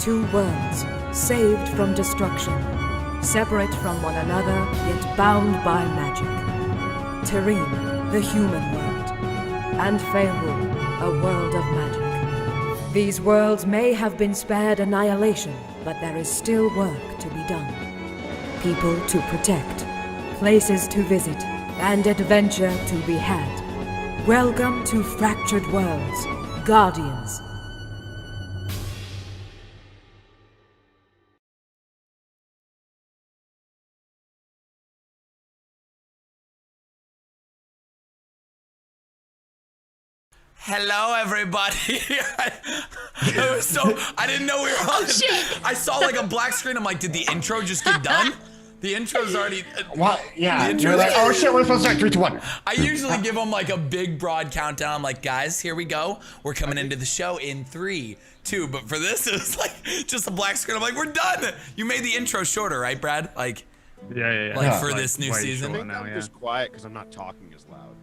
two worlds, saved from destruction, separate from one another, yet bound by magic. Terene, the human world, and Fehu, a world of magic. These worlds may have been spared annihilation, but there is still work to be done. People to protect, places to visit, and adventure to be had. Welcome to Fractured Worlds, Guardians. Hello, everybody. I didn't know we were on. Shit. I saw like a black screen. I'm like, did the intro just get done? The intro's already. What? Yeah. You're like, oh shit, we're supposed to start 3, 2, 1. I usually give them like a big broad countdown. I'm like, guys, here we go. We're coming into the show in 3, 2. But for this, it was like just a black screen. I'm like, we're done. You made the intro shorter, right, Brad? Like, yeah. Like for this new season. I'm just quiet because I'm not talking as loud.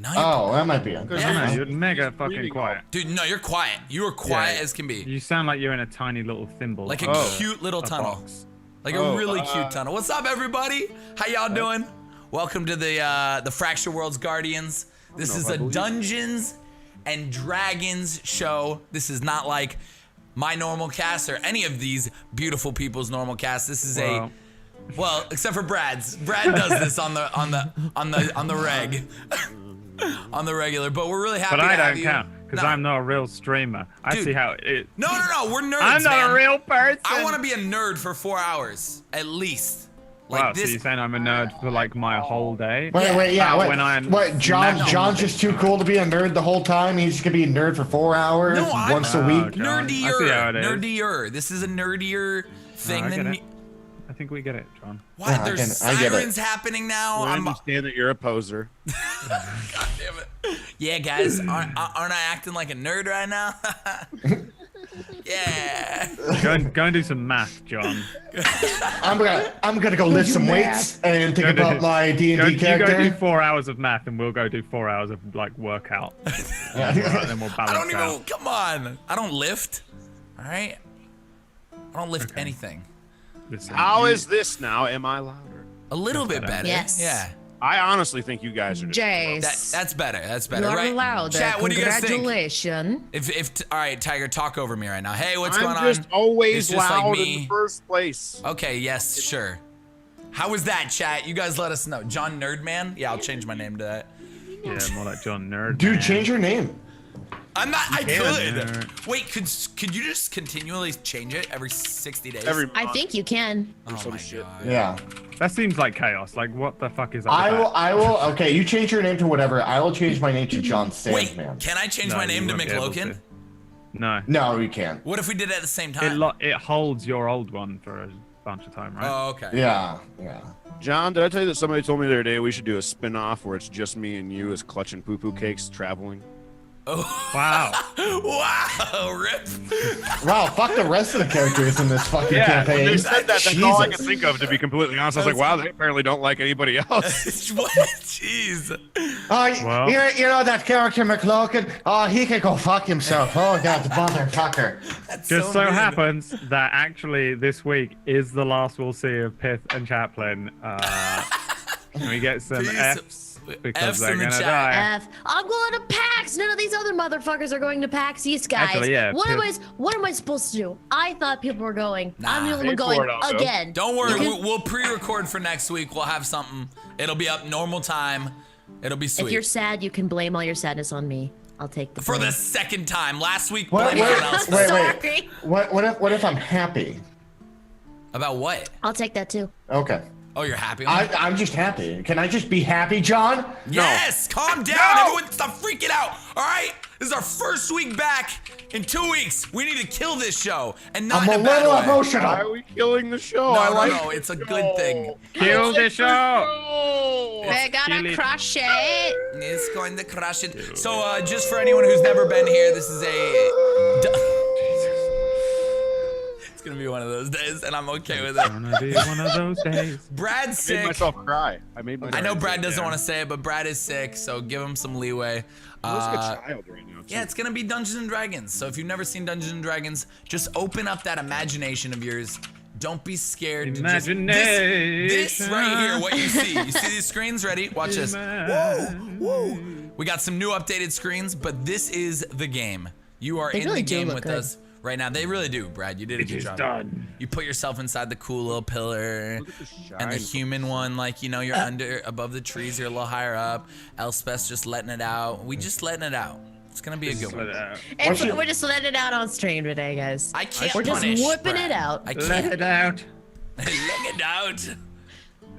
No, that might be it. No, you're mega fucking quiet. Dude, no, you're quiet. You are quiet as can be. You sound like you're in a tiny little thimble. Like a cute little tunnel. Box. Like a really cute tunnel. What's up, everybody? How y'all doing? Welcome to the Fractured Worlds Guardians. This is a Dungeons and Dragons show. This is not like my normal cast or any of these beautiful people's normal cast. This is well, except for Brad's. Brad does this on the reg. On the regular, but we're really happy to have don't you. count because I'm not a real streamer. I see how it. No, we're nerds. I'm not man. a real person. I want to be a nerd for 4 hours at least. Like wow, this. so you're saying I'm a nerd for like my whole day? Wait, yeah. When John's just too cool to be a nerd the whole time? He's just gonna be a nerd for 4 hours once a week? Nerdier. This is a nerdier thing than me. I think we get it, John. What? Yeah, There's sirens happening now. I understand that you're a poser. God damn it. Yeah, guys, aren't I acting like a nerd right now? Yeah. Go and do some math, John. I'm gonna go lift some weights and think about my D&D character. You go do 4 hours of math, and we'll go do 4 hours of like workout. And then we'll balance I don't even. out. Come on. I don't lift. All right. I don't lift anything. Listen, How is this now? Am I louder? A little bit better. Yes. Yeah. I honestly think you guys are just Jace. That's better. That's better. You're right? louder. Chat, what do you guys think? Congratulations. All right, Tiger, talk over me right now. Hey, what's I'm going on? just always It's just like loud me. in the first place. Okay, yes, sure. How was that, chat? You guys let us know. John Nerdman? Yeah, I'll change my name to that. Yeah, more like John Nerd. Dude, change your name. I'm not. I Nerd. could. Wait, could you just continually change it every 60 days? I think you can. Oh my god. Yeah. That seems like chaos. Like, what the fuck is that? I will. Okay, you change your name to whatever. I will change my name to John Wait, Sandman. can I change No, my name you to won't be able McLogan? to. No. No, you can't. What if we did it at the same time? It holds your old one for a bunch of time, right? Oh, okay. Yeah. John, did I tell you that somebody told me the other day we should do a spin-off where it's just me and you as Clutch and Poo Poo Cakes traveling? Oh. Wow. Wow, rip. Wow, fuck the rest of the characters in this fucking When campaign. they said that, that's all I could Jesus. think of, to be completely honest. I was like, wow, they apparently don't like anybody else. What? Jeez. Oh, you know that character McLaughlin? Oh, he can go fuck himself. Oh, God, the motherfucker. That's Just so mean. happens that actually this week is the last we'll see of Pith and Chaplin. Can we get some Peace. F's? Because F's they're in the gonna chat. die. I'm going to PAX. None of these other motherfuckers are going to PAX East, guys. Actually, yeah, What am I supposed to do? I thought people were going. I'm the only Pay one for going it, I'll go. again. Don't worry, You can- we'll pre-record for next week. We'll have something. It'll be up normal time. It'll be sweet. If you're sad, you can blame all your sadness on me. I'll take the For blame. the second time. Last week, What- blame what- everyone else. wait. Sorry. What if I'm happy? About what? I'll take that too. Okay. Oh, you're happy? I'm just happy. Can I just be happy, John? Yes! Calm down! No! Everyone stop freaking out! Alright? This is our first week back in 2 weeks. We need to kill this show. And not I'm a in a bad little way. Why emotional. are we killing the show? No, it's a good thing. Kill the show! We're gonna kill it. crush it. It's going to crush it. So, just for anyone who's never been here, this is a... It's gonna be one of those days, and I'm okay with It's it. gonna be one of those days. Brad's I made sick. myself cry. I made myself I know Brad doesn't Yeah. want to say it, but Brad is sick, so give him some leeway. I look like a child right now. Yeah, it's gonna be Dungeons and Dragons. So if you've never seen Dungeons and Dragons, just open up that imagination of yours. Don't be scared. To just, this right here, what you see. You see these screens? Ready? Watch this. Woo, woo. We got some new updated screens, but this is the game. You are They in really the do game look with good. us right now. They really do, Brad. You did a good is job. done. You put yourself inside the cool little pillar, Look at the and the shine. human one, like, you know, you're under, above the trees, you're a little higher up. Elspeth's just letting it out. We just letting it out. It's gonna be a good one. We're just letting it out on stream today, guys. I can't We're just punish whipping Brad. it out. I Let can't. it out. Let it out.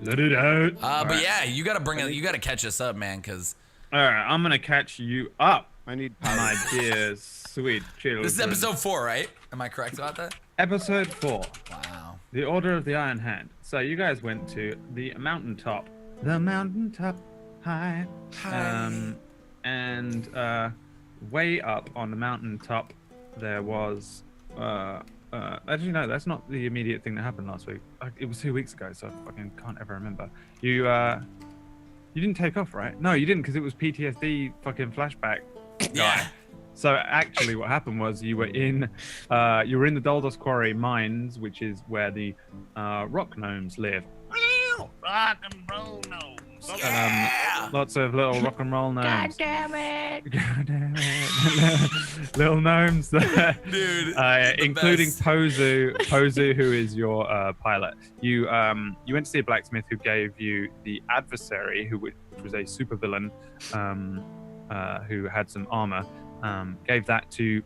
Let it out. But yeah, you gotta bring it. You gotta catch us up, man, because All right, I'm gonna catch you up, I need my dear sweet children. this is episode 4, right? Am I correct about that? Episode 4. Wow. The Order of the Iron Hand. So you guys went to the mountaintop. The mountaintop high. And way up on the mountaintop, there was. Actually, no, that's not the immediate thing that happened last week. It was 2 weeks ago, so I fucking can't ever remember. You didn't take off, right? No, you didn't, because it was PTSD fucking flashback guy. Yeah. So actually, what happened was you were in the Doldos Quarry mines, which is where the rock gnomes live. Rock and roll gnomes. Yeah. Lots of little rock and roll gnomes. God damn it! God damn it. Little gnomes there. Dude, including best. Pozu, who is your pilot. You went to see a blacksmith who gave you the adversary, which was a supervillain who had some armor. Gave that to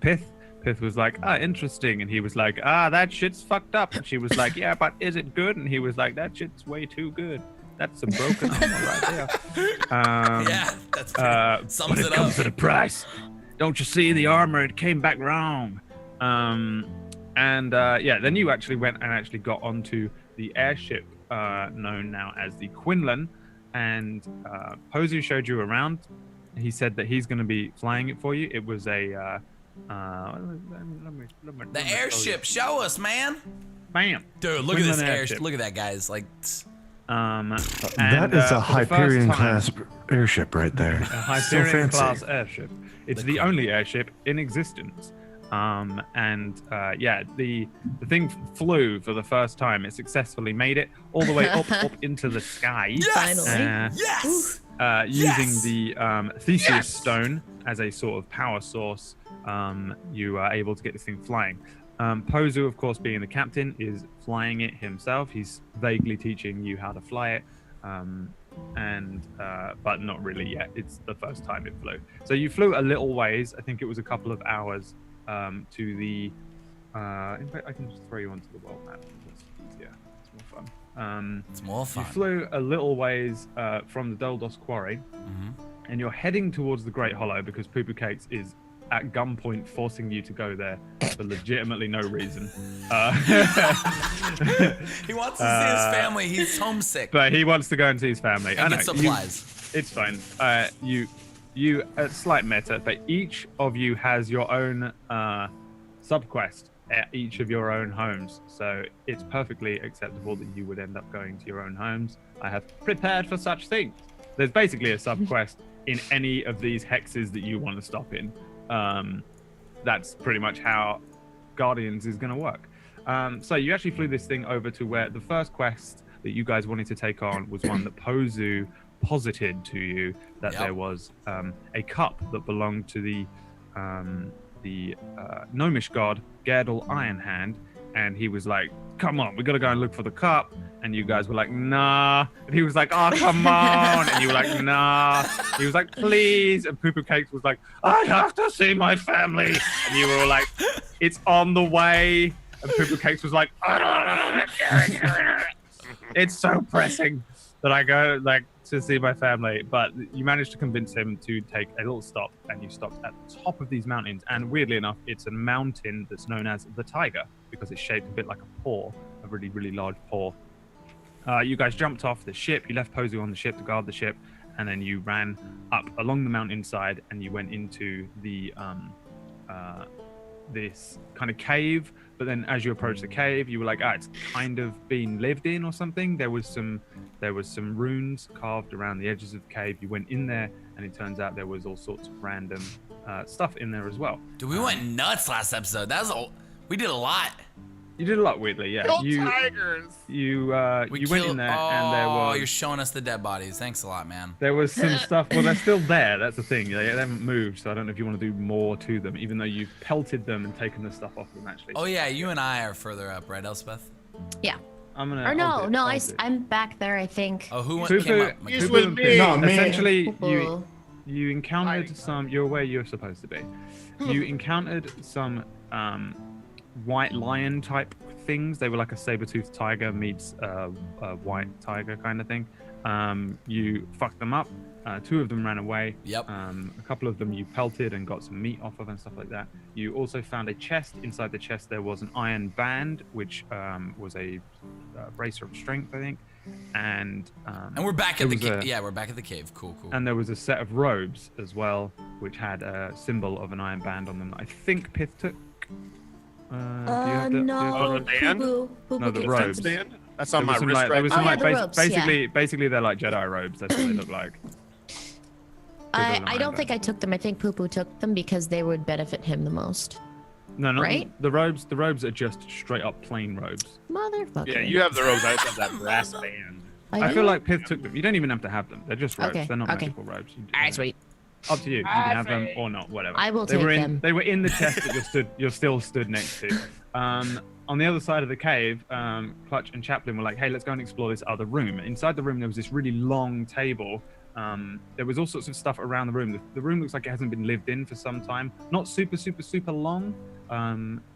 Pith. Pith was like, interesting. And he was like, that shit's fucked up. And she was like, yeah, but is it good? And he was like, that shit's way too good. That's a broken armor right there. Yeah, that's pretty, sums But it it comes up. at a price. Don't you see the armor? It came back wrong. Then you actually went and actually got onto the airship known now as the Quinlan. And Pozu showed you around. He said that he's going to be flying it for you. It was a The airship, show us, man. Bam. Dude, look at this Quinlan airship. Look at that, guys. Like, That is a Hyperion class airship right there. A Hyperion class airship. It's the only airship in existence. The thing flew for the first time. It successfully made it all the way up into the sky. yes, Finally. yes. Using the Theseus stone as a sort of power source, you are able to get this thing flying. Pozu, of course, being the captain, is flying it himself. He's vaguely teaching you how to fly it, but not really yet. It's the first time it flew. So you flew a little ways. I think it was a couple of hours to the. In fact, I can just throw you onto the world map. It's easier. It's more fun. It's more fun. You flew a little ways from the Doldos Quarry, and you're heading towards the Great Hollow because Poo Poo Cakes is at gunpoint forcing you to go there for legitimately no reason. He wants to see his family. He's homesick. But he wants to go and see his family. And I know. get supplies. It's fine. You slight meta, but each of you has your own subquest at each of your own homes. So it's perfectly acceptable that you would end up going to your own homes. I have prepared for such things. There's basically a subquest in any of these hexes that you want to stop in. That's pretty much how Guardians is going to work. So you actually flew this thing over to where the first quest that you guys wanted to take on was one that Pozu posited to you, that there was a cup that belonged to the gnomish god Gerdel Ironhand, and he was like, come on, we gotta go and look for the cup. And you guys were like, nah. And he was like, oh, come on. And you were like, nah. He was like, please. And Poo Poo Cakes was like, I have to see my family. And you were all like, it's on the way. And Poo Poo Cakes was like, it's so pressing that I go like to see my family. But you managed to convince him to take a little stop, and you stopped at the top of these mountains. And weirdly enough, it's a mountain that's known as the Tiger because it's shaped a bit like a paw, a really, really large paw. You guys jumped off the ship. You left Pozu on the ship to guard the ship, and then you ran up along the mountainside, and you went into the this kind of cave. But then as you approach the cave, you were like, it's kind of been lived in or something. There was some runes carved around the edges of the cave. You went in there, and it turns out there was all sorts of random stuff in there as well. Dude, we went nuts last episode. We did a lot. You did a lot, weirdly, yeah. Tigers. You went in there, and there was. Oh, you're showing us the dead bodies. Thanks a lot, man. There was some stuff. Well, they're still there. That's the thing. They haven't moved, so I don't know if you want to do more to them, even though you've pelted them and taken the stuff off them. Actually. Oh yeah, you and I are further up, right, Elspeth? Yeah. I'm gonna. Or I'm back there, I think. Oh, who Pupu, came up? He's with me. No, me. Essentially, Pupu. you encountered some. You're where you're supposed to be. You encountered some white lion type things. They were like a saber-toothed tiger meets a white tiger kind of thing. You fucked them up. 2 of them ran away. Yep. A couple of them you pelted and got some meat off of and stuff like that. You also found a chest. Inside the chest there was an iron band, which was a bracer of strength, I think. And we're back at the cave. Yeah, we're back at the cave. Cool. And there was a set of robes as well, which had a symbol of an iron band on them that I think Pith took. No, Poo-Poo No, the gets robes. them. That's on There my was some, wrist like, right there was now. some, like, the ropes, basically they're like Jedi robes. That's what they look like. I don't think I took them. I think Poo-Poo took them because they would benefit him the most. No, Right? the robes. The robes are just straight up plain robes. Motherfucker. Yeah, you have the robes. I have that brass band. I do? feel like Pith took them. You don't even have to have them. They're just robes. Okay, They're not okay. magical robes. Alright, sweet. Up to you. You can have them or not. Whatever. I will They take were in. them. They were in the chest that you're still stood next to. On the other side of the cave, Clutch and Chaplin were like, "Hey, let's go and explore this other room." Inside the room, there was this really long table. There was all sorts of stuff around the room. The room looks like it hasn't been lived in for some time. Not super long,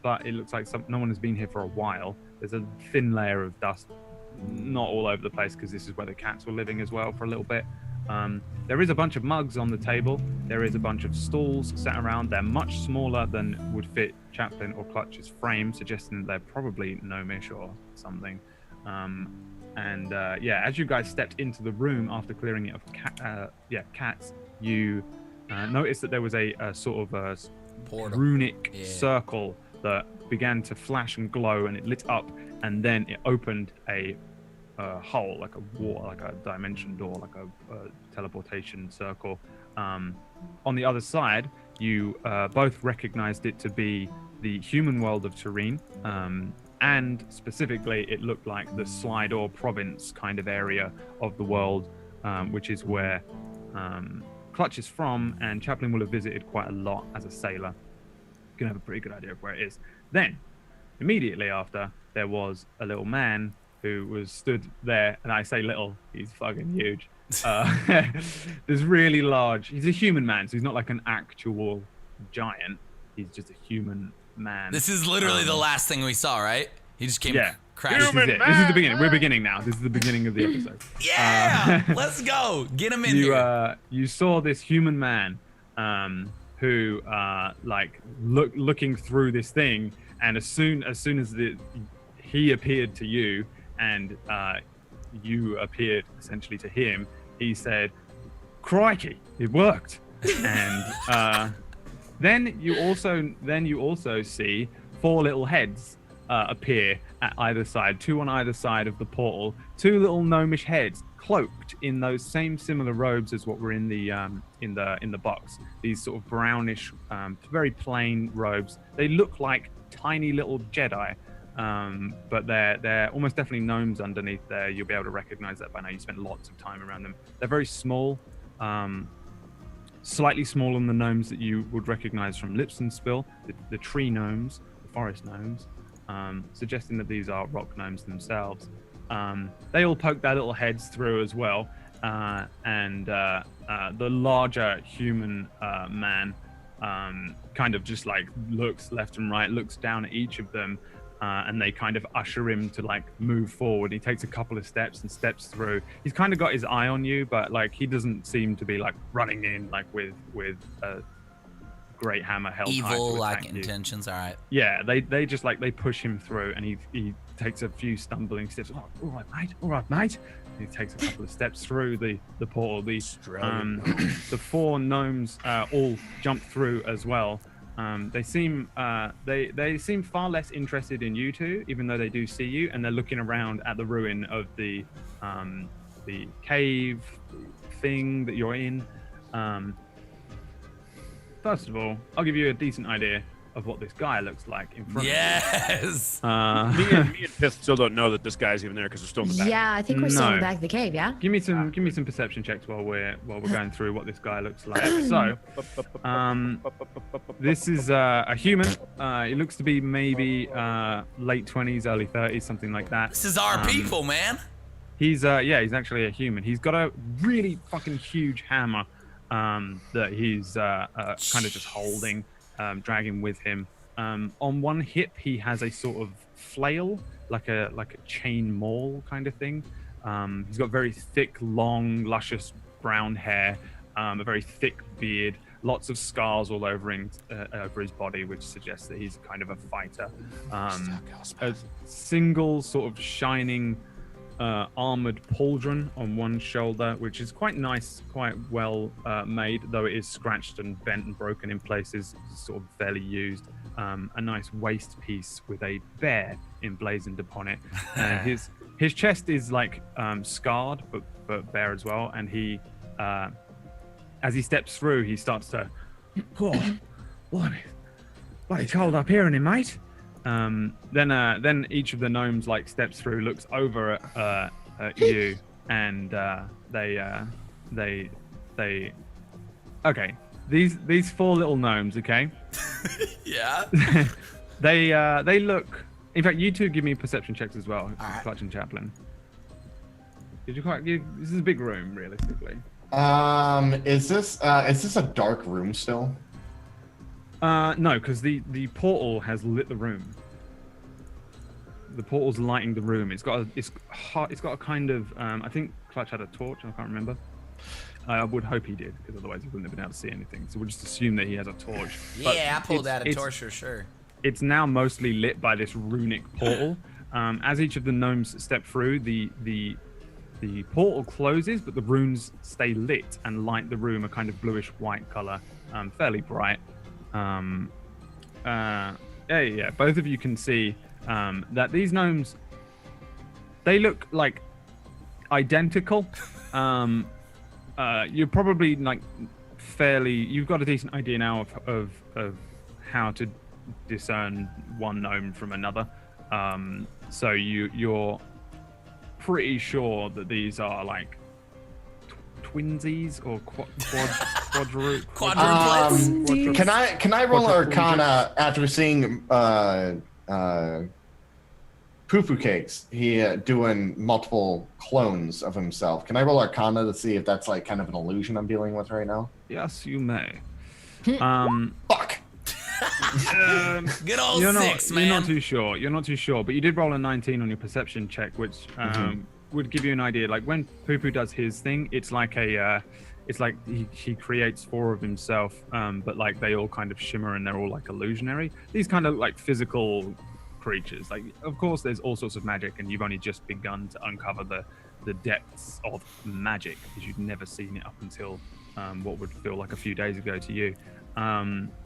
but it looks like no one has been here for a while. There's a thin layer of dust, not all over the place, because this is where the cats were living as well for a little bit. There is a bunch of mugs on the table. There is a bunch of stools sat around. They're much smaller than would fit Chaplin or Clutch's frame, suggesting that they're probably gnomish or something. As you guys stepped into the room after clearing it of cats, you noticed that there was a sort of a Portal. runic circle that began to flash and glow, and it lit up, and then it opened a hole, like a dimension door, like a teleportation circle. On the other side, you both recognized it to be the human world of Terrene, and specifically it looked like the Slidor province kind of area of the world, which is where Clutch is from, and Chaplin will have visited quite a lot as a sailor. You can have a pretty good idea of where it is. Then, immediately after, there was a little man who was stood there, and I say little, he's fucking huge. There's really large, he's a human man, so he's not like an actual giant, he's just a human man. This is literally the last thing we saw, right? He just came crashing. This is it. This is the beginning. We're beginning now. This is the beginning of the episode. Yeah! Let's go! Get him in here. You saw this human man who, looking through this thing, and as soon as he appeared to you, and you appeared essentially to him, he said, "Crikey, it worked!" And then you also see 4 little heads appear at either side, 2 on either side of the portal. 2 little gnomish heads, cloaked in those same similar robes as what were in the box. These sort of brownish, very plain robes. They look like tiny little Jedi. But they're almost definitely gnomes underneath there. You'll be able to recognize that by now. You spent lots of time around them. They're very small, slightly smaller than the gnomes that you would recognize from Lipson's Spill, the tree gnomes, the forest gnomes, suggesting that these are rock gnomes themselves. They all poke their little heads through as well, and the larger human man kind of just like looks left and right, looks down at each of them, and they kind of usher him to like move forward. He takes a couple of steps and steps through. He's kind of got his eye on you, but like he doesn't seem to be like running in like with a great hammer held high to Evil attack like you. intentions. All right. Yeah, they just like they push him through, and he takes a few stumbling steps. Oh, all right, mate. And he takes a couple of steps through the portal. The 4 gnomes all jump through as well. They seem they seem far less interested in you two, even though they do see you, and they're looking around at the ruin of the cave thing that you're in. First of all, I'll give you a decent idea of what this guy looks like in front Yes. of you. Me and Pith still don't know that this guy's even there because we're still in the back. Yeah, I think we're still in the back of the cave. Yeah. Give me some perception checks while we're going through what this guy looks like. So, this is a human. It looks to be maybe late 20s, early 30s, something like that. This is our people, man. He's he's actually a human. He's got a really fucking huge hammer that he's kind of just holding, dragging with him. On one hip, he has a sort of flail, like a chain maul kind of thing. He's got very thick, long, luscious brown hair, a very thick beard, lots of scars all over his body, which suggests that he's kind of a fighter. A single sort of shining armored pauldron on one shoulder, which is quite nice, quite well made, though it is scratched and bent and broken in places, sort of fairly used. A nice waist piece with a bear emblazoned upon it. His chest is like scarred, but bare as well. And he, as he steps through, he starts to, oh, bloody cold up here, isn't it, mate? Then each of the gnomes like steps through, looks over at you, and they okay. These four little gnomes, okay? Yeah. they look. In fact, you two give me perception checks as well, right. Clutch and Chaplain. This is a big room, realistically. Is this a dark room still? No, because the portal has lit the room. The portal's lighting the room. It's got a kind of I think Clutch had a torch. I can't remember. I would hope he did, because otherwise he wouldn't have been able to see anything. So we'll just assume that he has a torch. Yeah, I pulled out a torch for sure. It's now mostly lit by this runic portal. As each of the gnomes step through, the portal closes, but the runes stay lit and light the room a kind of bluish white color, fairly bright. Yeah. Both of you can see that these gnomes, they look like identical. You're probably like you've got a decent idea now of how to discern one gnome from another. So you're pretty sure that these are like twinsies or quadruplets. Can I roll Arcana after seeing Poo-Poo Cakes? He doing multiple clones of himself. Can I roll Arcana to see if that's like kind of an illusion I'm dealing with right now? Yes, you may. Fuck. Good old six, man. You're not too sure, but you did roll a 19 on your perception check, which would give you an idea. Like when Poo-Poo does his thing, it's like he creates four of himself, but like they all kind of shimmer and they're all like illusionary. These kind of like physical creatures. Like, of course, there's all sorts of magic, and you've only just begun to uncover the depths of magic, because you'd never seen it up until what would feel like a few days ago to you.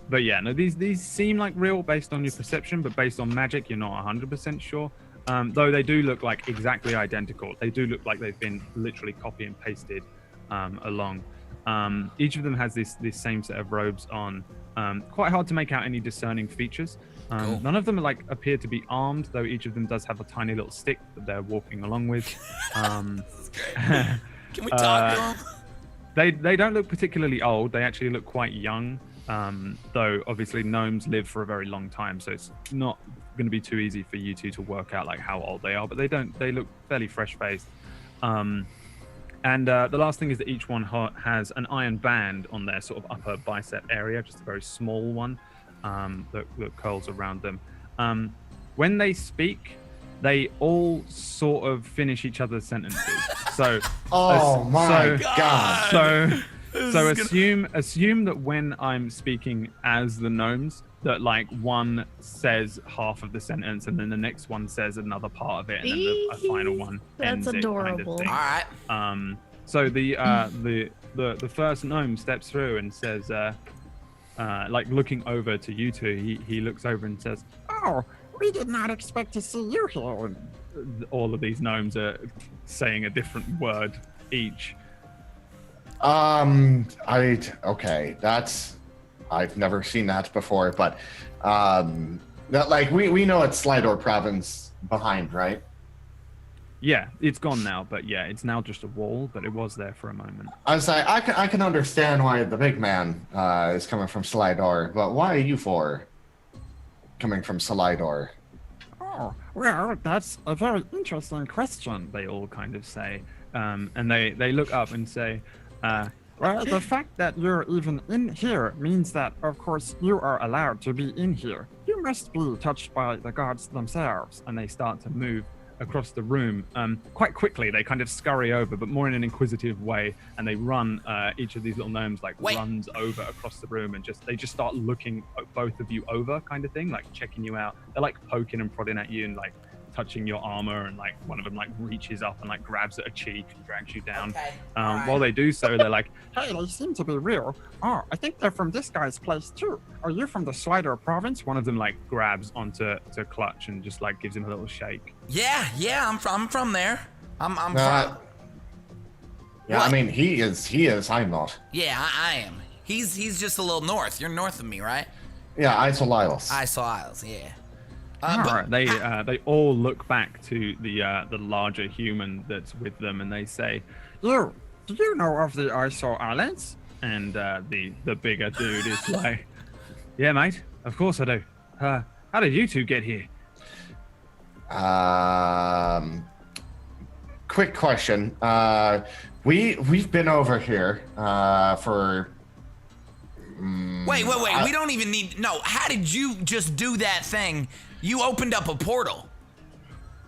But yeah, no, these seem like real based on your perception, but based on magic, you're not 100% sure. Though they do look like exactly identical. They do look like they've been literally copy and pasted along. Each of them has this same set of robes on. Quite hard to make out any discerning features. Cool. None of them appear to be armed, though each of them does have a tiny little stick that they're walking along with. Can we talk to them? They don't look particularly old. They actually look quite young. Though obviously gnomes live for a very long time, so it's not going to be too easy for you two to work out like how old they are. But they look fairly fresh-faced. And the last thing is that each one has an iron band on their sort of upper bicep area, just a very small one that curls around them. When they speak, they all sort of finish each other's sentences. So, God. So assume that when I'm speaking as the gnomes, that like one says half of the sentence and then the next one says another part of it, and then a final one ends That's adorable. it. Kind of thing. All right. So the first gnome steps through and says, like looking over to you two, he looks over and says, Oh, we did not expect to see you here. and all of these gnomes are saying a different word each. Okay, that's, I've never seen that before, but that, like, we know it's Slidor province behind, right? Yeah, it's gone now, but yeah, it's now just a wall, but it was there for a moment. I was like, I can understand why the big man is coming from Slidor, but why are you four coming from Slidor? Oh, well, that's a very interesting question. They all kind of say, and they look up and say, Well, the fact that you're even in here means that, of course, you are allowed to be in here. You must be touched by the gods themselves. and they start to move across the room quite quickly. They kind of scurry over, but more in an inquisitive way, and they run. Each of these little gnomes like runs over across the room, and they just start looking at both of you over, kind of thing, like checking you out. They're like poking and prodding at you and like touching your armor, and like one of them like reaches up and like grabs at a cheek and drags you down. Okay. While they do so, they're like, Hey, they seem to be real. Oh, I think they're from this guy's place too. Are you from the Slider province? one of them like grabs onto Clutch and just like gives him a little shake. Yeah, I'm from there. I'm from. Yeah, What? I mean, he is, I'm not. Yeah, I am. He's just a little north. You're north of me, right? Yeah, Isolilos. Isles, yeah. All But- right, they all look back to the larger human that's with them, and they say, Do you know of the Iso Islands? and the bigger dude is like, yeah, mate, of course I do. How did you two get here? Quick question. We've been over here for. Wait. We don't even need. No, how did you just do that thing? You opened up a portal.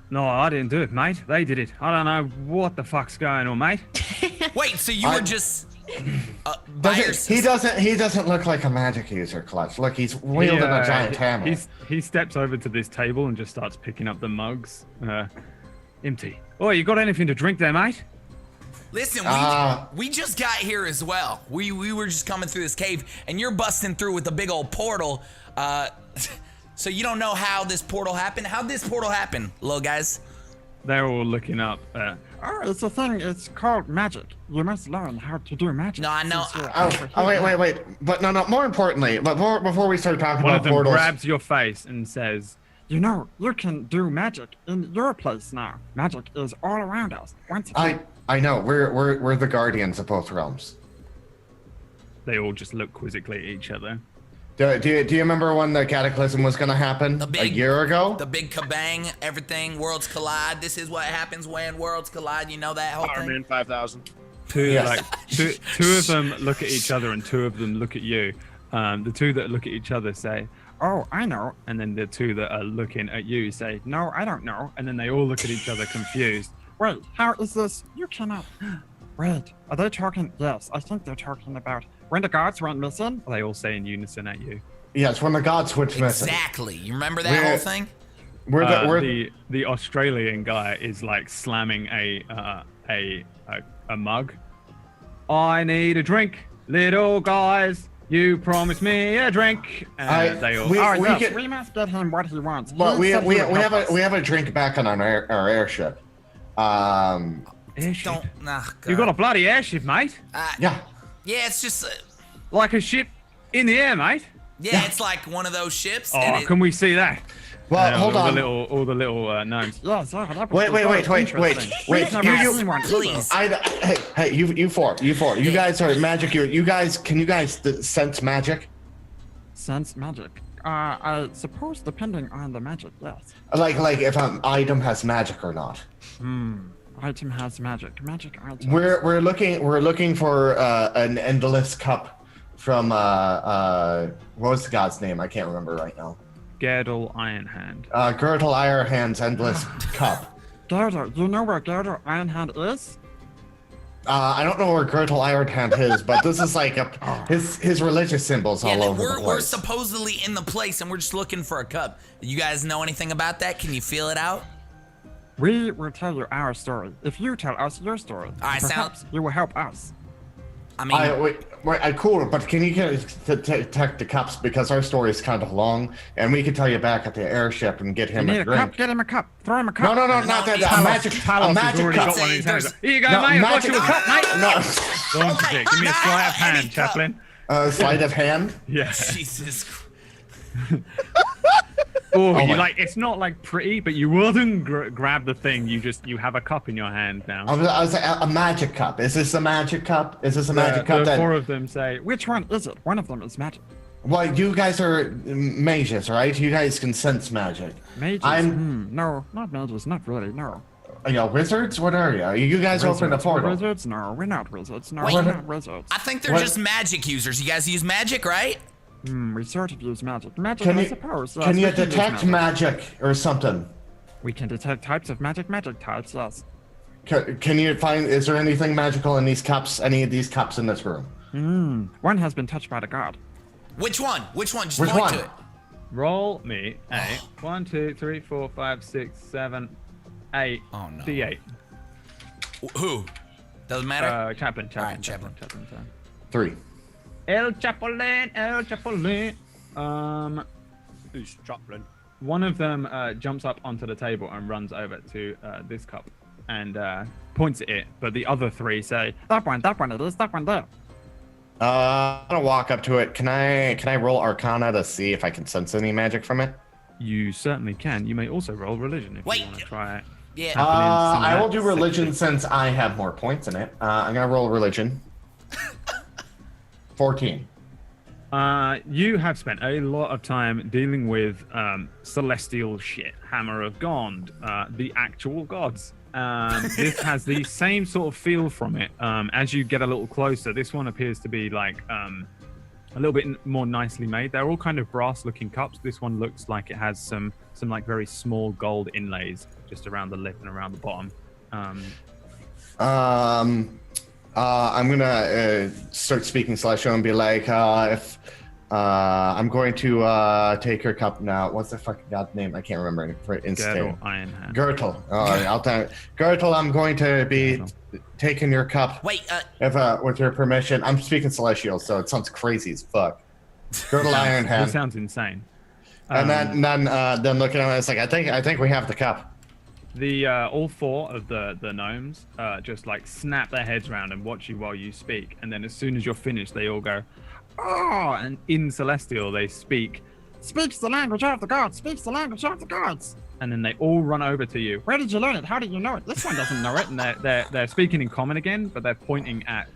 No, I didn't do it, mate. They did it. I don't know what the fuck's going on, mate. Wait, so you were just. By He doesn't look like a magic user, Clutch. Look, he's wielding a giant hammer. He steps over to this table and just starts picking up the mugs. Empty. Oh, you got anything to drink there, mate? Listen, we just got here as well. We were just coming through this cave, and you're busting through with a big old portal. So you don't know how this portal happened? How'd this portal happen, little guys? They're all looking up. Oh, it's a thing. It's called magic. You must learn how to do magic. No, I know. since you're over here. Wait. But no. More importantly, before we start talking One about of them portals, grabs your face and says, You know, you can do magic in your place now. Magic is all around us. Once again, I know we're the guardians of both realms. they all just look quizzically at each other. Do you remember when the cataclysm was going to happen a year ago? The big kabang, everything, worlds collide. This is what happens when worlds collide. You know that whole thing? Powerman 5000. Two of them look at each other and two of them look at you. The two that look at each other say, Oh, I know. and then the two that are looking at you say, No, I don't know. and then they all look at each other confused. Wait, how is this? You cannot. Wait, are they talking? Yes, I think they're talking about when the gods went missing. They all say in unison at you. Yes, when the gods went missing. Exactly. You remember that whole thing? The Australian guy is like slamming a mug. I need a drink, little guys. You promised me a drink. And they all. We must get him what he wants. But we said he would help us. have a drink back on our airship. Airship. God. You got a bloody airship, mate. Yeah. Yeah, it's just. Like a ship in the air, mate. Yeah, it's like one of those ships. Oh, and can we see that? Well, hold on. All the little gnomes. Yes, that Wait. We've never seen one either. Please. Hey, you four. You guys are magic. Can you guys sense magic? Sense magic. I suppose depending on the magic, yes. Like if an item has magic or not. Item has magic. Magic item. We're looking for an endless cup from what was the god's name? I can't remember right now. Gerdle Ironhand. Girdle Ironhand's endless cup. Gerda, you know where Gerda Ironhand is? I don't know where Girdle Ironhand is, but this is like his religious symbols all over the place. We're supposedly in the place, and we're just looking for a cup. You guys know anything about that? Can you feel it out? We will tell you our story. If you tell us your story, right, perhaps you will help us. I mean, wait, cool, but can you detect the cups, because our story is kind of long, and we can tell you back at the airship and get him You need a a drink. cup. Get him a cup. Throw him a cup. No, not that. A magic Talos has already cup. got one in his hands. Here you go, No, mate. I've got magic- you a cup, mate. No, Go on, Dick. Give me a sleight of hand, Any cup. Chaplain. sleight of hand. Yeah. Jesus. Oh, you my- like it's not like pretty, but you wouldn't grab the thing. You have a cup in your hand now. I was a magic cup. Is this a magic cup? Is this a magic cup? The four of them say, Which one is it? One of them is magic. Well, you guys are mages, right? You guys can sense magic. Mages? No, not mages. Not really. No. Are you wizards? What are you? You guys open a portal. Wizards? No, we're not wizards. No, Wait. we're not wizards. I think they're What? just magic users. You guys use magic, right? We sort of use magic. Magic, Can I you suppose. can you yes, we do use detect magic or something? We can detect types of magic types, yes. Can you find? Is there anything magical in these cups? Any of these cups in this room? One has been touched by the god. Which one? Which one? Just Which point one? to it. roll me a 1, 2, 3, 4, 5, 6, 7, 8. Oh, no. D8. Who? Doesn't matter. Chaplain. Alright, Chaplain. Chaplain. 3. El Chaplain. Who's Chaplain? One of them jumps up onto the table and runs over to this cup and points at it, but the other three say, That one it is. That one there. I'm gonna walk up to it. Can I roll Arcana to see if I can sense any magic from it? you certainly can. You may also roll religion if Wait. you want to try it. Yeah. I will do religion since I have more points in it. I'm gonna roll religion. 14. You have spent a lot of time dealing with celestial shit, Hammer of God, the actual gods. This has the same sort of feel from it. As you get a little closer, this one appears to be like a little bit more nicely made. They're all kind of brass-looking cups. This one looks like it has some like very small gold inlays just around the lip and around the bottom. I'm gonna start speaking Celestial and be like, if I'm going to take your cup now. What's the fucking god name? I can't remember it for instant. Girdle, Iron Hand. Gertle. I'll tell you. Gertle, I'm going to be taking your cup. Wait. If with your permission. I'm speaking Celestial, so it sounds crazy as fuck. Girdle Iron This Hand. sounds insane. And then looking at it, it's like I think we have the cup. The all four of the gnomes just like snap their heads around and watch you while you speak, and then as soon as you're finished, they all go, "Oh!" And in Celestial, they speak, Speaks the language of the gods. Speaks the language of the gods. and then they all run over to you. Where did you learn it? How did you know it? This one doesn't know it, and they're speaking in common again, but they're pointing at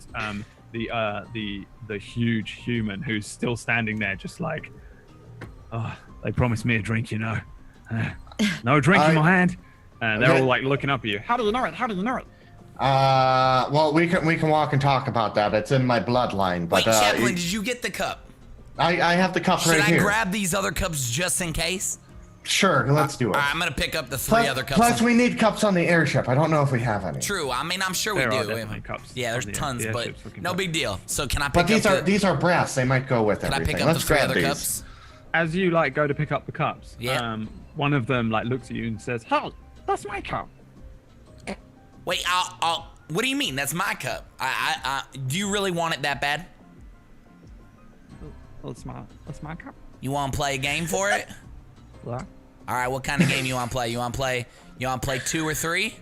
the huge human who's still standing there, just like, "Oh, they promised me a drink, you know. No drink in my hand." And they're all like looking up at you. How do you know it? How do you know it? Well, we can walk and talk about that. It's in my bloodline. But Wait, Chaplain, did you get the cup? I have the cup Should right I here. grab these other cups just in case? Sure, let's do it. All right, I'm gonna pick up the three other cups. Plus, we need cups on the airship. I don't know if we have any. True. I mean, I'm sure There we are do. definitely cups Yeah, there's on the tons, but airships looking no cups. big deal. So can I pick But up these are brass. They might go with Can I everything. pick up Let's the three grab other these. cups? As you like go to pick up the cups, Yeah. one of them like looks at you and says, Hey, that's my cup. Wait, I'll. What do you mean? That's my cup. Do you really want it that bad? That's my cup. You want to play a game for it? Yeah. All right. What kind of game you want to play? You want to play 2 or 3?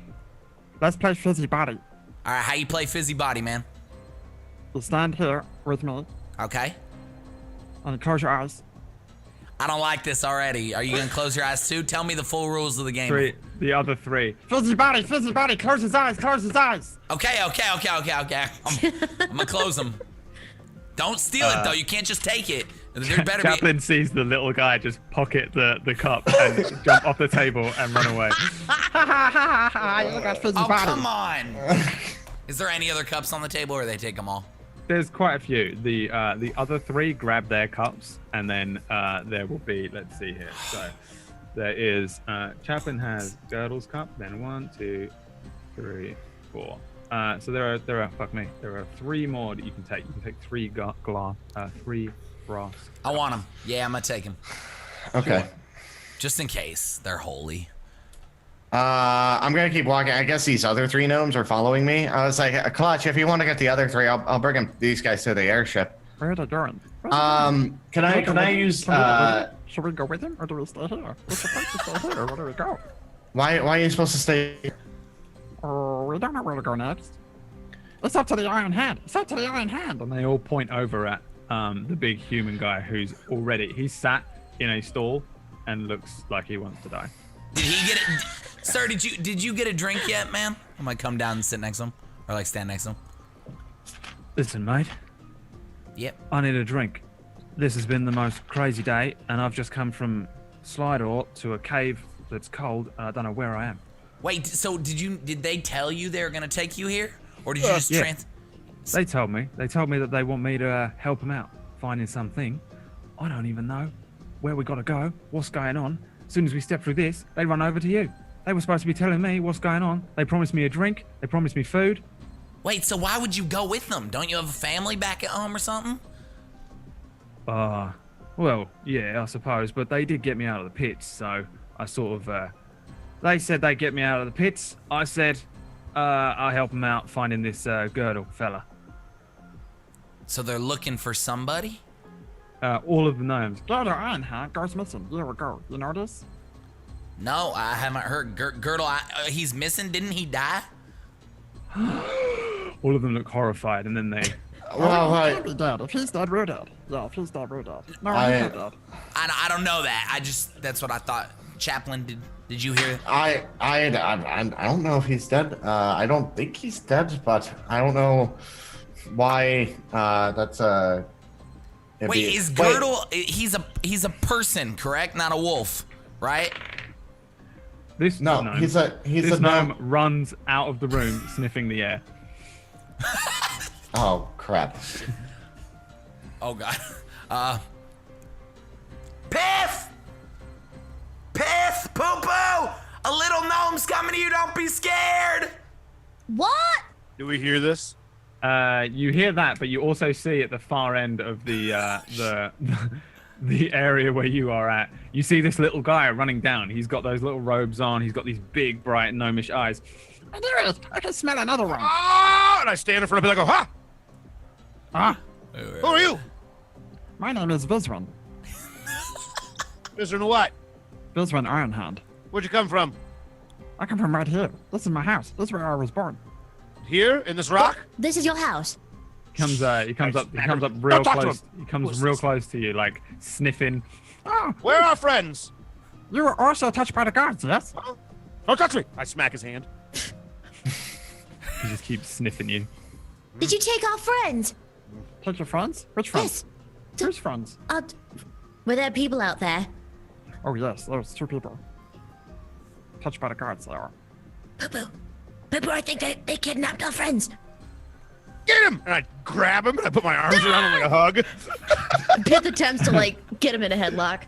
Let's play Fizzy Body. All right. How you play Fizzy Body, man? You stand here with me Okay. and close your eyes. I don't like this already. Are you gonna close your eyes too? Tell me the full rules of the game. the other three. Fizzy Body, close his eyes, close his eyes. Okay. I'm gonna close them. Don't steal it though. You can't just take it. There better be. Chaplain sees the little guy just pocket the cup and jump off the table and run away. Look at Fizzy Oh, Body. come on. Is there any other cups on the table, or they take them all? There's quite a few. The other three grab their cups, and then there will be. Let's see here. So there is. Chaplain has Girdle's cup. Then 1, 2, 3, 4. So there are. Fuck me. There are 3 more that you can take. You can take 3 3 brass. I want them. Yeah, I'm gonna take them. Okay. Just in case they're holy. I'm gonna keep walking. I guess these other 3 gnomes are following me. I was like, Clutch, if you want to get the other 3, I'll bring these guys to the airship. Where are they going? Can I use Should we go with him or do we stay here? We're supposed to stay here. Where do we go? why are you supposed to stay? Oh, we don't know where to go next. It's up to the Iron Hand. It's up to the Iron Hand. And they all point over at the big human guy who's he's sat in a stall and looks like he wants to die. Did he get it? Sir, did you get a drink yet, man? I might come down and sit next to him, or like stand next to him. Listen, mate. Yep. I need a drink. This has been the most crazy day, and I've just come from Slidor to a cave that's cold, and I don't know where I am. Wait, so did they tell you they were gonna take you here? Or did you just They told me that they want me to help them out, finding something. I don't even know where we gotta go, what's going on. As soon as we step through this, they run over to you. They were supposed to be telling me what's going on. They promised me a drink, they promised me food. Wait, so why would you go with them? Don't you have a family back at home or something? Well, yeah, I suppose, but they did get me out of the pits, so I sort of, they said they'd get me out of the pits. I said, I'll help them out finding this girdle fella. So they're looking for somebody? All of the gnomes. Girdle Iron Hand goes missing. Here we go. You notice? No, I haven't heard. Girdle, he's missing. Didn't he die? All of them look horrified, and then they... Well, he can't be dead. If he's dead, we're dead. Yeah, if he's dead, we're dead. No, he's not dead. I don't know that. That's what I thought. Chaplain, did you hear? I don't know if he's dead. I don't think he's dead, but I don't know why. That's Wait, is Girdle? He's a person, correct? Not a wolf, right? This No, gnome, he's a gnome runs out of the room sniffing the air. Oh crap! Oh god. Piff! Piff! Poo poo! A little gnome's coming to you. Don't be scared. What? Do we hear this? You hear that, but you also see at the far end of the the area where you are at, you see this little guy running down. He's got those little robes on. He's got these big, bright, gnomish eyes. And there it is. I can smell another one. Ah! And I stand in front of it. I go, ha! Ah, Who are you? my name is Vizran. Mr. What? Vizran Iron Hand. Where'd you come from? I come from right here. This is my house. This is where I was born. Here in this rock? This is your house. He comes up real close. He comes real close to you, like sniffing. Oh, Where are our friends? you were also touched by the gods, yes? Don't touch me! I smack his hand. He just keeps sniffing you. Did you take our friends? Take your friends? Which friends? Yes. Whose friends? Were there people out there? Oh, yes, there's 2 people. Touched by the gods, they are. Poo-poo. Poo-poo, I think they kidnapped our friends. Get him! And I grab him and I put my arms around him like a hug. Pith attempts to, like, get him in a headlock.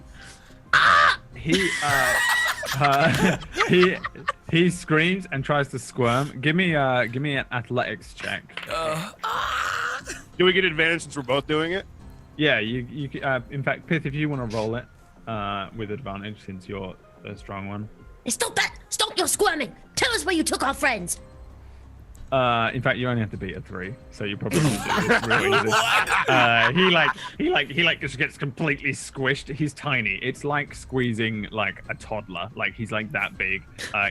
He screams and tries to squirm. Give me an athletics check. Do we get advantage since we're both doing it? Yeah, you in fact, Pith, if you want to roll it with advantage since you're the strong one. Stop that! Stop your squirming! Tell us where you took our friends! In fact, you only have to beat a 3, so you probably won't do it real easy. He just gets completely squished. He's tiny. It's like squeezing like a toddler. Like he's like that big.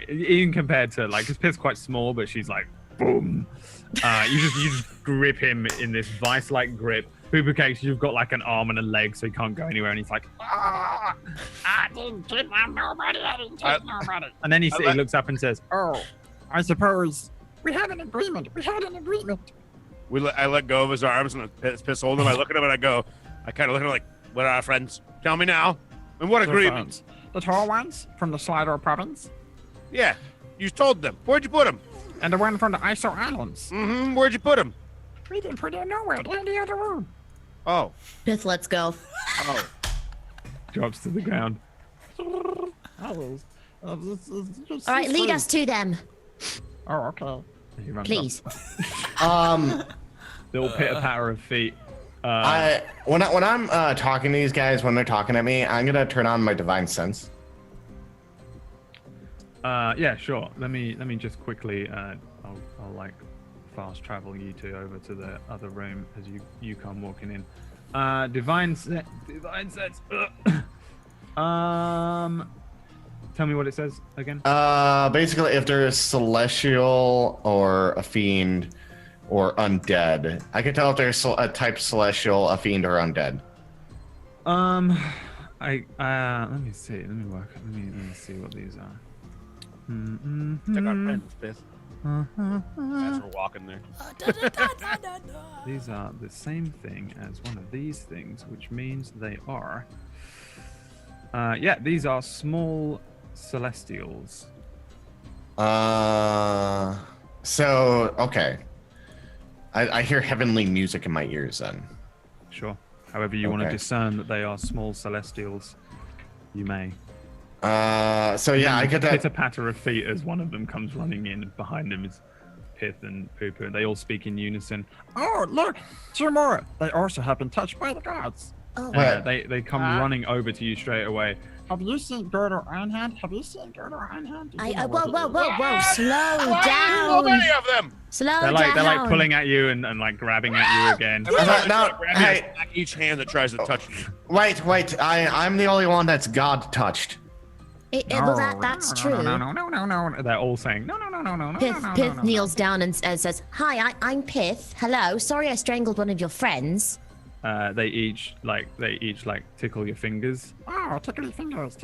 Even compared to like his Pith's quite small, but she's like boom. You just grip him in this vice-like grip. Poo-poo Cakes, you've got like an arm and a leg, so he can't go anywhere, and he's like, I didn't kidnap nobody. I didn't take nobody. And then he looks up and says, Oh, I suppose we had an agreement. We had an agreement. I let go of his arms and I piss hold him. I look at him and I kind of look at him like, what are our friends? Tell me now. And what agreement? The tall ones from the Slidor province. Yeah, you told them. Where'd you put them? And the one from the Iso Islands. Mm-hmm. Where'd you put them? We didn't put them nowhere. They're in the other room. Oh. Pith, let's go. Oh. drops to the ground. All right, lead us to them. Oh, okay. He runs Please. Little pitter patter of feet. When I'm talking to these guys, when they're talking at me, I'm gonna turn on my divine sense. Yeah, sure. Let me just quickly. I'll like fast travel you two over to the other room as you come walking in. Divine sets. Tell me what it says again. Basically, if there is celestial or a fiend or undead, I can tell if there's a type celestial, a fiend, or undead. Let me see. Let me see what these are. Check our friends, Biff. As we're walking there. These are the same thing as one of these things, which means they are. Yeah, these are small celestials. So okay. I hear heavenly music in my ears then. Sure. However you want to discern that they are small celestials, you may. So yeah, I get that. Pitter patter of feet as one of them comes running in. Behind him is Pith and Poo-Poo. They all speak in unison. Oh, look, two more. They also have been touched by the gods. Oh. They come running over to you straight away. Have you seen Gerdo Einhand? Have you seen Gerdo Einhand? Whoa! Slow So down. many of them. Slow They're down. like pulling at you and like grabbing at you again. Hey, Each hand that tries to touch me. wait! I'm the only one that's God touched. Well, that's true. No. They're all saying no. Pith kneels down and says, "Hi, I'm Pith. Hello. Sorry, I strangled one of your friends." They each tickle your fingers. Oh, tickly fingers.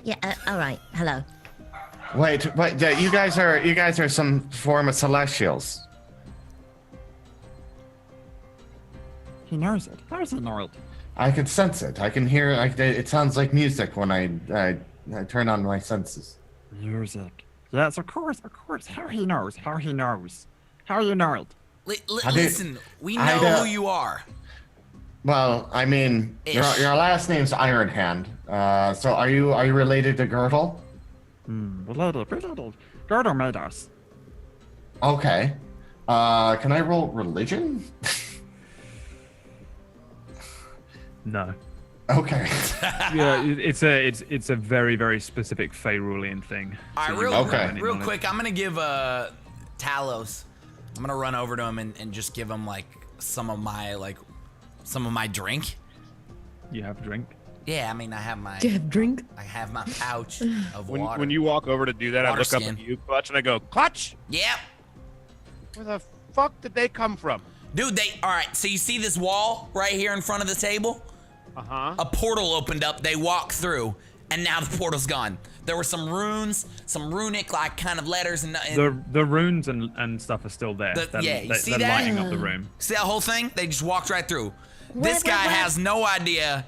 Yeah. All right. Hello. Wait! You guys are some form of celestials. He knows it. How does he know it? I can sense it. I can hear it. It sounds like music when I turn on my senses. Music. Yes, of course. How he knows. How you know it? Listen, we know who you are. Well, I mean, your last name's Iron Hand. So are you related to Girdle? Related. Gerdo made us. Okay. Can I roll religion? No. Okay. Yeah, it's a very, very specific Feyrulian thing. All right, you don't have any real knowledge. quick, I'm gonna give Talos. I'm gonna run over to him and just give him like some of my drink. You have a drink. Yeah, I mean I have my. Do you have drink? I have my pouch of When water. you walk over to do that, I Water look up skin. at you, Clutch, and I go, Clutch, Yep. where the fuck did they come from? Dude, all right, so you see this wall right here in front of the table? Uh-huh. A portal opened up, they walked through, and now the portal's gone. There were some runes, some runic like kind of letters and The runes and stuff are still there. you see they're that? lighting up the room. See that whole thing? They just walked right through. This guy has no idea,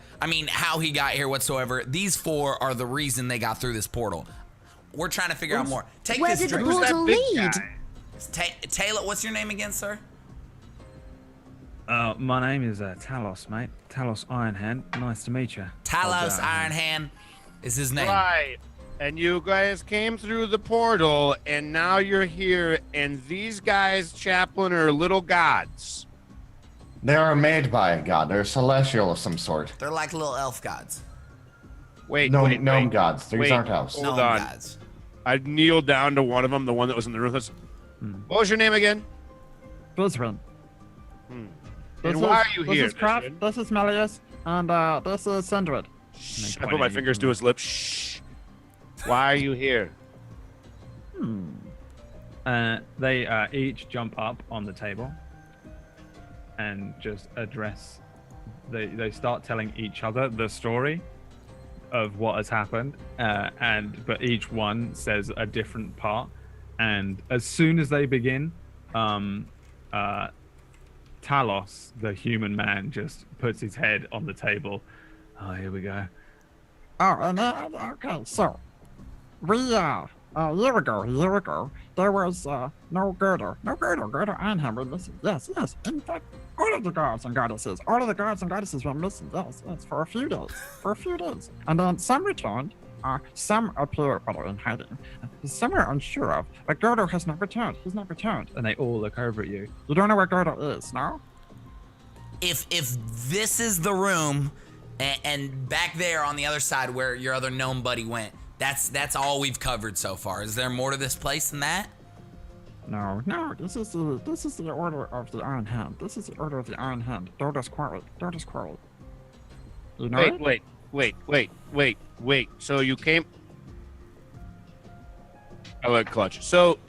how he got here whatsoever. These four are the reason they got through this portal. We're trying to figure out more. Take Where this did the drink. portal lead? Taylor, what's your name again, sir? My name is Talos, mate. Talos Ironhand. Nice to meet you. Talos Ironhand is his name. Right. And you guys came through the portal, and now you're here, and these guys, Chaplain, are little gods. They are made by God. They're celestial of some sort. They're like little elf gods. Wait, Gnome gods. These aren't elves. Hold Gnome on. gods. I kneeled down to one of them, the one that was in the room. What was your name again? Bizrin. And why are you here? This is Kraft, this is Melius, and this is Sindred. Shh. I put my fingers to his lips. Shh. Why are you here? They each jump up on the table and just address. They start telling each other the story of what has happened, but each one says a different part. And as soon as they begin, Talos, the human man, just puts his head on the table. Oh, here we go. Oh, and okay, so we a year ago, there was no Gerdo Einhand were missing. Yes. In fact, all of the gods and goddesses were missing. Yes, for a few days. And then some returned. Some appear in hiding. Some are unsure of, but Gerdo has not returned. He's not returned. And they all look over at you. You don't know where Gerdo is, no? If this is the room, and back there on the other side where your other gnome buddy went, That's all we've covered so far. Is there more to this place than that? No, this is the Order of the Iron Hand. This is the Order of the Iron Hand. Dota's quarry. You know it? Wait. So you came. I like Clutch. So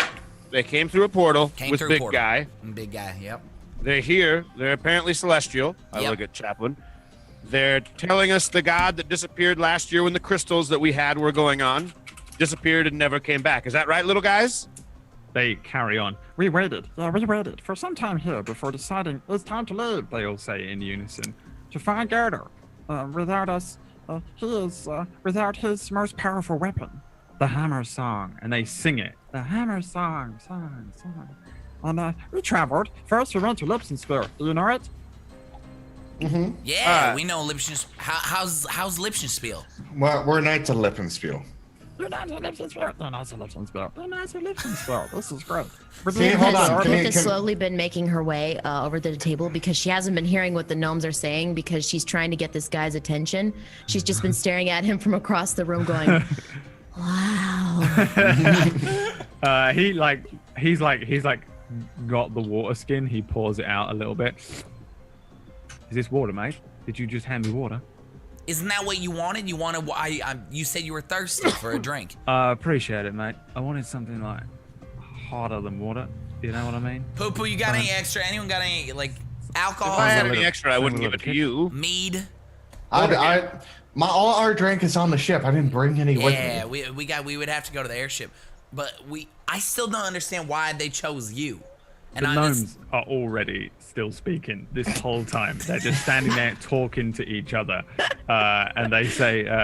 they came through a portal with Big Guy. Big Guy, yep. They're here. They're apparently celestial. I look at Chaplin. They're telling us the god that disappeared last year when the crystals that we had were going on disappeared and never came back. Is that right, little guys? They carry on. We waited for some time here before deciding it's time to leave. They all say in unison. To find Gerder. Without us, he is without his most powerful weapon, the Hammer Song, and they sing it. The Hammer Song. And we traveled. First, we went to Lipsenspear. Do you know it? Mm-hmm. Yeah, we know Lipschen. How's Lipschenspiel? Well, we're knights of Lippenspiel. You're not a Lipsenspear. They're not a Lipsenspear. This is great. See, hold on. Smith has slowly been making her way over to the table because she hasn't been hearing what the gnomes are saying because she's trying to get this guy's attention. She's just been staring at him from across the room going, wow. He's got the water skin. He pours it out a little bit. Is this water, mate? Did you just hand me water? Isn't that what you wanted? You said you were thirsty for a drink. Appreciate it, mate. I wanted something like hotter than water. You know what I mean? Poo, you got any extra? Anyone got any alcohol? If I had any extra, I wouldn't give it to you. Mead. All our drink is on the ship. I didn't bring any with me. Yeah, we would have to go to the airship, but I still don't understand why they chose you. And the gnomes are already still speaking this whole time. They're just standing there talking to each other, and they say, in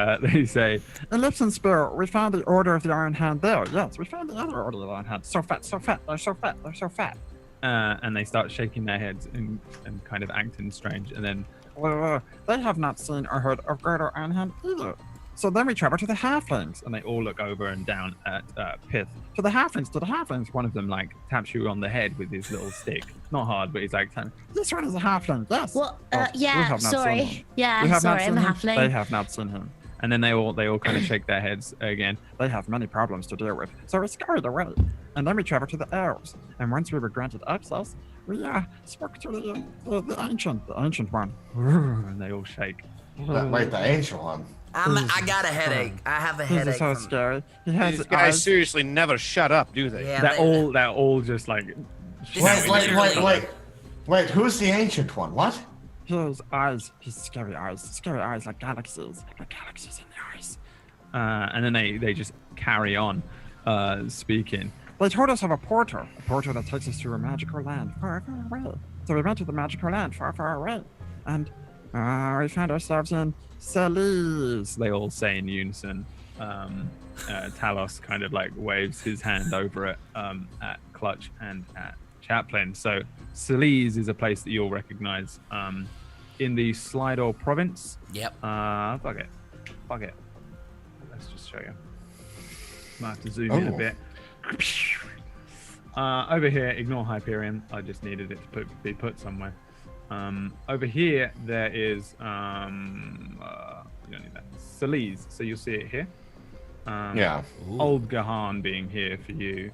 Lipsenspear, we found the Order of the Iron Hand there. Yes, we found the other Order of the Iron Hand. So fat. They're so fat. And they start shaking their heads and kind of acting strange. And then they have not seen or heard of Greater Iron Hand either. So then we travel to the halflings. And they all look over and down at Pith. To the halflings. One of them taps you on the head with his little stick. Not hard, but he's like, this one is a halfling. Yes. Well, yeah. Sorry. Yeah. Sorry, I'm a halfling. They have not seen him. And then they all kind of shake their heads again. They have many problems to deal with, so we scurried away. And then we traveled to the elves. And once we were granted access, we spoke to the ancient one. And they all shake. Wait, the ancient one. I got a headache. I have a headache. This is so scary. These guys seriously never shut up, do they? Yeah, they're all just like. Wait, who's the ancient one? What? His scary eyes like galaxies in the eyes. And then they just carry on speaking. They told us of a portal that takes us to a magical land far, far away. So we went to the magical land far, far away. And we found ourselves in Celis. They all say in unison. Talos kind of waves his hand over it at Clutch and at Chaplin. So Celis is a place that you'll recognize in the Slidor province. Yep. Fuck it. Let's just show you. Might have to zoom in a bit. Over here, ignore Hyperion. I just needed it to be put somewhere. Over here, there is you don't need that. Celis, so you'll see it here. Old Gahan being here for you.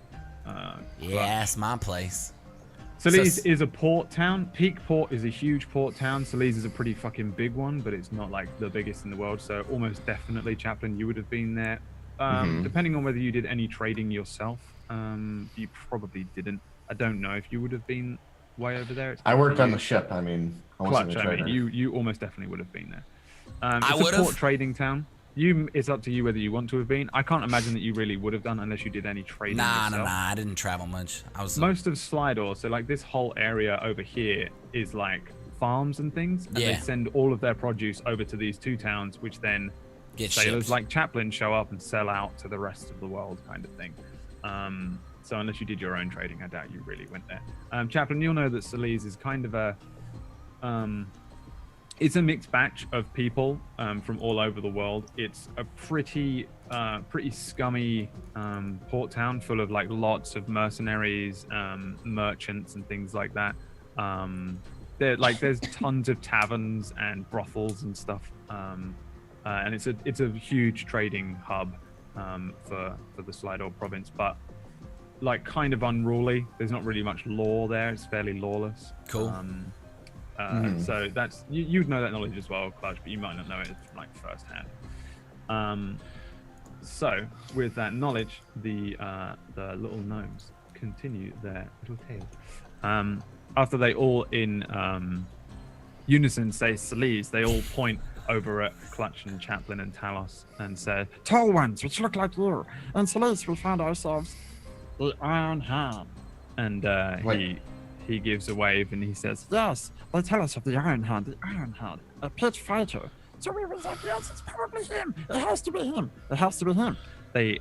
Yes, my place. Celis is a port town. Peak Port is a huge port town. Celis is a pretty fucking big one, but it's not the biggest in the world. So almost definitely, Chaplin, you would have been there. Depending on whether you did any trading yourself, you probably didn't. I don't know if you would have been way over there. I worked on the ship. I wasn't a trader. You almost definitely would have been there. It's a port trading town. It's up to you whether you want to have been. I can't imagine that you really would have done unless you did any trading yourself. Nah, I didn't travel much. Most of Slidor, so this whole area over here is farms and things, and they send all of their produce over to these two towns, which then sailors like Chaplin show up and sell out to the rest of the world, kind of thing. So unless you did your own trading, I doubt you really went there. Chaplin, you'll know that Celis is kind of a it's a mixed batch of people from all over the world. It's a pretty scummy port town full of lots of mercenaries, merchants, and things like that. There's tons of taverns and brothels and stuff, and it's a huge trading hub. for the Slidor province, but like kind of unruly. There's not really much law there. It's fairly lawless. Cool. So that's you'd know that knowledge as well, Clutch, but you might not know it from like firsthand. So with that knowledge, the little gnomes continue their little tale. After they all in unison say Celise, they all point over at Clutch and Chaplin and Talos and say, Tall ones, which look like you. And Celeste, we found ourselves the Iron Hand. And he gives a wave and he says, Yes, they tell us of the Iron Hand, a pit fighter. So we was like, yes, it's probably him. It has to be him. It has to be him. They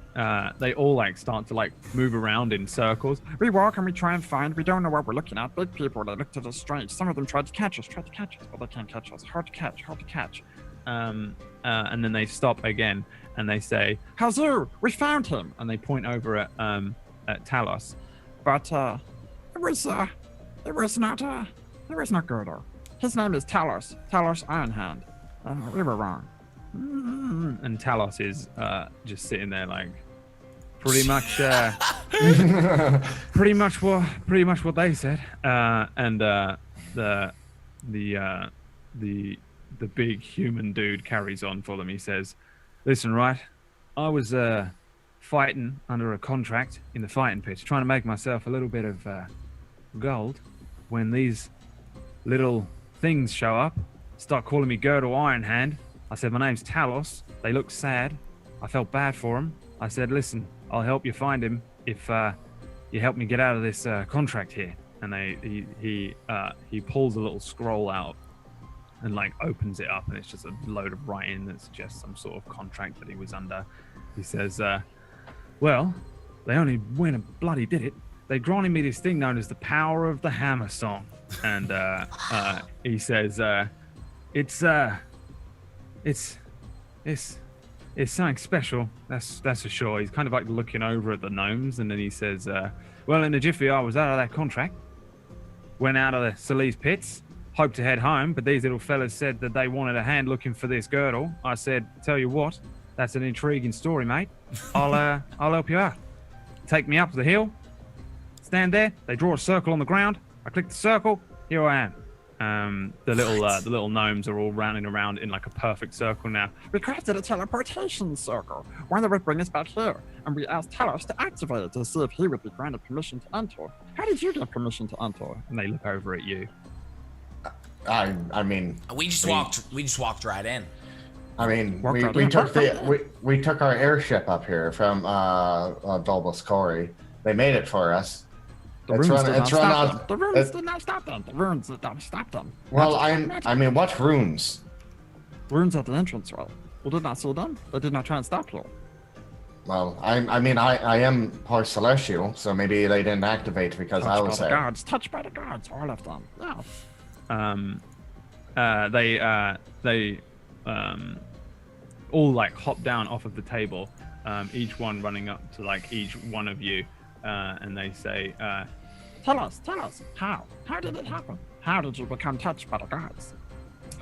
all like start to like move around in circles. We walk and we try and find. We don't know what we're looking at. Big people, they looked at us strange. Some of them tried to catch us, but they can't catch us. Hard to catch. And then they stop again and they say, Hazu, we found him. and they point over at Talos. But it was not Gerdo. His name is Talos Ironhand. We were wrong. And Talos is just sitting there like pretty much what they said. And the big human dude carries on for them. He says, listen, right, I was fighting under a contract in the fighting pit, trying to make myself a little bit of gold, when these little things show up, start calling me Girdle Ironhand. I said, my name's Talos. They looked sad. I felt bad for them. I said, listen, I'll help you find him if you help me get out of this contract here. And he pulls a little scroll out and like opens it up, and it's just a load of writing that suggests some sort of contract that he was under. He says, well, they only went and bloody did it. They granted me this thing known as the Power of the Hammer Song. And he says, it's something special, that's for sure. He's kind of like looking over at the gnomes, and then he says, well, in a jiffy I was out of that contract, went out of the Celise pits, hoped to head home, but these little fellas said that they wanted a hand looking for this girdle. I said, tell you what, that's an intriguing story, mate. I'll help you out. Take me up the hill, stand there, they draw a circle on the ground, I click the circle, here I am. The little gnomes are all rounding around in like a perfect circle now. We crafted a teleportation circle, one that would bring us back here, and we asked Talos to activate it to see if he would be granted permission to enter. How did you get permission to enter? And they look over at you. I mean, we just walked right in. I mean, we took our airship up here from Dolbus Corey. They made it for us. The runes did not stop them. The runes did not stop them. Well, I mean, what runes? Runes at the entrance, well. We did not see them. They did not try and stop you. Well, I mean, I am part celestial, so maybe they didn't activate because I was there. Touched by the gods, all of them. Yeah. They all like hop down off of the table, each one running up to like each one of you, and they say, tell us, how did it happen? How did you become touched by the gods?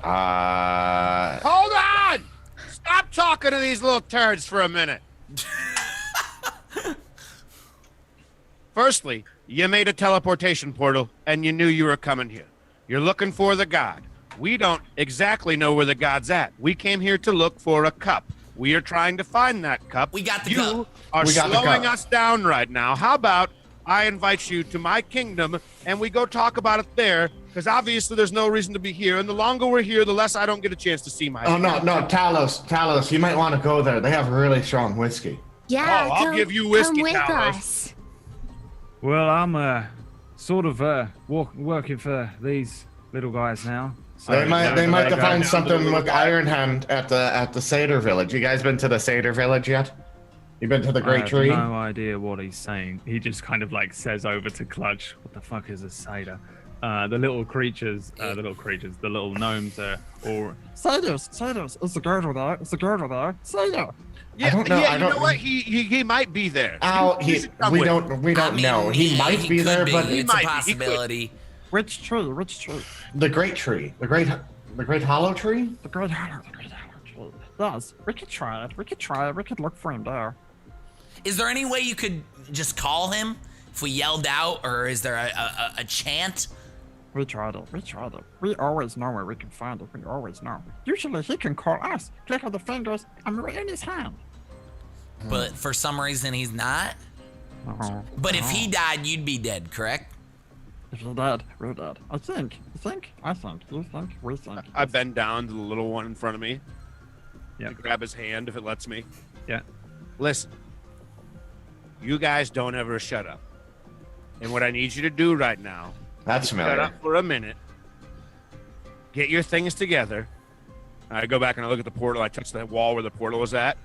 Hold on! Stop talking to these little turds for a minute. Firstly, you made a teleportation portal and you knew you were coming here. You're looking for the god. We don't exactly know where the god's at. We came here to look for a cup. We are trying to find that cup. We got the cup. You are slowing us down right now. How about I invite you to my kingdom and we go talk about it there, because obviously there's no reason to be here. And the longer we're here, the less I don't get a chance to see my no, Talos, you might want to go there. They have really strong whiskey. Yeah, I'll give you whiskey, come with Talos. us. well, I'm sort of working for these little guys now. So They might find something with Iron Hand at the Seder Village. You guys been to the Seder Village yet? You been to the Great Tree? I have no idea what he's saying. He just kind of like says over to Clutch, what the fuck is a Seder? The little gnomes are all... Saders, is the girdle there? Sader! Yeah, I don't know. Yeah, you know what? He might be there. We don't know. He might be there, be. but It's a possibility. Which tree? the Great Tree, the Great Hollow Tree. The Great Hollow Tree. Yes, we could try it. We could look for him there. Is there any way you could just call him if we yelled out, or is there a chant? We tried it. We always know where we can find it. We always know. Usually he can call us. Click on the fingers, and we're in his hand. But for some reason he's not? But if he died, you'd be dead, correct? If you're dead, we're dead. I think. You think. We think. I bend down to the little one in front of me. Yeah. Grab his hand if it lets me. Yeah. Listen, you guys don't ever shut up. And what I need you to do right now, That's shut familiar. up for a minute, get your things together. I go back and I look at the portal. I touch the wall where the portal was at.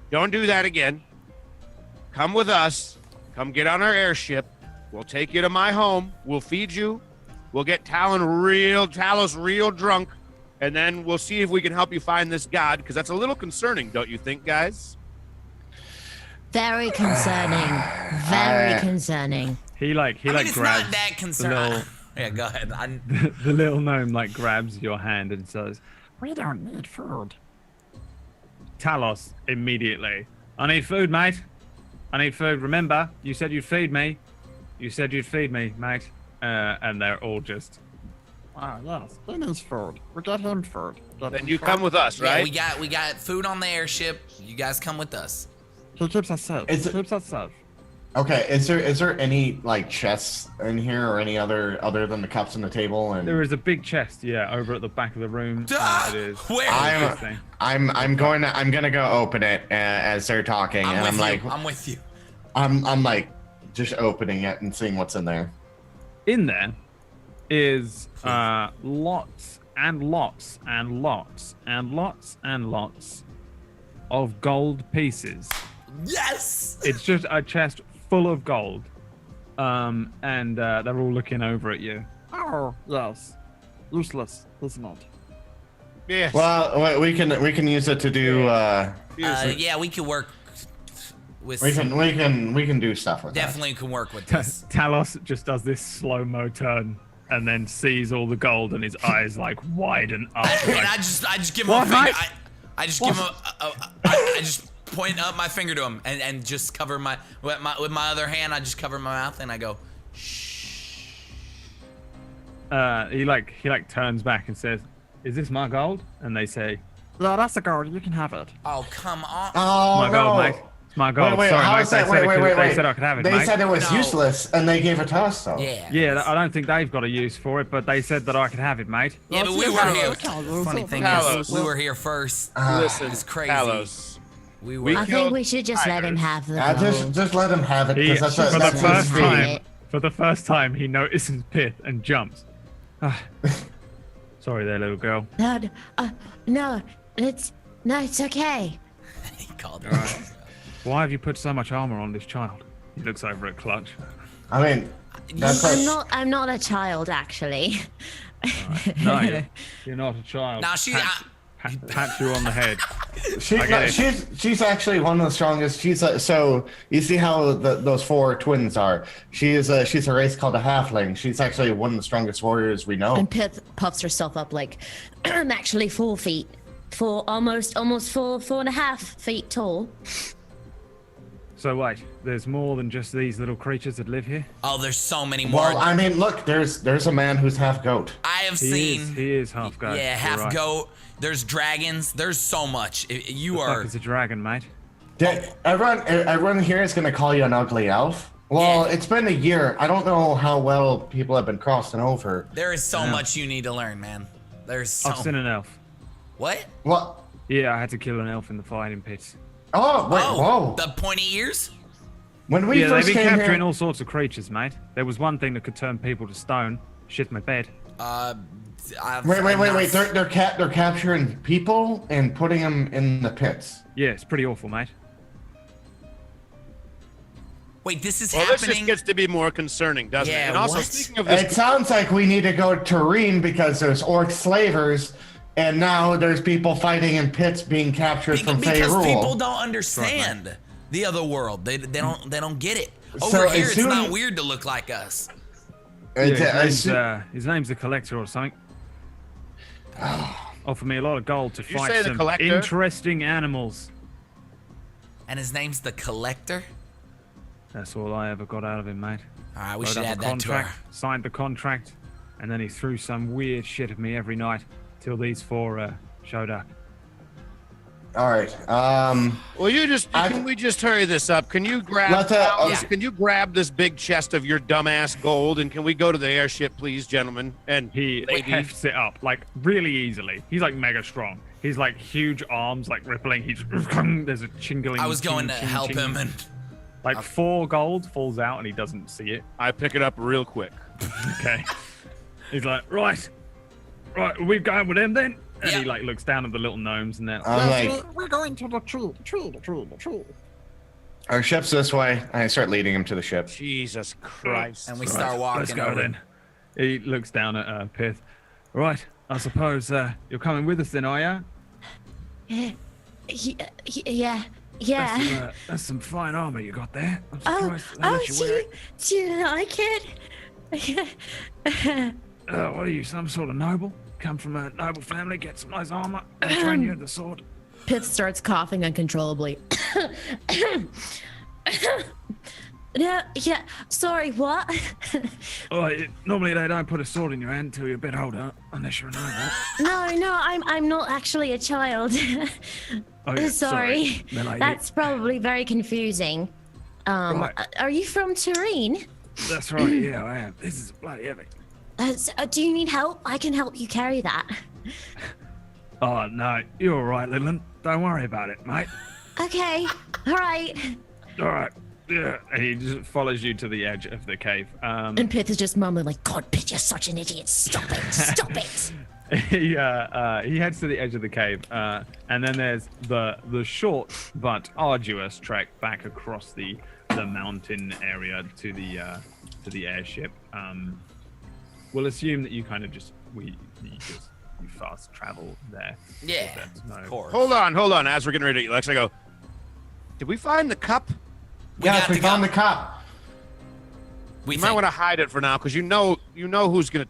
Don't do that again. Come with us. Come get on our airship. We'll take you to my home. We'll feed you. We'll get Talos real drunk. And then we'll see if we can help you find this god, because that's a little concerning, don't you think, guys? Very concerning. Very concerning. He I mean, it's grabs not that the concerning. little, Yeah, go ahead. the little gnome like grabs your hand and says, We don't need food. Talos immediately. I need food, mate. I need food. Remember, you said you'd feed me. You said you'd feed me, mate. And they're all just. Ah, yes. He needs food. We get him food. Then you come with us, Yeah, right? we got food on the airship. You guys come with us. He keeps us safe. Is it- Keeps us safe. Okay, is there any like chests in here or any other than the cups on the table? And There is a big chest, yeah, over at the back of the room. It is. Where? I'm gonna go open it as they're talking, and I'm like, I'm with you. I'm like just opening it and seeing what's in there. In there is lots and lots and lots and lots and lots of gold pieces. Yes. It's just a chest full of gold, and they're all looking over at you. Oh, yes. Useless, isn't it? Yes. Well, we can use it to do. Yeah, we can work with. We can do stuff with Definitely can work with this. Talos just does this slow-mo turn and then sees all the gold, and his eyes like widen up. And like, I just give him What, a finger. mate? I just give him I just point up my finger to him and just cover my with my other hand. I just cover my mouth and I go, shh. he like turns back and says, "Is this my gold?" And they say, Yeah, that's the gold. You can have it. Oh, come on. Oh "My gold, mate. It's my gold." Wait, Sorry, how mate. is that? They said I could have it, They mate. said it was No. useless, and they gave it to us, though. Yeah. Yeah, I don't think they've got a use for it, but they said that I could have it, mate. Yeah, but we Well, were here. Talos. Funny thing Talos. is, we were here first. Listen, It's crazy. Talos. We We were. I think we should just let him have the gold. Just let him have it, He, because for the that's his first speed. time, for the first time, he notices Pith and jumps. Ah. Sorry there, little girl. No, it's okay. He called All right. Why have you put so much armor on this child? He looks over at Clutch. I mean, that's I'm not a child, actually. No, you're not a child. Now she. Pat you on the head. I get it. she's actually one of the strongest. She's so you see how those four twins are. She's a race called a halfling. She's actually one of the strongest warriors we know. And Pith puffs herself up like, I'm actually 4 feet, almost 4.5 feet tall. So wait, there's more than just these little creatures that live here? Oh, there's so many more. Well, I mean, look, there's a man who's half goat. I have seen. He is half goat. Yeah, you're half right. goat. There's dragons. There's so much. You The are. fuck is a dragon, mate? Everyone here is gonna call you an ugly elf. Well, Yeah. it's been a year. I don't know how well people have been crossing over. There is so much you need to learn, man. There's so. I've seen an elf. What? What? Yeah, I had to kill an elf in the fighting pits. Oh, wait, whoa. The pointy ears. When we Yeah, first they've been came capturing here, all sorts of creatures, mate. There was one thing that could turn people to stone. Shit my bed. wait. They're capturing people and putting them in the pits. Yeah, it's pretty awful, mate. Wait, this is Well, this happening. just gets to be more concerning, doesn't Yeah, it? And also, what? speaking of It this, sounds like we need to go to Tareen because there's orc slavers, and now there's people fighting in pits being captured from because people Faerul. don't understand the other world. They don't get it. So Over as here, it's soon- not weird to look like us. Yeah, his name's the Collector or something. offered me a lot of gold to you fight say the some collector? interesting animals. And his name's the Collector? That's all I ever got out of him, mate. All right, we Wrote should up add a that to our... contract, signed the contract, and then he threw some weird shit at me every night till these four showed up. All right. Well, can we just hurry this up? Can you grab Can you grab this big chest of your dumbass gold, and can we go to the airship, please, gentlemen? And He hefts it up like really easily. He's like mega strong. He's like huge arms, like rippling. He's there's a chingling. I was going to help him, and like 4 gold falls out, and he doesn't see it. I pick it up real quick. Okay. He's like, right, we're going with him then. And Yeah. he like looks down at the little gnomes, and then I'm Yes, like, we're going to the tree. our ship's this way. I start leading him to the ship. Jesus Christ. we start walking let's go over. then. He looks down at Pith. Right, I suppose you're coming with us then, are ya? Yeah. That's some fine armor you got there. I'm Oh, surprised they let you wear it. do you like it? What are you, some sort of noble? Come from a noble family, get some nice armor, and train you with the sword. Pith starts coughing uncontrollably. Yeah, sorry, what? Normally they don't put a sword in your hand until you're a bit older, unless you're a noble. No, I'm not actually a child. Oh, yeah, Sorry. The lady. That's probably very confusing. Right. Are you from Turin? That's right, yeah, I am. This is bloody heavy. Do you need help? I can help you carry that. Oh, no, you're all right, Littleton. Don't worry about it, mate. Okay, all right. All right. Yeah. And he just follows you to the edge of the cave. And Pith is just mumbling like, God, Pith, you're such an idiot. Stop it. He heads to the edge of the cave, and then there's the short but arduous trek back across the mountain area to the airship. We'll assume that you kind of you fast travel there. Yeah, of course. Hold on. As we're getting ready to Lex, I go, did we find the cup? Yes, we found the cup. We might want to hide it for now, because you know who's gonna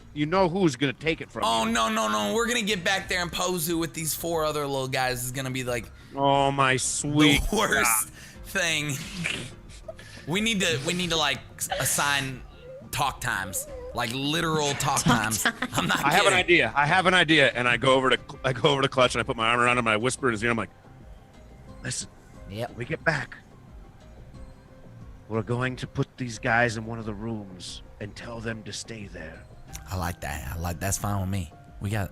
take it from Oh you. no! We're gonna get back there, and Pozu with these 4 other little guys is gonna be like Oh my sweet the worst thing. We need to like assign talk times, like literal talk times. I'm not. I have an idea, and I go over to Clutch, and I put my arm around him, and I whisper in his ear. I'm like, listen. Yep. When we get back, we're going to put these guys in one of the rooms and tell them to stay there. I like that. That's fine with me. We got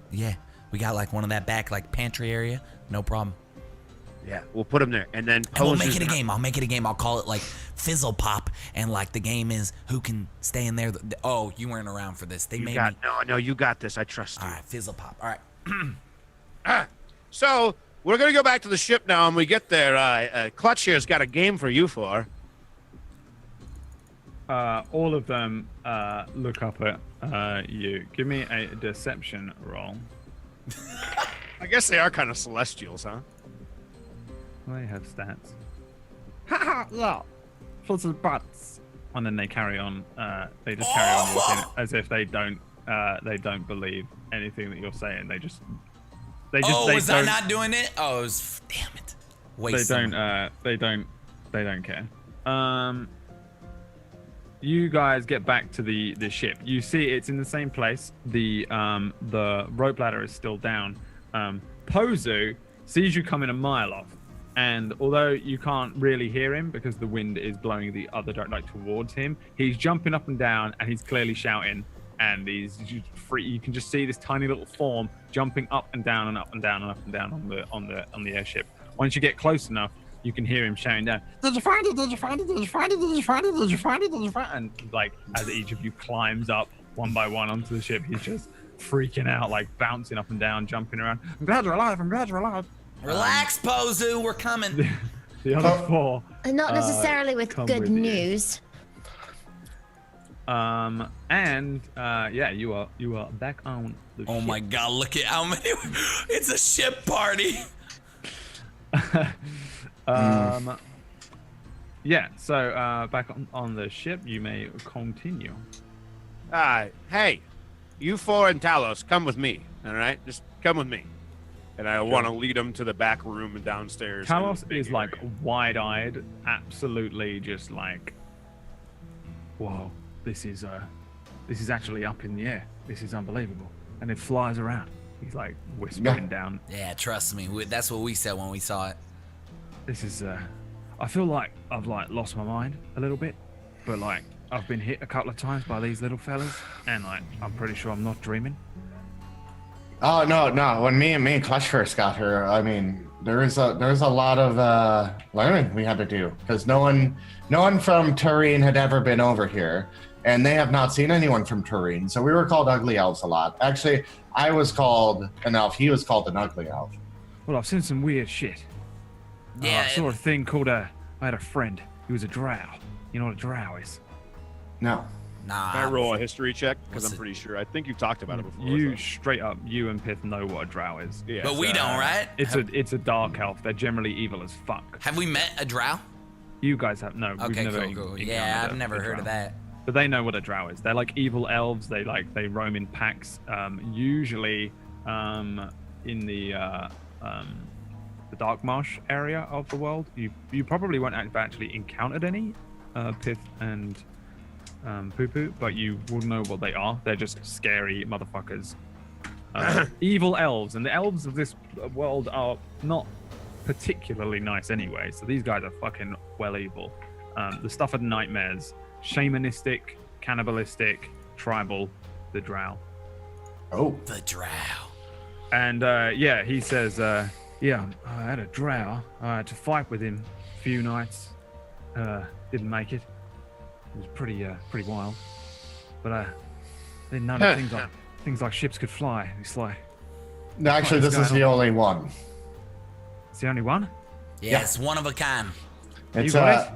like one of that back like pantry area. No problem. Yeah, we'll put them there, and then We'll make it a game. I'll make it a game. I'll call it like Fizzle Pop, and like the game is who can stay in there. Oh, you weren't around for this. They made me. No, you got this. I trust you. All right, Fizzle Pop. All right. So we're gonna go back to the ship now, and we get there. Clutch here's got a game for you for. All of them look up at you. Give me a deception roll. I guess they are kind of celestials, huh? They have stats. Haha, yeah. Fizzy butts. And then they carry on. They just carry on walking as if they don't believe anything that you're saying. They just. Was I not doing it? Oh, it was. Damn it. They don't care. You guys get back to the ship. You see it's in the same place. The rope ladder is still down. Pozu sees you coming a mile off, and although you can't really hear him because the wind is blowing the other direction, like towards him, he's jumping up and down, and he's clearly shouting. And he's just free. You can just see this tiny little form jumping up and down and up and down and up and down on the airship. Once you get close enough, you can hear him shouting down, "Did you find it? Did you find it? Did you find it? Did you find it? Did you find it? Did you find it?" And like as each of you climbs up one by one onto the ship, he's just freaking out, like bouncing up and down, jumping around. I'm glad you're alive. I'm glad you're alive. Relax, Pozu. We're coming. The other 4. Not necessarily with come good with you. news. Yeah, you are back on the ship. Oh my God! Look at how many. It's a ship party. Yeah. So back on the ship, you may continue. Hey, you 4 and Talos, come with me. All right, just come with me. and I want to lead him to the back room and downstairs. Kalos is like wide-eyed, absolutely just like, whoa, this is actually up in the air. This is unbelievable, and it flies around. He's like whispering down. Yeah, trust me, that's what we said when we saw it. This is, I feel like I've like lost my mind a little bit, but like I've been hit a couple of times by these little fellas, and like I'm pretty sure I'm not dreaming. Oh no! When me and Clutch first got her, I mean, there was a lot of learning we had to do because no one from Turin had ever been over here, and they have not seen anyone from Turin. So we were called ugly elves a lot. Actually, I was called an elf. He was called an ugly elf. Well, I've seen some weird shit. Yeah. I saw a thing called I had a friend. He was a drow. You know what a drow is? No. Nah. Can I roll a history check? Because What's I'm it? pretty sure. I think you've talked about it before. You so. straight up, you and Pith know what a drow is. Yeah, But we don't, right? It's a dark elf. They're generally evil as fuck. Have we met a drow? You guys have no. we've Okay, never cool. encountered Yeah, I've a never heard drow. of that. But they know what a drow is. They're like evil elves. They roam in packs. Usually, in the Dark Marsh area of the world. You probably won't have actually encountered any Pith and Poo Poo, but you will know what they are. They're just scary motherfuckers. Evil elves, and the elves of this world are not particularly nice anyway. So these guys are fucking well evil. The stuff of nightmares, shamanistic, cannibalistic, tribal, the drow. Oh. The drow. And yeah, he says, yeah, I had a drow. I had to fight with him a few nights. Didn't make it. It was pretty wild. But didn't know that things like ships could fly. It's like, No, actually, this is the only one. it's the only one. Yeah, it's one of a kind. It's got it?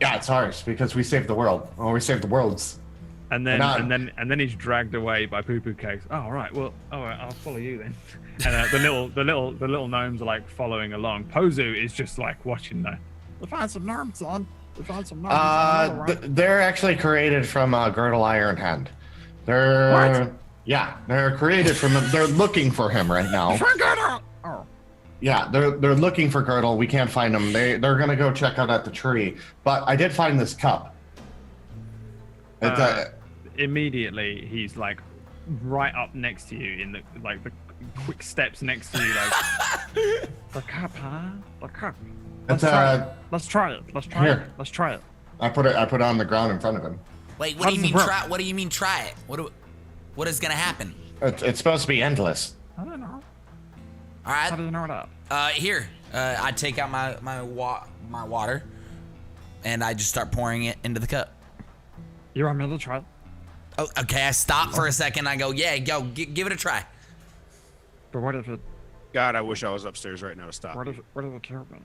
Yeah, it's ours because we saved the world. Or we saved the worlds. And then And and then he's dragged away by Poo Poo Cakes. Oh, all right. Well, all right. I'll follow you then. And the little gnomes are like following along. Pozu is just like watching though. We found some gnomes, son. We found some gnomes. They're actually created from Girdle Ironhand. They're What? Yeah, they're created from him. They're looking for him right now. Oh, Yeah, they're looking for Girdle. We can't find him. They're gonna go check out at the tree. But I did find this cup. It's Immediately, he's like right up next to you in the quick steps next to you, like the cup, huh? The cup. it's Let's try it. Let's try Here. it. Let's try it. I put it on the ground in front of him. Wait, How what do you does it mean work? try? What do you mean try it? What is gonna happen? It's supposed to be endless. I don't know. All How do right. you know that? Here. I take out my water, and I just start pouring it into the cup. You want me to try it? Oh, okay. I stop for a second. I go, yeah, go, give it a try. But what if it? God, I wish I was upstairs right now to stop. What if it killed me?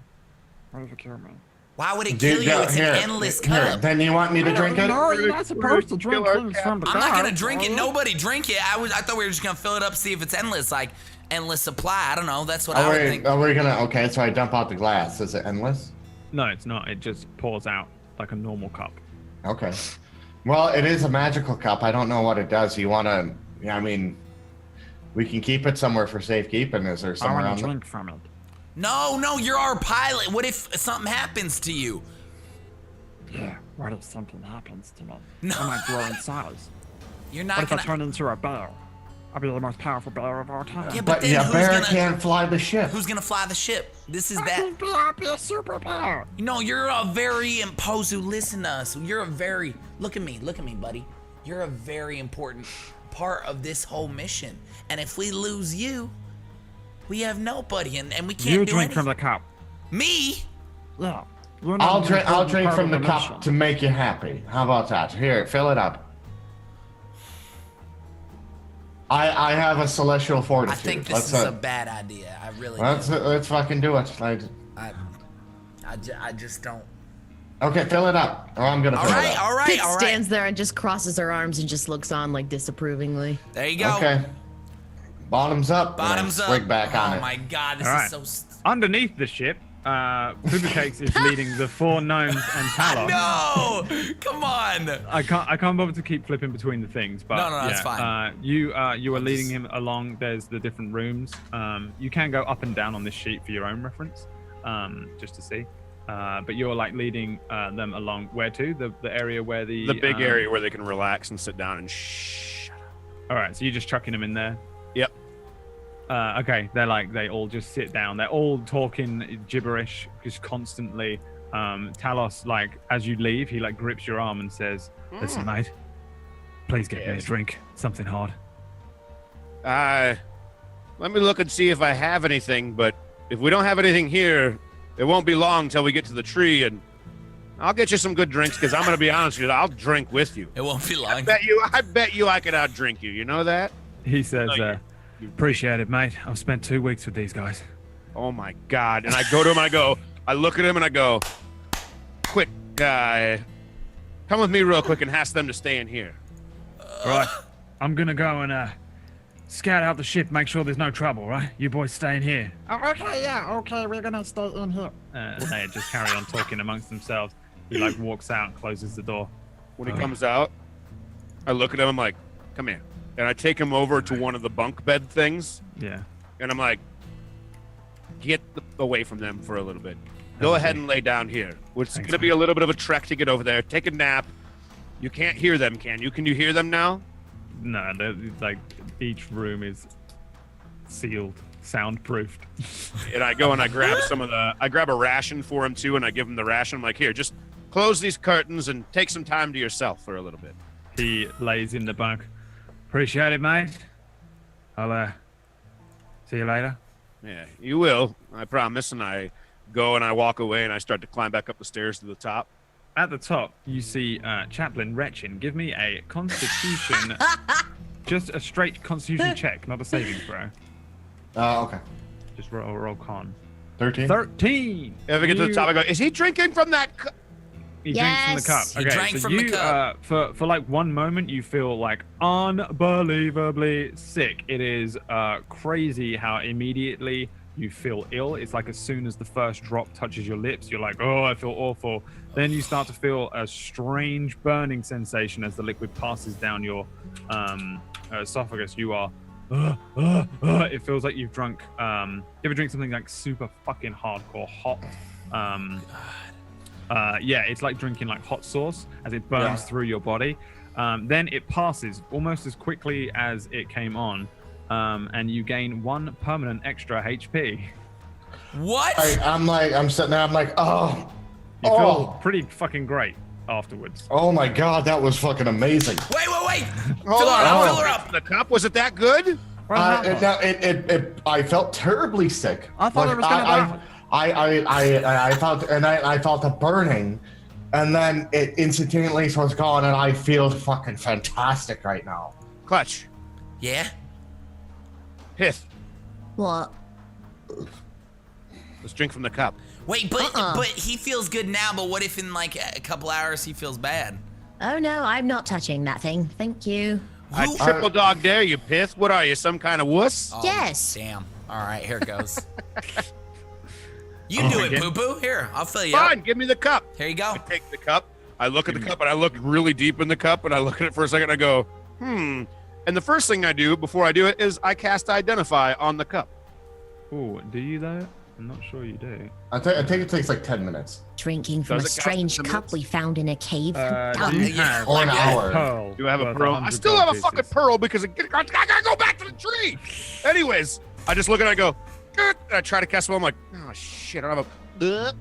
What if it killed me? Why would it kill Dude, you? no, It's here, an endless here. cup. Then you want me to drink it? No, you're not supposed to drink Killer things from the I'm not gonna cup, drink it. are you? Nobody drink it. I thought we were just gonna fill it up, see if it's endless, like endless supply. I don't know. That's what I would think. Are we gonna? Okay, so I dump out the glass. Is it endless? no, it's not. It just pours out like a normal cup. Okay. Well, it is a magical cup. I don't know what it does. You want to? Yeah, I mean, we can keep it somewhere for safekeeping. Is there I somewhere want on to the? drink from it. No, you're our pilot. What if something happens to you? Yeah. What if something happens to me? No. I might grow in size. You're What not if I gonna. turn into a bear? I'll be the most powerful bear of all time. Yeah, But then yeah, who's bear gonna- can't fly the ship. Who's gonna fly the ship? This is I that. can be, I'll be a super bear. No, you're a very Pozu. Listen to us. You're a very. Look at me, buddy. You're a very important part of this whole mission. And if we lose you, we have nobody, and we can't You do drink anything. from the cup. Me? Yeah. You're not I'll an drink. I'll important drink part from of the mission. cup to make you happy. How about that? Here, fill it up. I have a celestial I fortitude. think this Let's, is a bad idea. I really let's fucking do it. I just don't. Okay, fill it up, or I'm gonna All fill it right, up. all right, Pith all right. stands there and just crosses her arms and just looks on like disapprovingly. There you go. Okay. Bottoms up. and I Bottoms up. swig back on Oh it. my god, this All is right. so. Underneath the ship, Pooper Cakes is leading the 4 gnomes and Talos. No! Come on! I can't bother to keep flipping between the things, but No, yeah, that's fine. You are leading him along. There's the different rooms. You can go up and down on this sheet for your own reference, just to see. But you're like leading them along where to? The area where the big area where they can relax and sit down and shh. All right, so you're just chucking them in there. Yep. Okay, they all just sit down. They're all talking gibberish just constantly. Talos, like, as you leave, he like grips your arm and says, "Listen, mate, please get me a drink, something hard." Let me look and see if I have anything, but if we don't have anything here, it won't be long till we get to the tree, and I'll get you some good drinks, because I'm going to be honest with you, I'll drink with you. It won't be long. I bet you I could outdrink you. You know that? He says, "Appreciate it, mate. I've spent 2 weeks with these guys." Oh my God. And I go to him, I look at him and I go, "Quick, guy, come with me real quick and ask them to stay in here." Right. I'm going to go and scout out the ship, make sure there's no trouble, right? You boys stay in here. Oh, okay, yeah, okay, we're gonna stay in here. They just carry on talking amongst themselves. He like walks out and closes the door. When he comes out, I look at him, I'm like, "Come here." And I take him over to one of the bunk bed things. Yeah. And I'm like, "Get away from them for a little bit. Go ahead and lay down here. It's going to be a little bit of a trek to get over there. Take a nap. You can't hear them, can you? Can you hear them now?" No, like each room is sealed, soundproofed. And I go and I grab I grab a ration for him too, and I give him the ration. I'm like, "Here, just close these curtains and take some time to yourself for a little bit." He lays in the bunk. "Appreciate it, mate. I'll see you later." Yeah, you will. I promise. And I go and I walk away and I start to climb back up the stairs to the top. At the top, you see Chaplain Wretchin. Give me a Constitution, just a straight Constitution check, not a saving throw. Okay. Just roll con. 13. 13. If I get to the top, I go, "Is he drinking from that cup?" He drinks from the cup. He Okay, drank so from you, the cup. For like 1 moment, you feel like unbelievably sick. It is crazy how immediately you feel ill. It's like as soon as the first drop touches your lips, you're like, "Oh, I feel awful." Then you start to feel a strange burning sensation as the liquid passes down your esophagus. You are, it feels like you've drunk, you ever drink something like super fucking hardcore hot? Yeah, it's like drinking like hot sauce as it burns through your body. Then it passes almost as quickly as it came on, and you gain 1 permanent extra HP. What? I'm sitting there, I'm like, "Oh, You feel pretty fucking great afterwards. oh my God, that was fucking amazing." Wait. Hold Fill on. her up, I'll fill her up. The cup, was it that good? I felt terribly sick. I thought it was gonna die. I felt a burning, and then it instantaneously was gone, and I feel fucking fantastic right now. Clutch. Yeah? Pith. What? Let's drink from the cup. Wait, but he feels good now, but what if in like a couple hours he feels bad? Oh no, I'm not touching that thing. Thank you. I triple dog dare you, Pith. What are you, some kind of wuss? Oh, Yes. Damn. All right, here it goes. You do it, Poo Poo. Here, I'll fill you Fine, up. give me the cup. Here you go. I take the cup. I look at the cup and I look really deep in the cup and I look at it for a second and I go, And the first thing I do before I do it is I cast Identify on the cup. Oh, do you though? I'm not sure you do. I think it takes like 10 minutes. Drinking from Does a it cost strange 10 cup minutes? we found in a cave. Do you have Or an hour. pearl? Do I have a worth pearl? 100 I still have a gold fucking pieces? pearl because I gotta go back to the tree. Anyways, I just look at it and I go, and I try to cast one. I'm like, oh shit, I don't have a.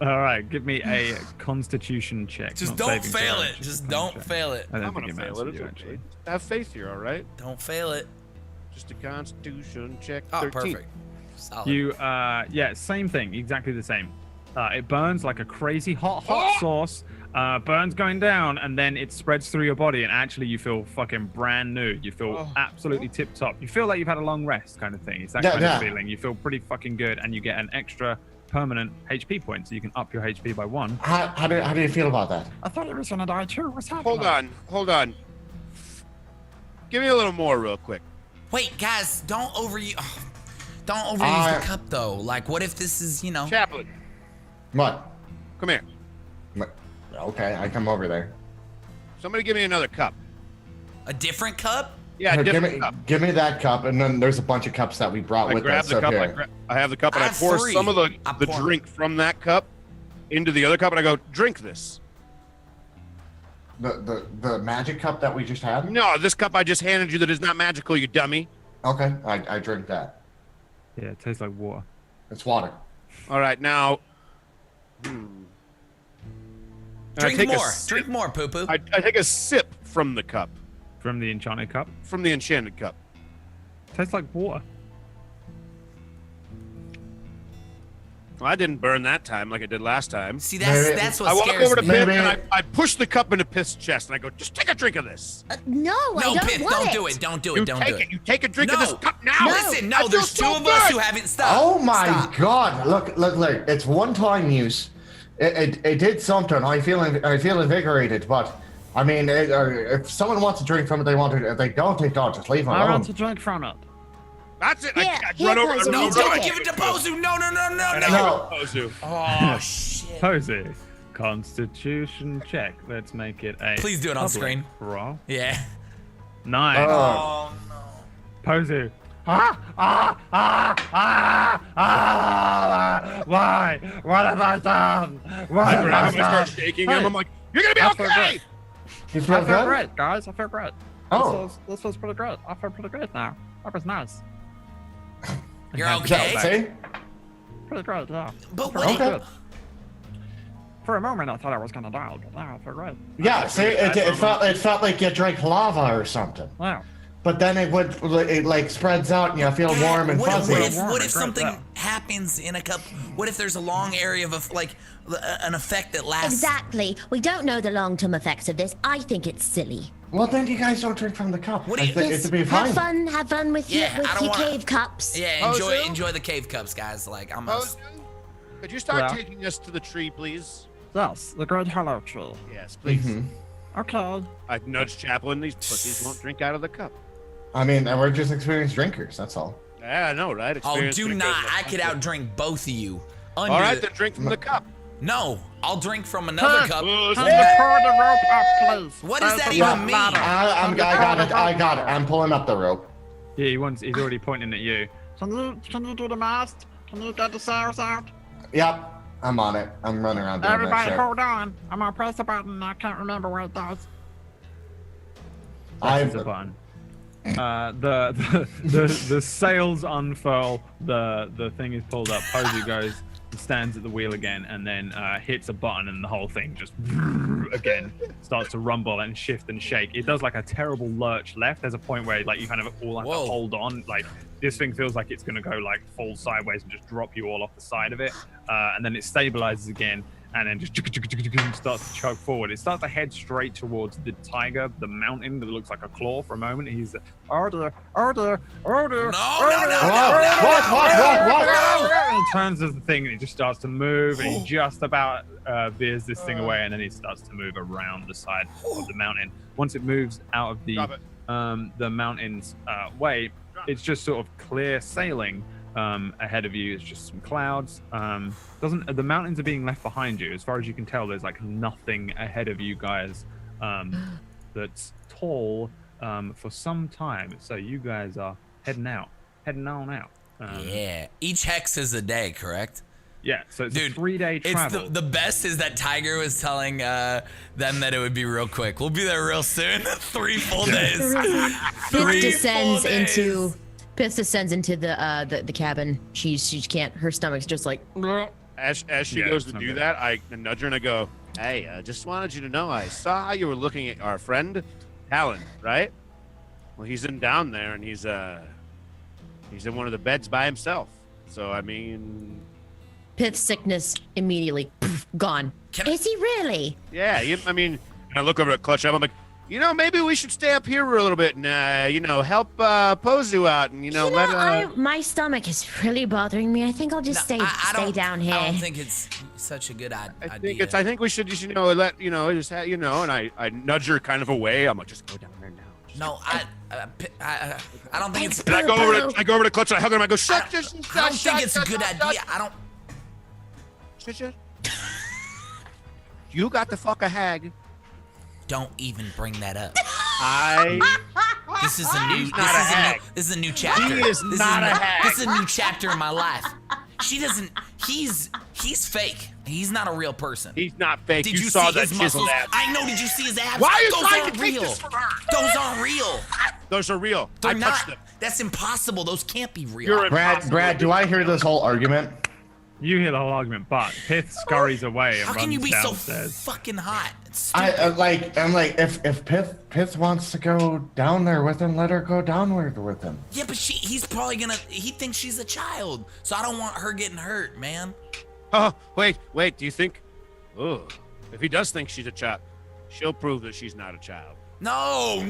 All right, give me a Constitution check. Just not don't saving fail throw, it. Just a don't check. fail it. I don't I'm think gonna it fail matters it. to you, It's okay. actually. Have faith here, all right? Don't fail it. Just a Constitution check. Oh, 13. perfect. Solid. You, yeah, same thing, exactly the same. It burns like a crazy hot sauce. Burns going down, and then it spreads through your body, and actually you feel fucking brand new. You feel absolutely tip top. You feel like you've had a long rest, kind of thing. It's that kind of feeling. You feel pretty fucking good, and you get an extra permanent HP point, so you can up your HP by 1. How do you feel about that? I thought he was gonna die too. What's happening? Hold on. Give me a little more real quick. Wait, guys, don't Don't overuse the cup though. Like, what if this is, you know? Chaplain, What? come here. Okay, I come over there. Somebody give me another cup. A different cup? Yeah, Here, different cup. give me that cup, and then there's a bunch of cups that we brought I with grab us. the up cup. here. I have the cup, and I I have pour 3. some of the pour. drink from that cup into the other cup, and I go, drink this. The magic cup that we just had? No, this cup I just handed you that is not magical, you dummy. Okay, I drink that. Yeah, it tastes like water. It's water. All right, now. Drink more, poo poo. I take a sip from the cup, From the enchanted cup. from the enchanted cup. Tastes like water. Well, I didn't burn that time like I did last time. See, that's what I walk scares over to me. Pith Maybe- and I push the cup into Pith's chest and I go, just take a drink of this. No, I No, don't Pith, want don't it. do it. Don't do You it. Don't take do it. it. You take a drink of No. this cup now. Listen, I no, feel there's so 2 of us good. who haven't stopped. Oh my Stop. God! Look! It's one-time use. It did something. I feel invigorated, but I mean, if someone wants to drink from it, they want to. If they don't, they don't. Just leave it I alone. want to drink from it. That's it. Yeah, I here run over. goes I a run No, over. drink don't it. give it to Pozu. No. No. Pozu. Oh, shit. Posey. Constitution check. Let's make it a. Please do it on public screen. Roll. Yeah. 9. Oh, no. Posey. Why? What have I done? What I have grab I him, I start done? shaking him. I'm like, you're gonna be I feel okay. You feel I feel good? great, guys. I feel great. Oh. This was pretty great. I feel pretty great now. That was nice. You're Yeah, okay? See? Pretty great, yeah. But Feel what? Okay. good. For a moment, I thought I was gonna die, but now I feel great. Yeah. See, it felt like you drank lava or something. Wow. But then it like spreads out and you feel warm and what, fuzzy. what if Great, something yeah. happens in a cup? What if there's a long area of like an effect that lasts? Exactly. We don't know the long-term effects of this. I think it's silly. Well, then you guys don't drink from the cup. What do you- It'd be Have fine. fun with Yeah, your, I with don't your wanna- cave cups. Yeah, Pozu? enjoy the cave cups, guys. Like I'm. Pozu, could you start Yeah. taking us to the tree, please? Yes, the great hollow tree. Yes, please. Mhm. Okay. I nudge Chaplain. These pussies won't drink out of the cup. I mean, and we're just experienced drinkers. That's all. Yeah, I know, right? Oh, Experience do drinkers. not! I could outdrink both of you. Under All right, the- then drink from the cup. No, I'll drink from another cup. Can you pull the rope up, please? What does There's that a even rope mean? ladder. I got it. I'm pulling up the rope. Yeah, he's already pointing at you. Can you do the mast? Can you get the sails out? Yep, I'm on it. I'm running around doing Everybody that shit. hold on. I'm gonna press the button. I can't remember what it does. Presses a button. The sails unfurl. The thing is pulled up. Posey goes, stands at the wheel again, and then hits a button, and the whole thing just again starts to rumble and shift and shake. It does like a terrible lurch left. There's a point where like you kind of all have Whoa. to hold on. Like this thing feels like it's gonna go like fall sideways and just drop you all off the side of it, and then it stabilizes again. And then just starts to chug forward. It starts to head straight towards the tiger, the mountain that looks like a claw for a moment. He's Oh dear. Oh dear. Oh dear. What? He turns as the thing and it just starts to move, and he just about veers this thing away, and then he starts to move around the side of the mountain. Once it moves out of Drop it. the mountain's way, it's just sort of clear sailing ahead of you. It's just some clouds. The mountains are being left behind you. As far as you can tell, there's like nothing ahead of you guys that's tall for some time. So you guys are heading on out. Yeah. Each hex is a day, correct? Yeah, so it's Dude, a 3-day travel. It's the best is that Tiger was telling them that it would be real quick. We'll be there real soon. 3 full days. Pith descends full days. into the cabin. She can't. Her stomach's just like. As she Yeah, goes to it's not do good. that, I nudge her and I go, "Hey, I just wanted you to know I saw you were looking at our friend, Talon, right? Well, he's in down there, and he's in one of the beds by himself. So I mean, Pith's sickness immediately gone. Is he really? yeah. I mean, and I look over at Clutch. I'm like, maybe we should stay up here for a little bit and help Pozu out, and let. My stomach is really bothering me. I think I'll just stay down here. I don't think it's such a good idea. I think we should just let and I nudge her kind of away. I'm like, just go down there now. No, I don't think it's. And I go over to Clutch and I hug him and I go, shut. I don't think it's a good idea. I don't. Shut. You got to fuck a hag. Don't even bring that up. This is a new. This is a new chapter. He is not a hag. This is a new chapter in my life. She doesn't. He's fake. He's not a real person. He's not fake. Did you saw see that his muscles? chiseled abs. I know. Did you see his abs? Why are you Those trying aren't to take real. this from her? Those aren't real. Those are real. They're I not. touched them. That's impossible. Those can't be real. You're Brad, do I hear this whole argument? You hear the whole argument, but Pith scurries away and How runs can you be downstairs. so fucking hot? It's I'm stupid. like, if Pith wants to go down there with him, let her go downward with him. Yeah, but he's probably gonna. He thinks she's a child, so I don't want her getting hurt, man. Oh, wait. Do you think? Oh, if he does think she's a child, she'll prove that she's not a child. No.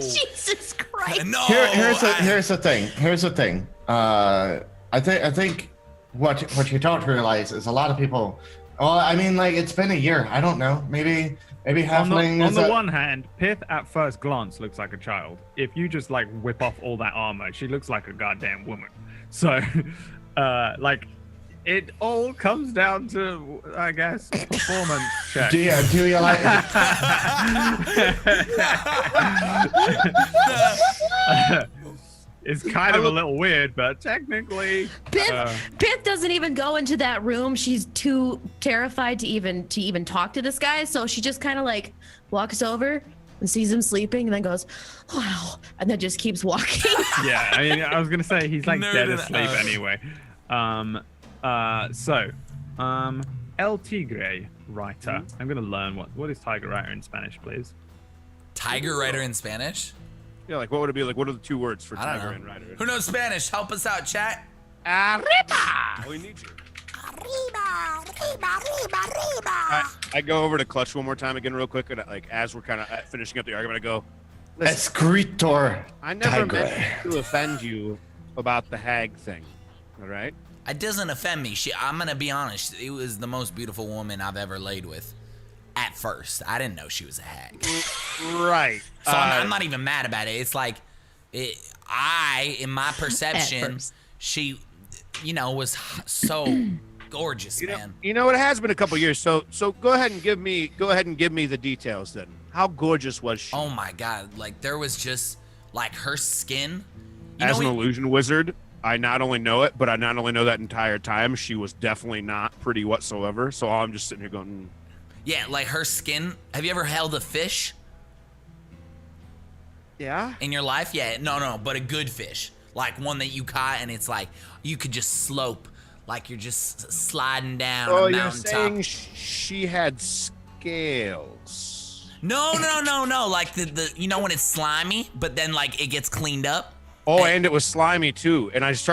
Jesus Christ. No. Here's the thing. I think what you don't realize is a lot of people. Well, I mean, like, it's been a year. I don't know. Maybe halfling On is the one hand, Pith at first glance looks like a child. If you just like whip off all that armor, she looks like a goddamn woman. So, like, it all comes down to, I guess, performance check. Do you like? It's kind of a little weird, but technically, Pith doesn't even go into that room. She's too terrified to even talk to this guy. So she just kind of like walks over and sees him sleeping, and then goes, "Wow," and then just keeps walking. yeah. I mean, I was gonna say he's like dead Nerd asleep enough. anyway. El Tigre writer. I'm gonna learn what is tiger writer in Spanish, please. Tiger rider in Spanish? Yeah, like what would it be? Like what are the two words for I don't tiger know. and rider? Who knows Spanish? Help us out, chat. Arriba! We need you. I go over to Clutch one more time again, real quick, and like as we're kind of finishing up the argument, I go, "Listen, Escritor. I never Tigre. meant to offend you about the hag thing, all right? It doesn't offend me. I'm gonna be honest. It was the most beautiful woman I've ever laid with. At first, I didn't know she was a hag. Right. So I'm not even mad about it. It's like, in my perception, she, was so gorgeous, man. You know, it has been a couple years. So go ahead and give me the details then. How gorgeous was she? Oh my God! Like there was just like her skin. As an illusion wizard, I not only know it, but I not only know that entire time she was definitely not pretty whatsoever. So I'm just sitting here going. Yeah, like her skin. Have you ever held a fish Yeah. in your life? Yeah, no, but a good fish. Like one that you caught and it's like you could just slope, like you're just sliding down a You're mountaintop. saying she had scales. No. Like the when it's slimy, but then like it gets cleaned up. Oh, and it was slimy too. And I just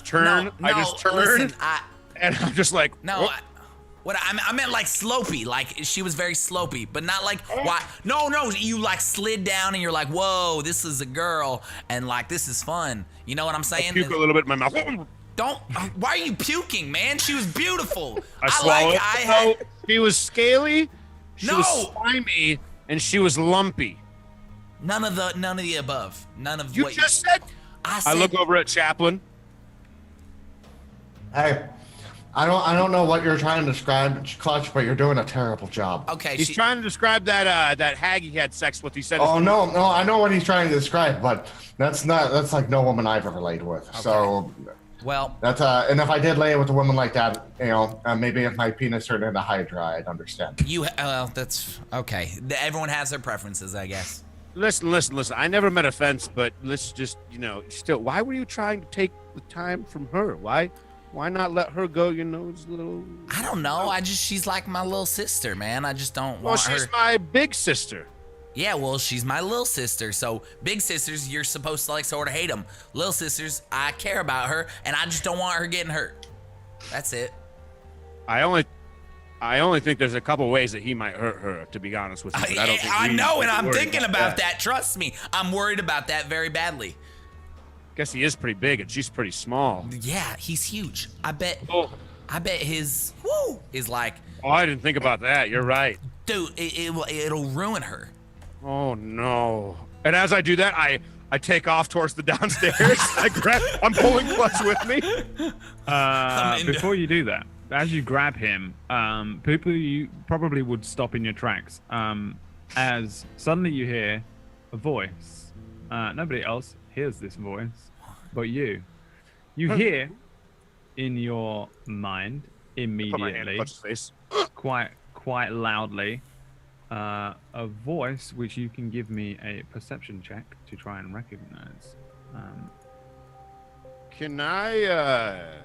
turn. Listen, and I'm just like, no. "Whoop." I meant like slopey, like she was very slopey, but not like why? No, you like slid down and you're like, whoa, this is a girl, and like this is fun. You know what I'm saying? Puke a little bit in my mouth. Don't. Why are you puking, man? She was beautiful. I swallowed. She was scaly. She No. was slimy, and she was lumpy. None of the above. None of You what just said. I said. I look over at Chaplin. Hey, I don't know what you're trying to describe, Clutch, but you're doing a terrible job. Okay. He's trying to describe that hag he had sex with. He said. Oh no, I know what he's trying to describe, but that's like no woman I've ever laid with. Okay. So Well. that's and if I did lay with a woman like that, maybe if my penis turned into Hydra, I'd understand. That's okay. Everyone has their preferences, I guess. Listen. I never meant offense, but let's just, still. Why were you trying to take the time from her? Why not let her go? It's a little. I don't know. She's like my little sister, man. I just don't want her. Well, she's my big sister. Yeah, well, she's my little sister. So big sisters, you're supposed to like sort of hate them. Little sisters, I care about her, and I just don't want her getting hurt. That's it. I only think there's a couple ways that he might hurt her. To be honest with you, but I don't think I we know, need and to I'm worry thinking about that. Trust me, I'm worried about that very badly. Guess he is pretty big, and she's pretty small. Yeah, he's huge. I bet his is like. Oh, I didn't think about that. You're right. Dude, it'll ruin her. Oh no! And as I do that, I take off towards the downstairs. I'm pulling Clutch with me. Before you do that, as you grab him, people you probably would stop in your tracks. As suddenly you hear a voice. Nobody else hears this voice, but you. You hear in your mind Put my hand in immediately, Clutch's face. quite loudly, a voice which you can give me a perception check to try and recognize. Can I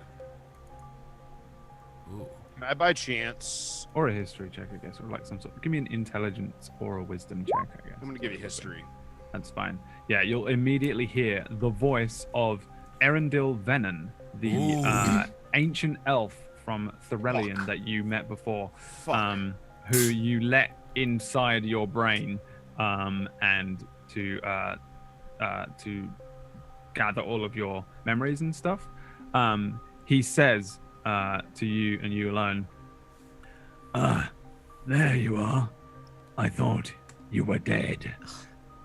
by chance? Or a history check, I guess, or like some sort. Give me an intelligence or a wisdom check, I guess. I'm gonna give you history. That's fine. Yeah, you'll immediately hear the voice of Erendil Venon, the ancient elf from Thorelion that you met before, who you let inside your brain, and to gather all of your memories and stuff. He says to you and you alone, there you are. I thought you were dead.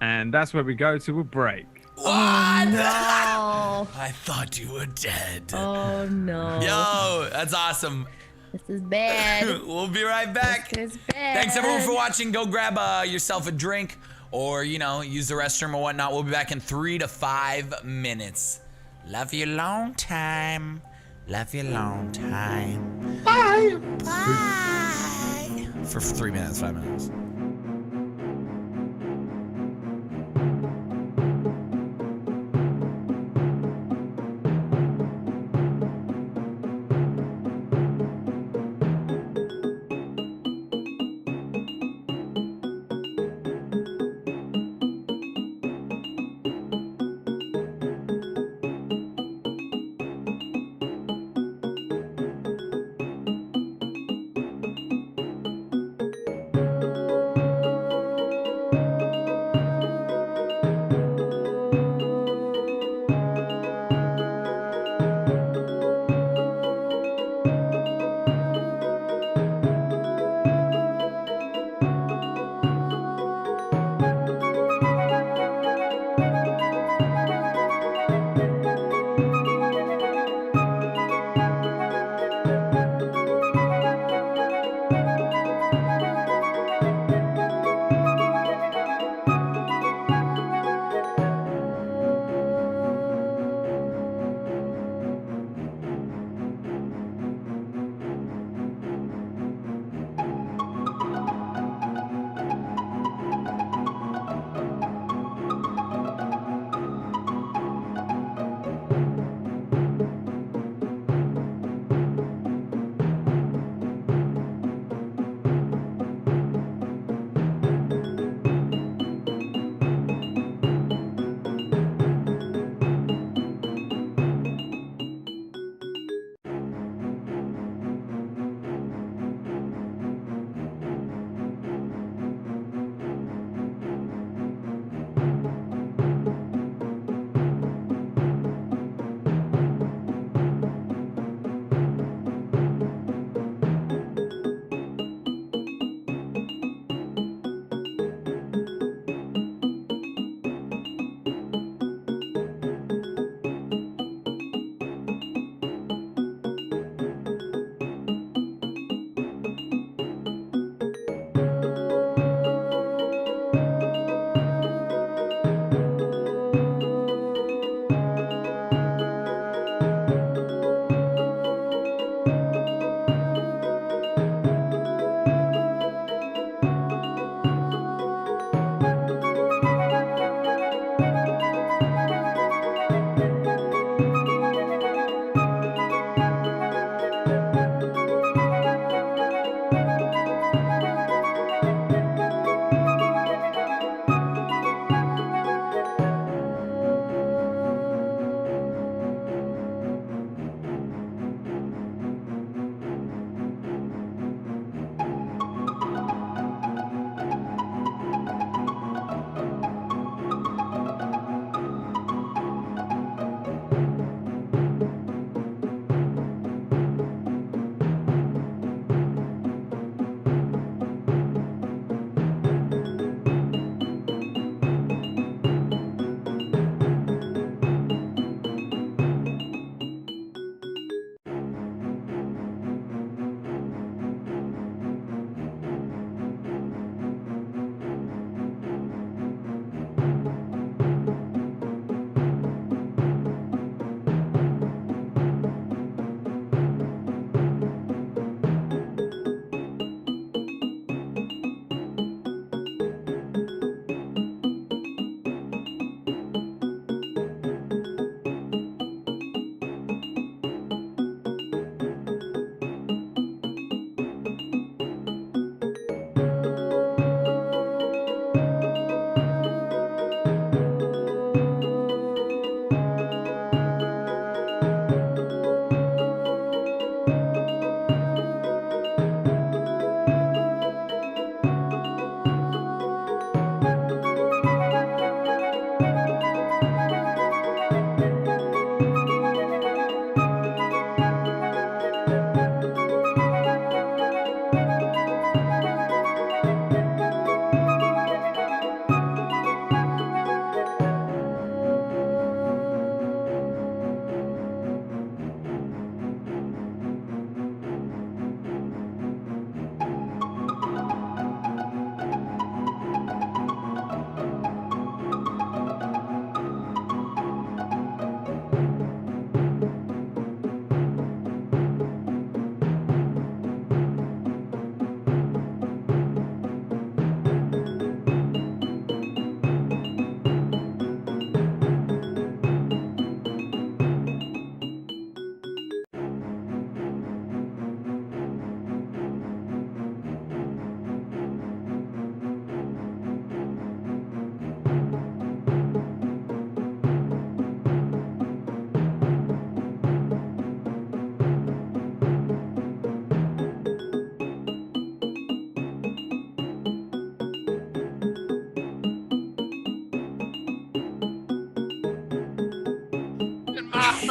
And that's where we go to a break. What? No. I thought you were dead. Oh no. Yo, that's awesome. This is bad. We'll be right back. This is bad. Thanks everyone for watching. Go grab yourself a drink or, use the restroom or whatnot. We'll be back in 3 to 5 minutes. Love you long time. Love you long time. Bye. Bye. For 3 minutes, 5 minutes.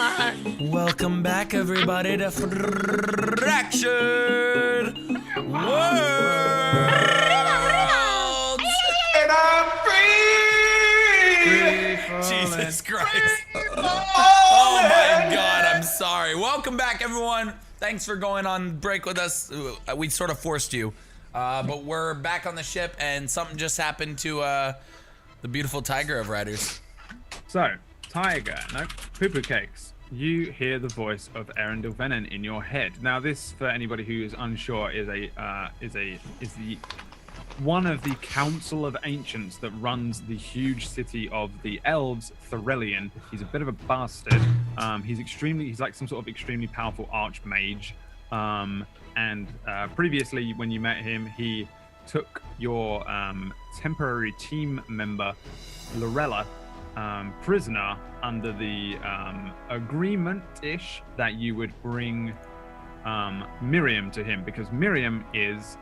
Welcome back, everybody, to Fractured Worlds. And I'm free. Jesus Christ. Oh my God, I'm sorry. Welcome back, everyone. Thanks for going on break with us. We sort of forced you. But we're back on the ship, and something just happened to the beautiful Tiger of Riders. So, Tiger, no, Poo-Poo Cakes, you hear the voice of Arundel Venom in your head. Now, this, for anybody who is unsure, is the one of the Council of Ancients that runs the huge city of the Elves, Thorelian. He's a bit of a bastard. He's like some sort of extremely powerful archmage. And previously, when you met him, he took your temporary team member, Lorella, prisoner under the agreement-ish that you would bring Miriam to him, because Miriam is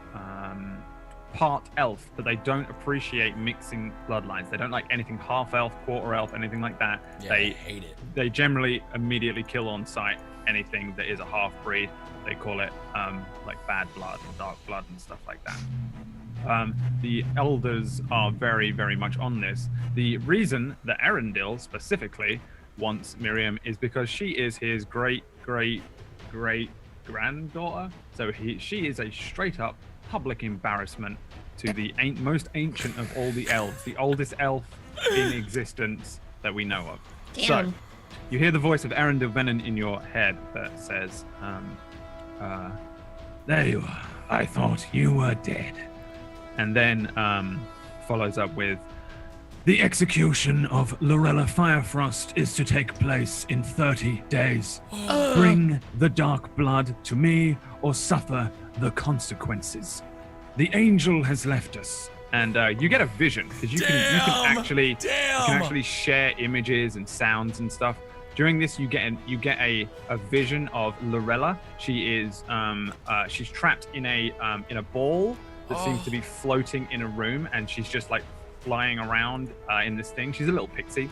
part elf, but they don't appreciate mixing bloodlines. They don't like anything half elf, quarter elf, anything like that. Yeah, They hate it. They generally immediately kill on sight anything that is a half breed. They call it like bad blood, dark blood, and stuff like that. The elders are very, very much on this. The reason that Arundel specifically wants Miriam is because she is his great granddaughter. So she is a straight up public embarrassment to the most ancient of all the elves, the oldest elf in existence that we know of. Damn. So you hear the voice of Arundel Venom in your head that says, there you are. I thought you were dead. And then follows up with, the execution of Lorella Firefrost is to take place in 30 days. Bring the dark blood to me or suffer the consequences. The angel has left us. And you get a vision, because you can actually share images and sounds and stuff. During this, you get a vision of Lorella. She is she's trapped in a ball that seems to be floating in a room, and she's just like flying around in this thing. She's a little pixie,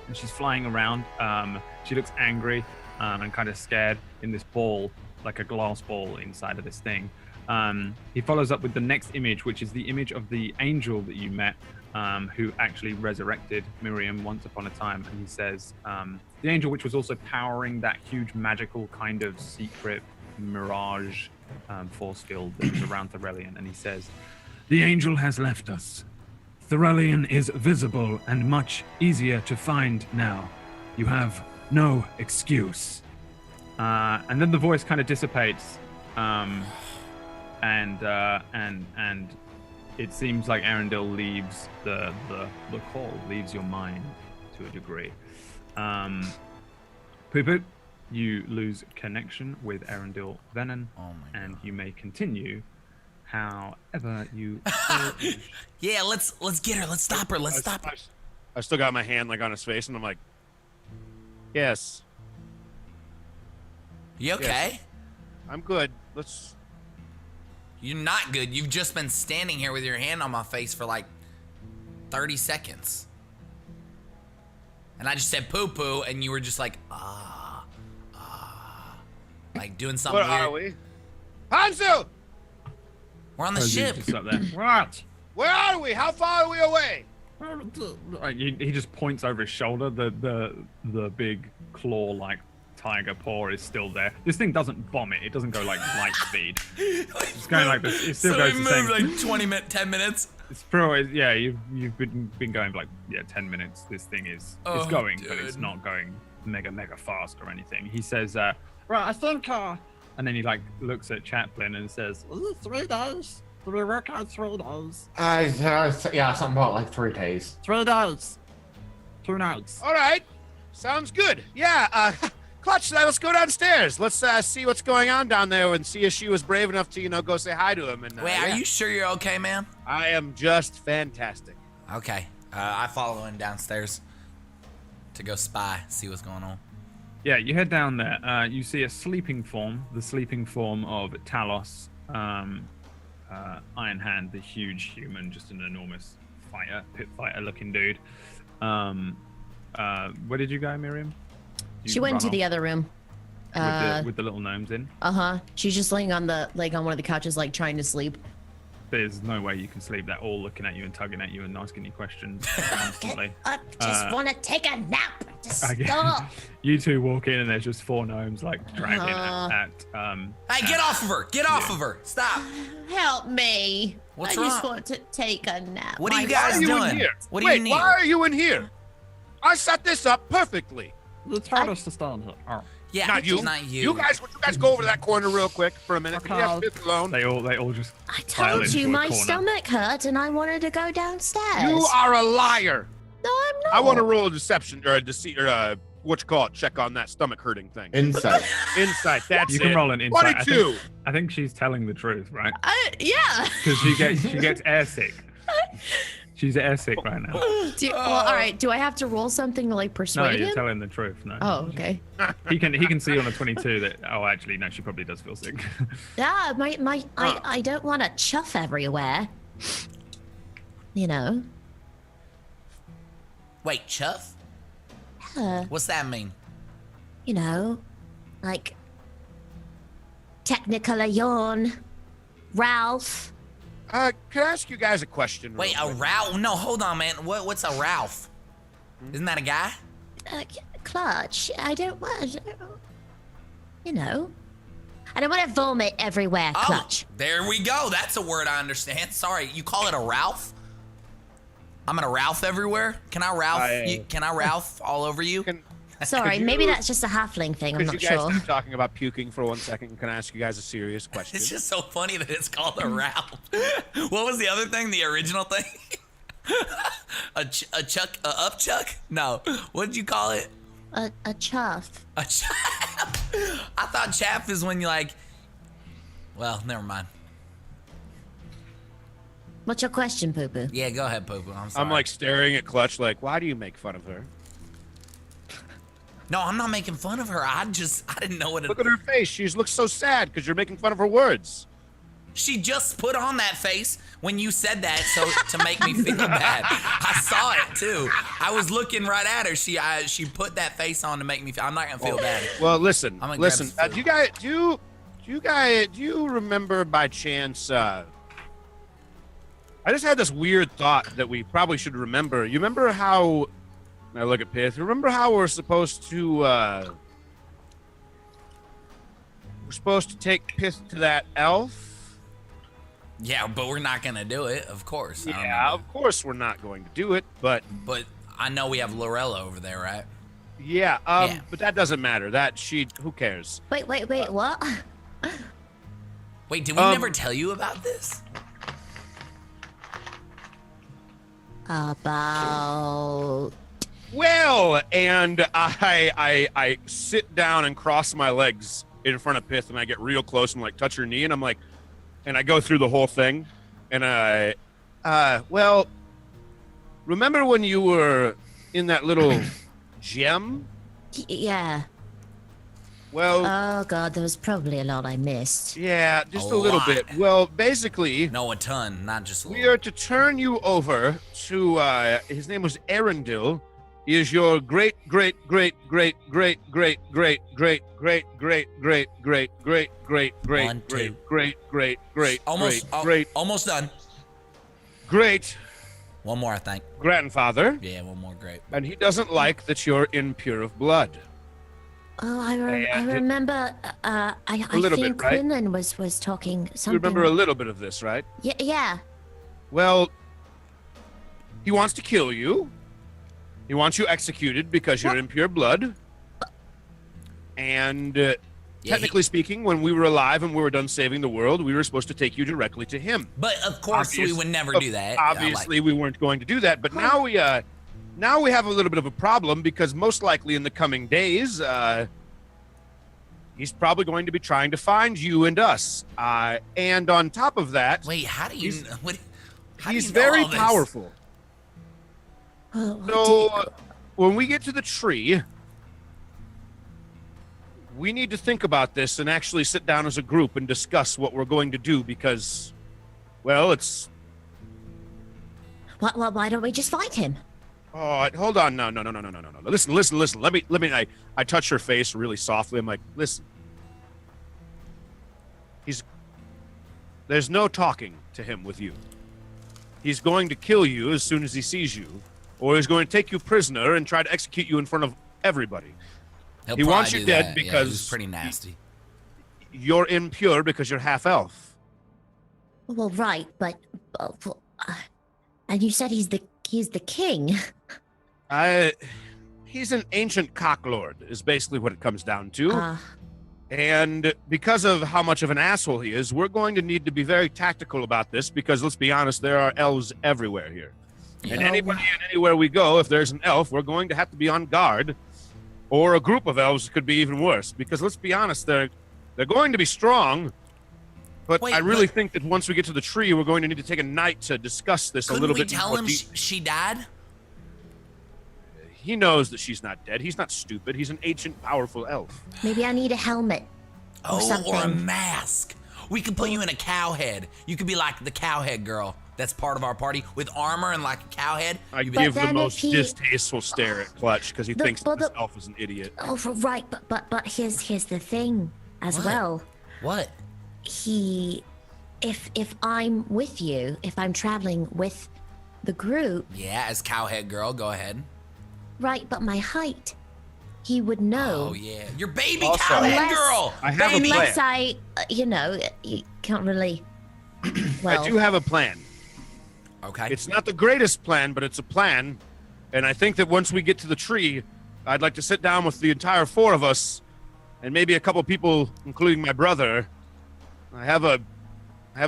and she's flying around. She looks angry and kind of scared in this ball, like a glass ball inside of this thing. He follows up with the next image, which is the image of the angel that you met, who actually resurrected Miriam once upon a time. And he says, the angel which was also powering that huge magical kind of secret mirage force field that was around Thorelian. And he says, the angel has left us. Thorelian is visible and much easier to find now. You have no excuse. And then the voice kind of dissipates. And it seems like Arundel leaves the call, leaves your mind to a degree. Poo-Poo, you lose connection with Arundel Venom, and you may continue however you Yeah, let's get her. Let's stop her. Let's stop her. I still got my hand like on his face, and I'm like, yes. You okay? Yes. I'm good. You're not good. You've just been standing here with your hand on my face for like 30 seconds. And I just said poo poo, and you were just like, like doing something Where weird. are we? Hansu! We're on the ship. just up there. What? Where are we? How far are we away? He just points over his shoulder. The big claw-like tiger paw is still there. This thing doesn't vomit. It doesn't go like light speed. It's going like this. It still So goes we the same. moved like 10 minutes. It's probably, yeah. You've been going for like 10 minutes. This thing is it's going, but it's dude. not going mega fast or anything. He says, Well, I think, and then he like looks at Chaplin and says, is it 3 days? Do we work out 3 days? Yeah, something about like 3 days. 3 days. 2 nights. All right. Sounds good. Yeah, Clutch, let's go downstairs. Let's see what's going on down there and see if she was brave enough to, go say hi to him. And Wait, are you sure you're okay, man? I am just fantastic. Okay. I follow him downstairs to go spy, see what's going on. yeah, you head down there. You see a sleeping form, the sleeping form of Talos, Iron Hand, the huge human, just an enormous pit fighter looking dude. Where did you go, Miriam? She went into the other room. With the little gnomes in. She's just laying on one of the couches, like trying to sleep. There's no way you can sleep. They're all looking at you and tugging at you and asking you questions constantly. I just want to take a nap. Just stop. You two walk in and there's just 4 gnomes like dragging Hey, get off of her! Get off of her! Stop! Help me. What's I wrong? just want to take a nap. What are you guys doing? What do you need? Why are you in here? I set this up perfectly. You told us to stand here. Oh. Yeah, Not you. Not you. You guys go over to that corner real quick for a minute. Can you have Smith alone? They all just. I pile told you into a my corner. stomach hurt and I wanted to go downstairs. You are a liar. No, I'm not. I want to roll a deception or a deceit or what you call it? Check on that stomach hurting thing. Insight. Insight. That's You it. can roll an insight. 22. I think she's telling the truth, right? Yeah. Because she gets airsick. She's airsick right now. All right. Do I have to roll something to like No, persuade you're him? telling the truth. No. Oh, okay. He can see on a 22 that. Oh, actually, no. She probably does feel sick. Yeah, I don't want to chuff everywhere. You know. Wait, chuff? What's that mean? You know, like technical yawn, Ralph. Can I ask you guys a question? real Wait, a quick? Ralph? No, hold on, man. What's a Ralph? Isn't that a guy? Clutch. I don't want. You know. I don't want to vomit everywhere. Clutch. Oh, there we go. That's a word I understand. Sorry, you call it a Ralph? I'm gonna Ralph everywhere. Can I Ralph? Can I Ralph all over you? Sorry, maybe that's just a halfling thing. I'm Could not you guys sure. stop talking about puking for 1 second? Can I ask you guys a serious question? It's just so funny that it's called a Ralph. What was the other thing? The original thing? a upchuck? No. What did you call it? A chuff. A chaff. I thought chaff is when you like. Well, never mind. What's your question, Poo Poo? Yeah, go ahead, Poo Poo. I'm sorry. I'm like staring at Clutch like, why do you make fun of her? No, I'm not making fun of her. I didn't know what it. Look at her face. She looks so sad because you're making fun of her words. She just put on that face when you said that, so to make me feel bad. I saw it too. I was looking right at her. She put that face on to make me feel. I'm not gonna feel bad. Well, listen. I'm gonna Listen. grab Do you remember by chance? I just had this weird thought that we probably should remember. You remember how? I look at Pith. Remember how we're supposed to take Pith to that elf? Yeah, but we're not gonna do it, of course. I don't Yeah, know. of course we're not going to do it, but But I know we have Lorella over there, right? yeah, Yeah. but that doesn't matter. Who cares? Wait, what? Wait, did we never tell you about this? About. Well, and I sit down and cross my legs in front of Pith, and I get real close and like touch her knee, and I'm like, and I go through the whole thing, and well, remember when you were in that little gem? Yeah. Well, Oh God, there was probably a lot I missed. yeah, just A a little lot. bit. Well, basically, No, a ton, not just a we little. are to turn you over to his name was Arundel. He is your great great great great great great great great great great great great great great great One, two. great great great great Almost, great almost done. great One more, I think. grandfather, Yeah, one more, great. and he doesn't like that you're impure of blood. Oh, I And- remember. I little bit, think right? Quinlan was talking something. You remember a little bit of this, right? Yeah. Well, he wants to kill you. He wants you executed because you're impure blood. And technically speaking, when we were alive and we were done saving the world, we were supposed to take you directly to him. But of course, we would never do that. Obviously, we weren't going to do that. But now we have a little bit of a problem because most likely in the coming days, he's probably going to be trying to find you and us. And on top of that, Wait, how do you? How do he's you know very all this? powerful. So when we get to the tree, we need to think about this and actually sit down as a group and discuss what we're going to do because, well, it's. Why don't we just fight him? Oh, hold on. No. Listen. Let me. I touch her face really softly. I'm like, listen. There's no talking to him with you. He's going to kill you as soon as he sees you, or he's going to take you prisoner and try to execute you in front of everybody. He wants you dead because he's pretty nasty. You're impure because you're half elf. Well, right, but and you said he's the king. He's an ancient cocklord, is basically what it comes down to. And because of how much of an asshole he is, we're going to need to be very tactical about this because, let's be honest, there are elves everywhere here. And anybody and anywhere we go, if there's an elf, we're going to have to be on guard. Or a group of elves could be even worse. Because, let's be honest, they're going to be strong. But I really think that once we get to the tree, we're going to need to take a night to discuss this a little bit more. Couldn't we tell him she died? He knows that she's not dead. He's not stupid. He's an ancient, powerful elf. Maybe I need a helmet. Or something. Or a mask. We could put you in a cow head. You could be like the cow head girl. That's part of our party with armor and like a cow head. I give the most distasteful stare at Clutch because he thinks this elf is an idiot. Oh, right, but here's the thing as well. What? If I'm with you, if I'm traveling with the group. Yeah, as cowhead girl, go ahead. Right, but my height, he would know. Oh yeah, your baby cowhead girl. I have a plan. Unless you can't really. Well, I do have a plan. Okay. It's not the greatest plan, but it's a plan. And I think that once we get to the tree, I'd like to sit down with the entire 4 of us, and maybe a couple people, including my brother. I have a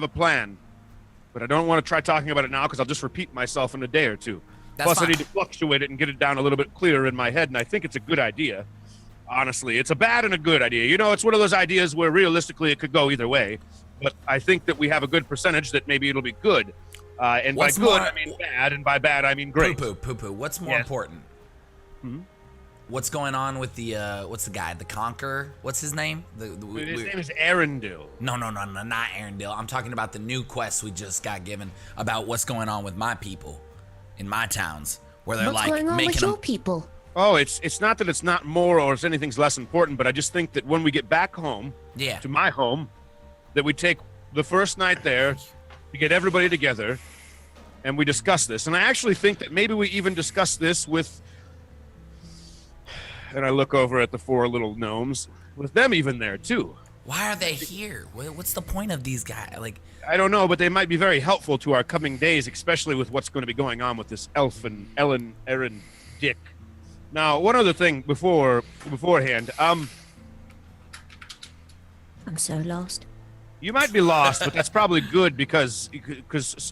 plan, but I don't want to try talking about it now because I'll just repeat myself in a day or two. Plus, I need to fluctuate it and get it down a little bit clearer in my head, and I think it's a good idea. Honestly, it's a bad and a good idea. You know, it's one of those ideas where realistically it could go either way, but I think that we have a good percentage that maybe it'll be good. And by good, I mean bad, and by bad, I mean great. Poo-poo. What's more important? Hmm? What's going on with the, what's the guy? The Conqueror? What's his name? His name is Arendelle. No, not Arendelle. I'm talking about the new quest we just got given about what's going on with my people in my towns, where they're what's like going on making with your people? Oh, it's not that it's not more or anything's less important, but I just think that when we get back home, to my home, that we take the first night there to get everybody together and we discuss this. And I actually think that maybe we even discuss this with, and I look over at the 4 little gnomes, with them even there too. Why are they here? What's the point of these guys? Like, I don't know, but they might be very helpful to our coming days, especially with what's going to be going on with this elf and Aaron Dick. Now, one other thing beforehand, I'm so lost. You might be lost, but that's probably good because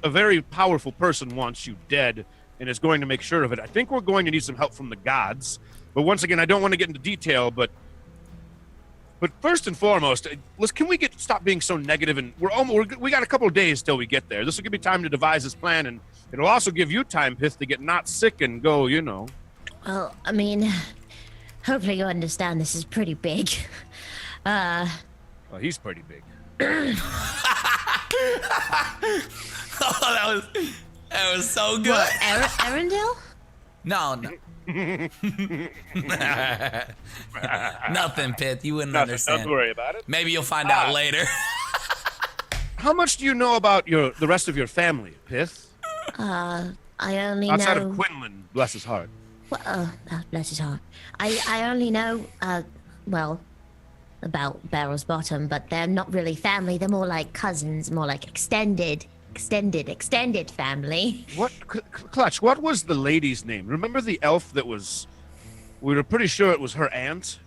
a very powerful person wants you dead and is going to make sure of it. I think we're going to need some help from the gods. But once again, I don't want to get into detail, but first and foremost, can we stop being so negative? And we got a couple of days till we get there. This will give me time to devise this plan, and it'll also give you time, Pith, to get not sick and go, you know. Well, I mean, hopefully you understand this is pretty big. Well, he's pretty big. Oh, that was so good. What, Arendelle? No. Nothing, Pith. You wouldn't understand. Don't worry about it. Maybe you'll find out later. How much do you know about the rest of your family, Pith? I only outside know... of Quinlan, bless his heart. Well, bless his heart. I only know, about Barrel's Bottom, but they're not really family. They're more like cousins, more like extended family. What, Clutch, what was the lady's name? Remember the elf that was... We were pretty sure it was her aunt?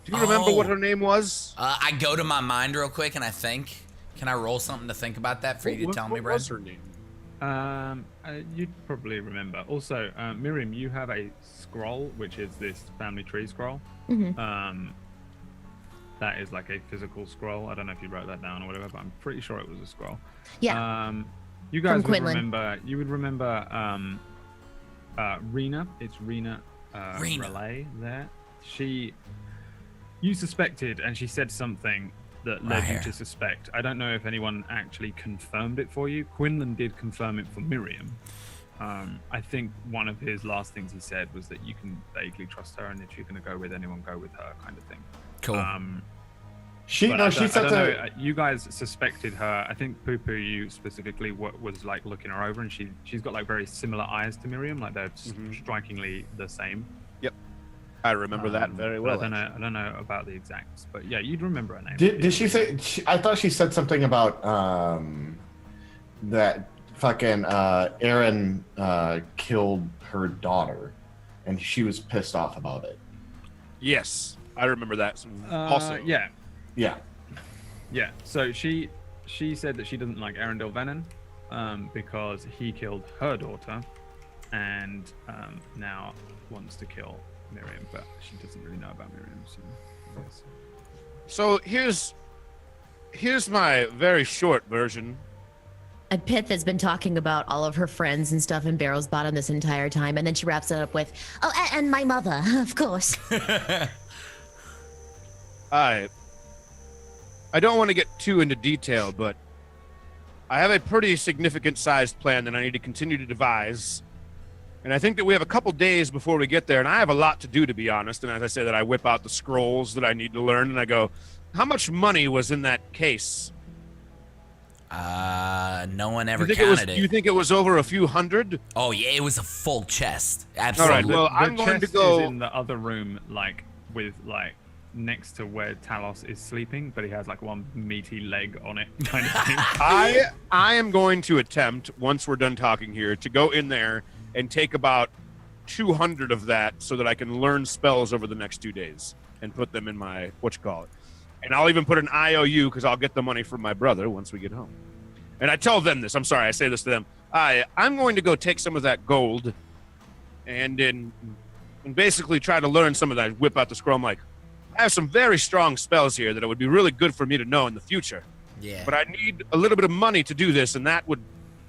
Do you remember what her name was? I go to my mind real quick and I think. Can I roll something to think about that for you to tell me, Brad? What was her name? You'd probably remember. Also, Miriam, you have a scroll, which is this family tree scroll. Mm-hmm. That is like a physical scroll. I don't know if you wrote that down or whatever, but I'm pretty sure it was a scroll. Yeah. You guys would Quinlan. remember. You would remember Rena. It's Rena. Relay there. You suspected, and she said something that led you to suspect. I don't know if anyone actually confirmed it for you. Quinlan did confirm it for Miriam. I think one of his last things he said was that you can vaguely trust her, and if you're going to go with anyone, go with her, kind of thing. Cool. She said that. You guys suspected her. I think Poo Poo, you specifically, was like looking her over, and she's got like very similar eyes to Miriam, like they're strikingly the same. Yep, I remember that very well. I don't know about the exacts, but yeah, you'd remember her name. Did she say? I thought she said something about that fucking Aaron killed her daughter, and she was pissed off about it. Yes, I remember that. Also, yeah. So she said that she doesn't like Arundel Venom because he killed her daughter, and now wants to kill Miriam, but she doesn't really know about Miriam. So here's my very short version. And Pith has been talking about all of her friends and stuff in Barrow's Bottom this entire time, and then she wraps it up with, "Oh, and my mother, of course." I don't want to get too into detail, but I have a pretty significant sized plan that I need to continue to devise. And I think that we have a couple days before we get there, and I have a lot to do, to be honest. And as I say that, I whip out the scrolls that I need to learn, and I go, how much money was in that case? No one ever counted it. You think it was over a few hundred? Oh, yeah, it was a full chest. Absolutely. All right, well, I'm going to go... is in the other room, like, with, like, next to where Talos is sleeping, but he has like one meaty leg on it, kind of thing. I am going to attempt, once we're done talking here, to go in there and take about 200 of that so that I can learn spells over the next 2 days and put them in my and I'll even put an IOU because I'll get the money from my brother once we get home. And I tell them this. I'm sorry, I say this to them. I'm going to go take some of that gold and basically try to learn some of that. Whip out the scroll. I'm like, I have some very strong spells here that it would be really good for me to know in the future. Yeah. But I need a little bit of money to do this, and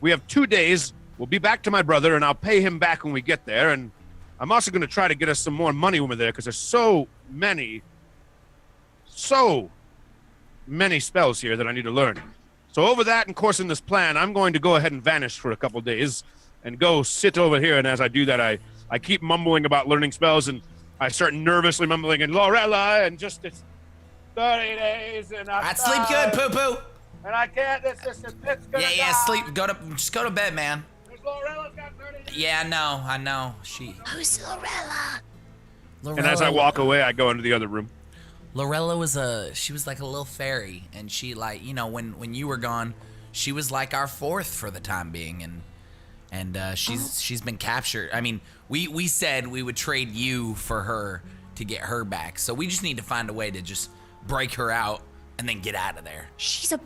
we have 2 days. We'll be back to my brother, and I'll pay him back when we get there. And I'm also going to try to get us some more money when we're there, because there's so many spells here that I need to learn. So over that and coursing this plan, I'm going to go ahead and vanish for a couple days and go sit over here. And as I do that, I keep mumbling about learning spells, and I start nervously mumbling, and Lorella, and just it's 30 days, and I'd sleep good, Poo Poo. And I can't. It's gonna yeah, die. sleep. Just go to bed, man. Lorella's got 30 days. Yeah, I know. Who's Lorella? And as I walk away, I go into the other room. Lorella she was like a little fairy, and she, like, you know, when you were gone, she was like our fourth for the time being, and she's been captured. I mean, we said we would trade you for her to get her back, so we just need to find a way to just break her out and then get out of there. She's a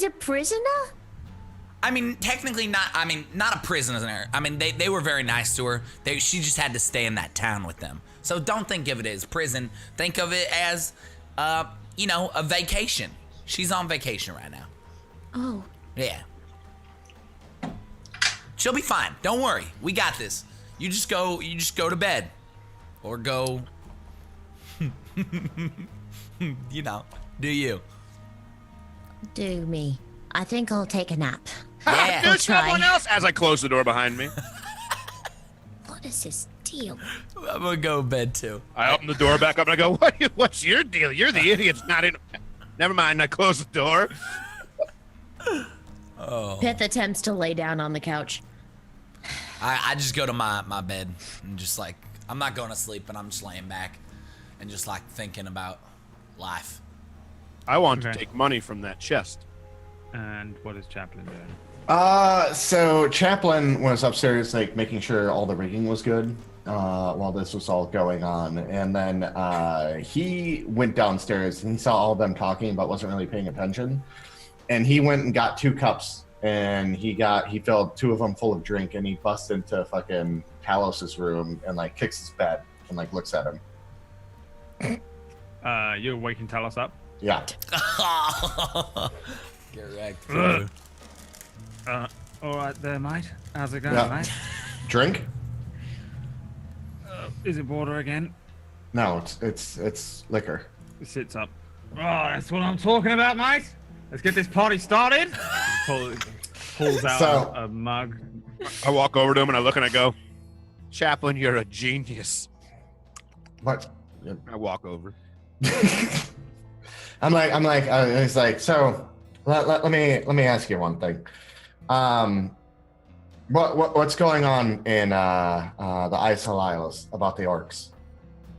prisoner? I mean, technically not. I mean, not a prisoner. I mean, they were very nice to her. She just had to stay in that town with them. So don't think of it as prison. Think of it as, you know, a vacation. She's on vacation right now. Oh. Yeah. She'll be fine. Don't worry. We got this. You just go to bed. Or go, you know, do you. Do me. I think I'll take a nap. Yeah. Do someone else as I close the door behind me. What is this deal? I'm gonna go to bed too. I open the door back up and I go, what's your deal? You're the idiot's not in. Never mind. I close the door. Oh. Pith attempts to lay down on the couch. I just go to my bed and just like, I'm not going to sleep, but I'm just laying back and just like thinking about life. I want to take money from that chest. And what is Chaplin doing? So Chaplin was upstairs, like, making sure all the rigging was good while this was all going on. And then he went downstairs and he saw all of them talking but wasn't really paying attention. And he went and got 2 cups and he filled 2 of them full of drink, and he busts into fucking Talos's room and like kicks his bed and like looks at him. You're waking Talos up? Yeah. Get wrecked. All right there, mate. How's it going, Yeah. mate? Drink? Is it water again? No, it's liquor. It sits up. Oh, that's what I'm talking about, mate. Let's get this party started. pulls out So- a mug. I walk over to him and I look and I go, Chaplain, you're a genius. What? I walk over. It's like, so let me ask you one thing. What's going on in the Isle Isles about the orcs?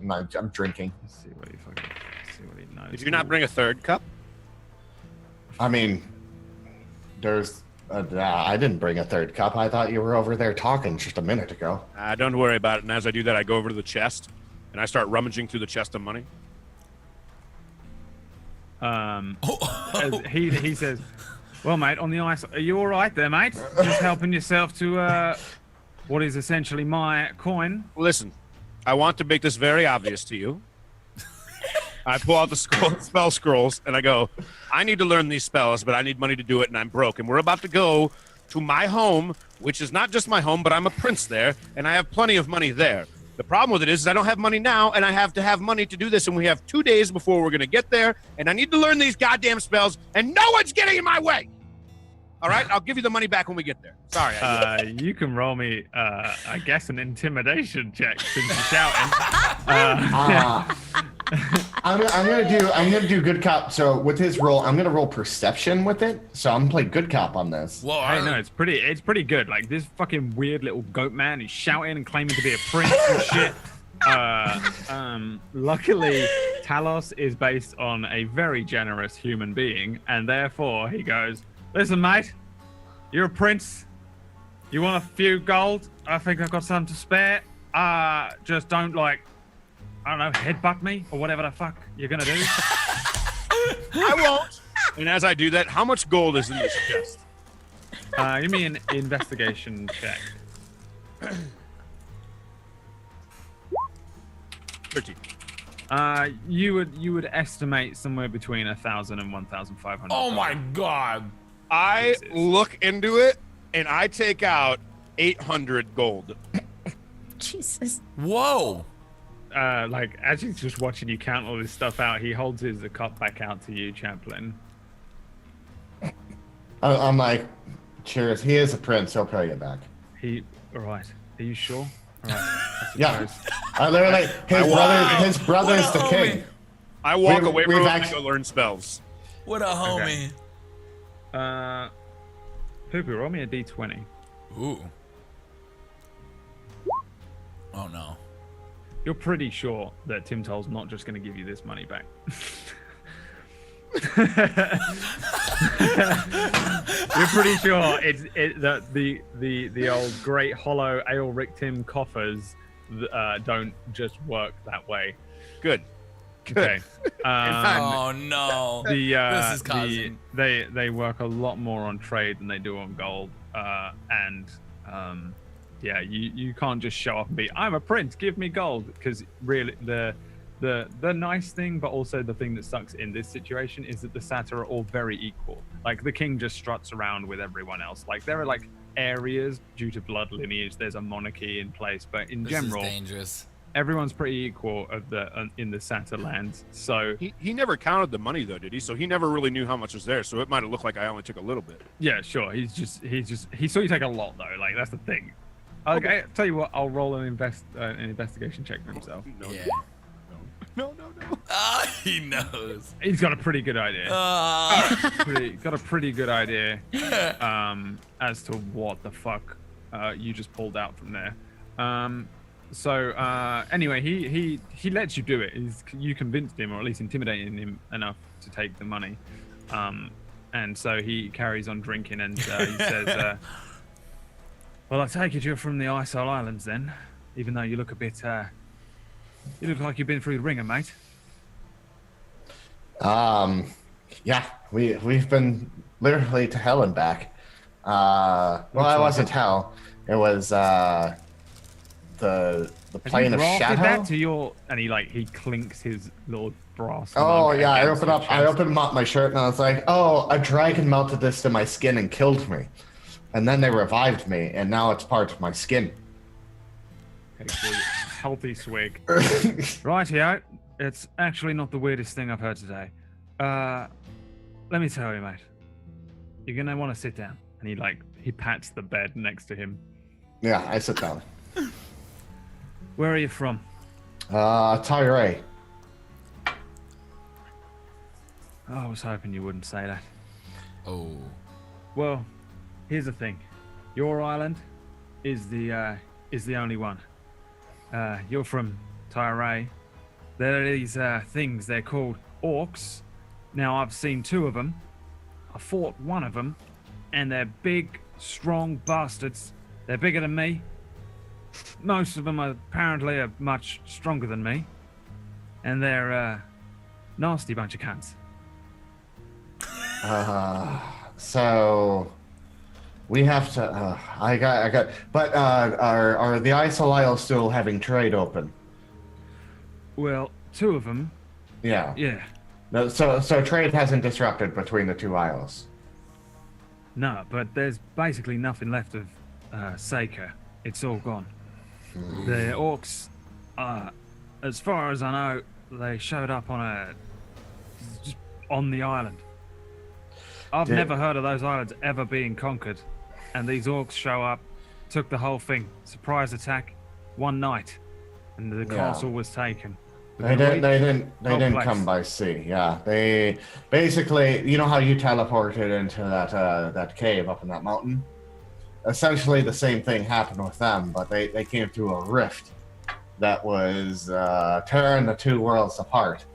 I'm drinking. Let's see what he knows. Did you not bring a third cup? I mean, I didn't bring a third cup. I thought you were over there talking just a minute ago. Don't worry about it. And as I do that, I go over to the chest and I start rummaging through the chest of money. He says, well, mate, on the ice, are you all right there, mate? Just helping yourself to what is essentially my coin. Listen, I want to make this very obvious to you. I pull out the spell scrolls and I go, I need to learn these spells, but I need money to do it and I'm broke. And we're about to go to my home, which is not just my home, but I'm a prince there and I have plenty of money there. The problem with it is I don't have money now and I have to have money to do this. And we have 2 days before we're going to get there. And I need to learn these goddamn spells and no one's getting in my way. All right, I'll give you the money back when we get there. Sorry. You can roll me, I guess, an intimidation check since you're shouting. I'm gonna do good cop. So with his roll, I'm gonna roll perception with it. So I'm gonna play good cop on this. Whoa, Hey, no, it's pretty good. Like this fucking weird little goat man, he's shouting and claiming to be a prince and shit. Luckily, Talos is based on a very generous human being, and therefore he goes, listen, mate, you're a prince. You want a few gold? I think I've got some to spare. Just don't, like, I don't know, headbutt me or whatever the fuck you're gonna do. I won't. And as I do that, how much gold is in this chest? Give me an investigation check. 13. You would estimate somewhere between 1,000 and 1,500. Oh my god. I look into it and I take out 800 gold. Jesus. Whoa. Like as he's just watching you count all this stuff out, he holds his cup back out to you, Chaplain. I'm like, cheers. He is a prince. He'll pay you back. All right. Are you sure? All right. Yeah. Literally, his brother's the king. I walk away from we've him actually- and go learn spells. What a homie. Poopy, roll me a d20. Ooh. Oh no. You're pretty sure that Tim Toll's not just going to give you this money back. You're pretty sure that the old great hollow ale Rictim coffers don't just work that way. Good. Okay. Oh no. This is causing. They work a lot more on trade than they do on gold, and yeah, you can't just show up and be, I'm a prince, give me gold, because really the nice thing, but also the thing that sucks in this situation is that the Satyr are all very equal. Like the king just struts around with everyone else. Like there are like areas due to blood lineage, there's a monarchy in place, but in general, is dangerous. everyone's pretty equal in the Satyr lands. So he never counted the money though, did he? So he never really knew how much was there. So it might have looked like I only took a little bit. yeah, sure. He saw you take a lot though. Like that's the thing. Okay, tell you what, I'll roll an investigation check for himself. No, Yeah. no. Ah, he knows. He's got a pretty good idea. Got a pretty good idea as to what the fuck you just pulled out from there. Anyway, he lets you do it. You convinced him, or at least intimidated him enough to take the money. And so he carries on drinking, and he says, well, I take it you're from the Isle Islands then, even though you look a bit, you look like you've been through the ringer, mate. Yeah, we've been literally to hell and back. Well, I wasn't hell. It was the plane of shadow. That to your, and he clinks his little brass. Oh mug yeah, I against opened your up chest. my shirt and I was like, oh, a dragon melted this to my skin and killed me, and then they revived me, and now it's part of my skin. Takes a healthy swig. Rightio, it's actually not the weirdest thing I've heard today. Let me tell you, mate. You're gonna want to sit down, And he pats the bed next to him. Yeah, I sit down. Where are you from? Tyree. Oh, I was hoping you wouldn't say that. Oh. Well, here's the thing. Your island is the only one. You're from Tyree. There are these things, they're called orcs. Now, I've seen 2 of them. I fought one of them, and they're big, strong bastards. They're bigger than me. Most of them apparently are much stronger than me. And they're a nasty bunch of cunts. So we have to. I got. But are the Isle still having trade open? Well, 2 of them. Yeah. Yeah. No, so trade hasn't disrupted between the 2 isles. No, but there's basically nothing left of Seika. It's all gone. The orcs, as far as I know, they showed up just on the island. I've never heard of those islands ever being conquered, and these orcs show up, took the whole thing, surprise attack, one night, and the castle was taken. They didn't come by sea. Yeah, they basically, you know how you teleported into that cave up in that mountain. Essentially, the same thing happened with them, but they came through a rift that was tearing the 2 worlds apart,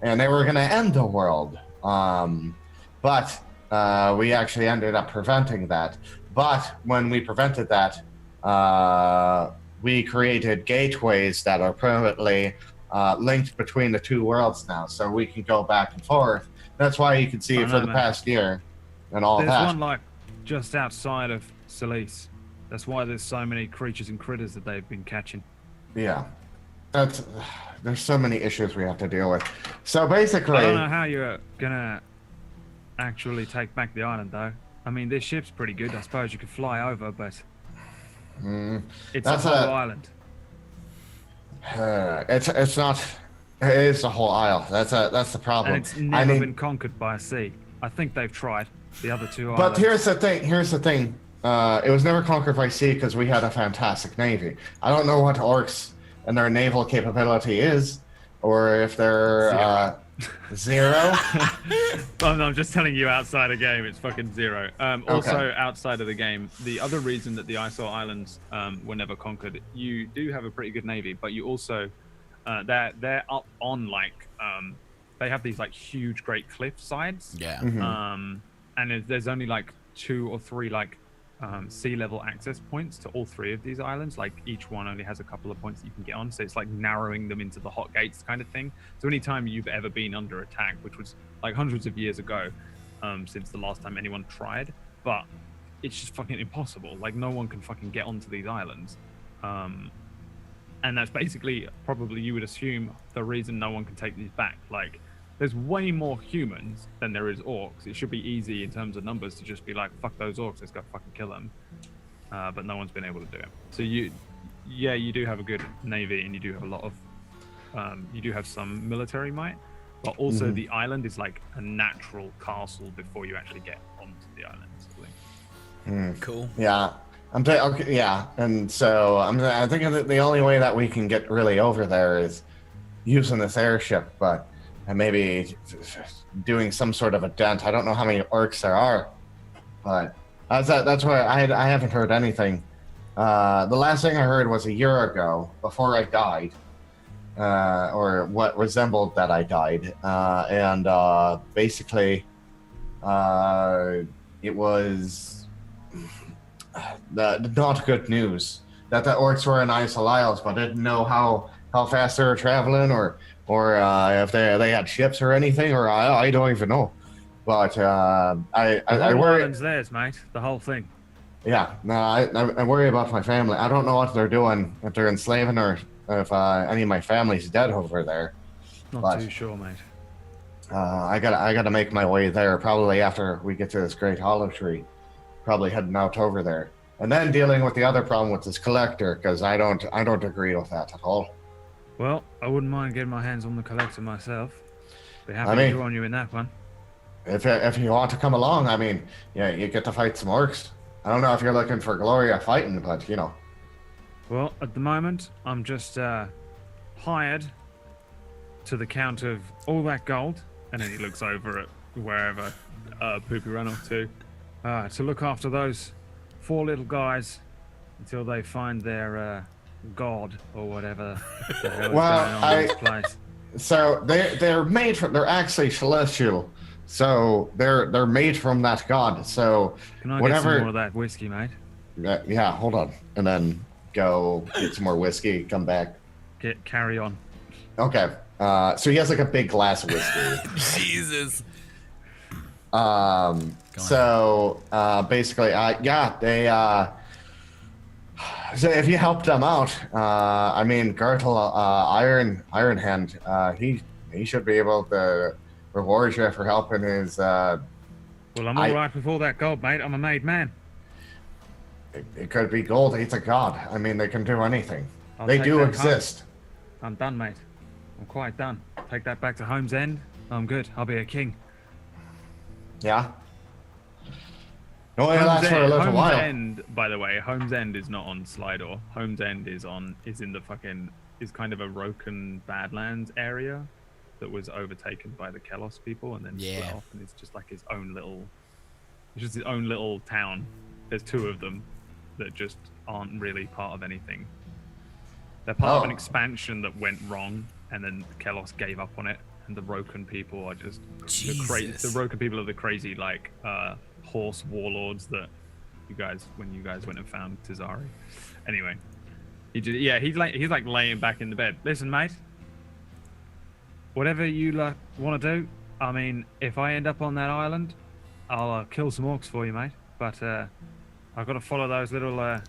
and they were going to end the world. But we actually ended up preventing that. But when we prevented that, we created gateways that are permanently linked between the 2 worlds now, so we can go back and forth. That's why you can see it for the past year and all that. There's one just outside of Solis. That's why there's so many creatures and critters that they've been catching. Yeah, there's so many issues we have to deal with. So basically, I don't know how you're gonna actually take back the island, though. I mean, this ship's pretty good. I suppose you could fly over, but it's a whole island. It's not. It is the whole isle. That's the problem. And it's never been conquered by a sea. I think they've tried the other 2 islands. But here's the thing. It was never conquered by sea because we had a fantastic navy. I don't know what orcs and their naval capability is, or if they're zero. I'm just telling you, outside the game, it's fucking 0. Also, Okay. outside of the game, the other reason that the Isle Islands were never conquered, you do have a pretty good navy, but you also they're up on they have these huge, great cliff sides. Yeah. Mm-hmm. And there's only 2 or 3 sea level access points to all 3 of these islands. Each one only has a couple of points that you can get on, so it's narrowing them into the hot gates kind of thing. So anytime you've ever been under attack, which was hundreds of years ago, since the last time anyone tried, but it's just fucking impossible. No one can fucking get onto these islands, and that's basically, probably you would assume, the reason no one can take these back. There's way more humans than there is orcs. It should be easy in terms of numbers to just be fuck those orcs, let's go fucking kill them. But no one's been able to do it. So you do have a good navy, and you do have a lot of, you do have some military might, but also the island is a natural castle before you actually get onto the island. Cool. Yeah. Okay, yeah, and so I'm thinking that the only way that we can get really over there is using this airship, and maybe doing some sort of a dent. I don't know how many orcs there are, but that's why I haven't heard anything. The last thing I heard was a year ago, before I died, or what resembled that I died, and basically, it was not good news that the orcs were in Isles, but I didn't know how fast they were traveling, or if they had ships or anything, or I don't even know. But I worry. Island's theirs, mate. The whole thing. Yeah, no, I worry about my family. I don't know what they're doing, if they're enslaving, or if any of my family's dead over there. Not too sure, mate. I gotta make my way there, probably after we get to this great olive tree. Probably heading out over there, and then dealing with the other problem with this collector, because I don't agree with that at all. Well, I wouldn't mind getting my hands on the collector myself. Be happy to join you in that one. if you want to come along, I mean, yeah, you get to fight some orcs. I don't know if you're looking for glory or fighting, but you know. Well, at the moment, I'm just hired to the count of all that gold, and then he looks over at wherever Poopy ran off to look after those 4 little guys until they find their god or whatever the hell is going on in this place. So they're actually celestial. So they're made from that god. So Can I whatever. get some more of that whiskey, mate? Yeah, hold on, and then go get some more whiskey. Come back. Carry on. Okay. So he has like a big glass of whiskey. Jesus. Basically, they. So if you help them out, I mean, Gertle, Iron Hand, he should be able to reward you for helping his. Well, I'm all right with all that gold, mate. I'm a made man. It could be gold. He's a god. I mean, they can do anything. They take do that exist. I'm done, mate. I'm quite done. Take that back to Home's End. I'm good. I'll be a king. Yeah. No, that's for a little Home's while. End, by the way, Home's End is not on Slidor. Home's End is in the kind of a Roken Badlands area that was overtaken by the Kelos people and then split off, and it's just like his own little town. There's 2 of them that just aren't really part of anything. They're part of an expansion that went wrong, and then Kelos gave up on it, and the Roken people are just the Roken people are the crazy horse warlords that when you guys went and found Tazari. Anyway, he's like laying back in the bed. Listen, mate, whatever you want to do. I mean, if I end up on that island, I'll kill some orcs for you, mate. But I've got to follow those little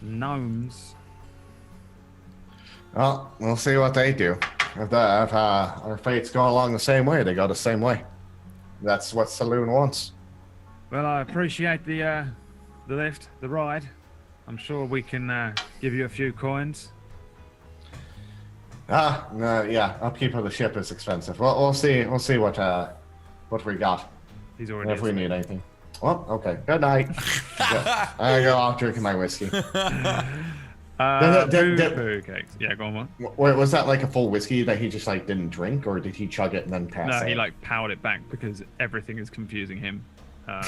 gnomes. Well, we'll see what they do. If our fates go along the same way, they go the same way. That's what Saloon wants. Well, I appreciate the lift, the ride. I'm sure we can give you a few coins. Yeah, upkeep of the ship is expensive. Well, we'll see what we got. He's already. If we need anything. Well, okay. Good night. I go off drinking my whiskey. Boo cakes. Yeah, go on, man. Wait, was that like a full whiskey that he just like didn't drink, or did he chug it and then pass out? No, he like powered it back because everything is confusing him. My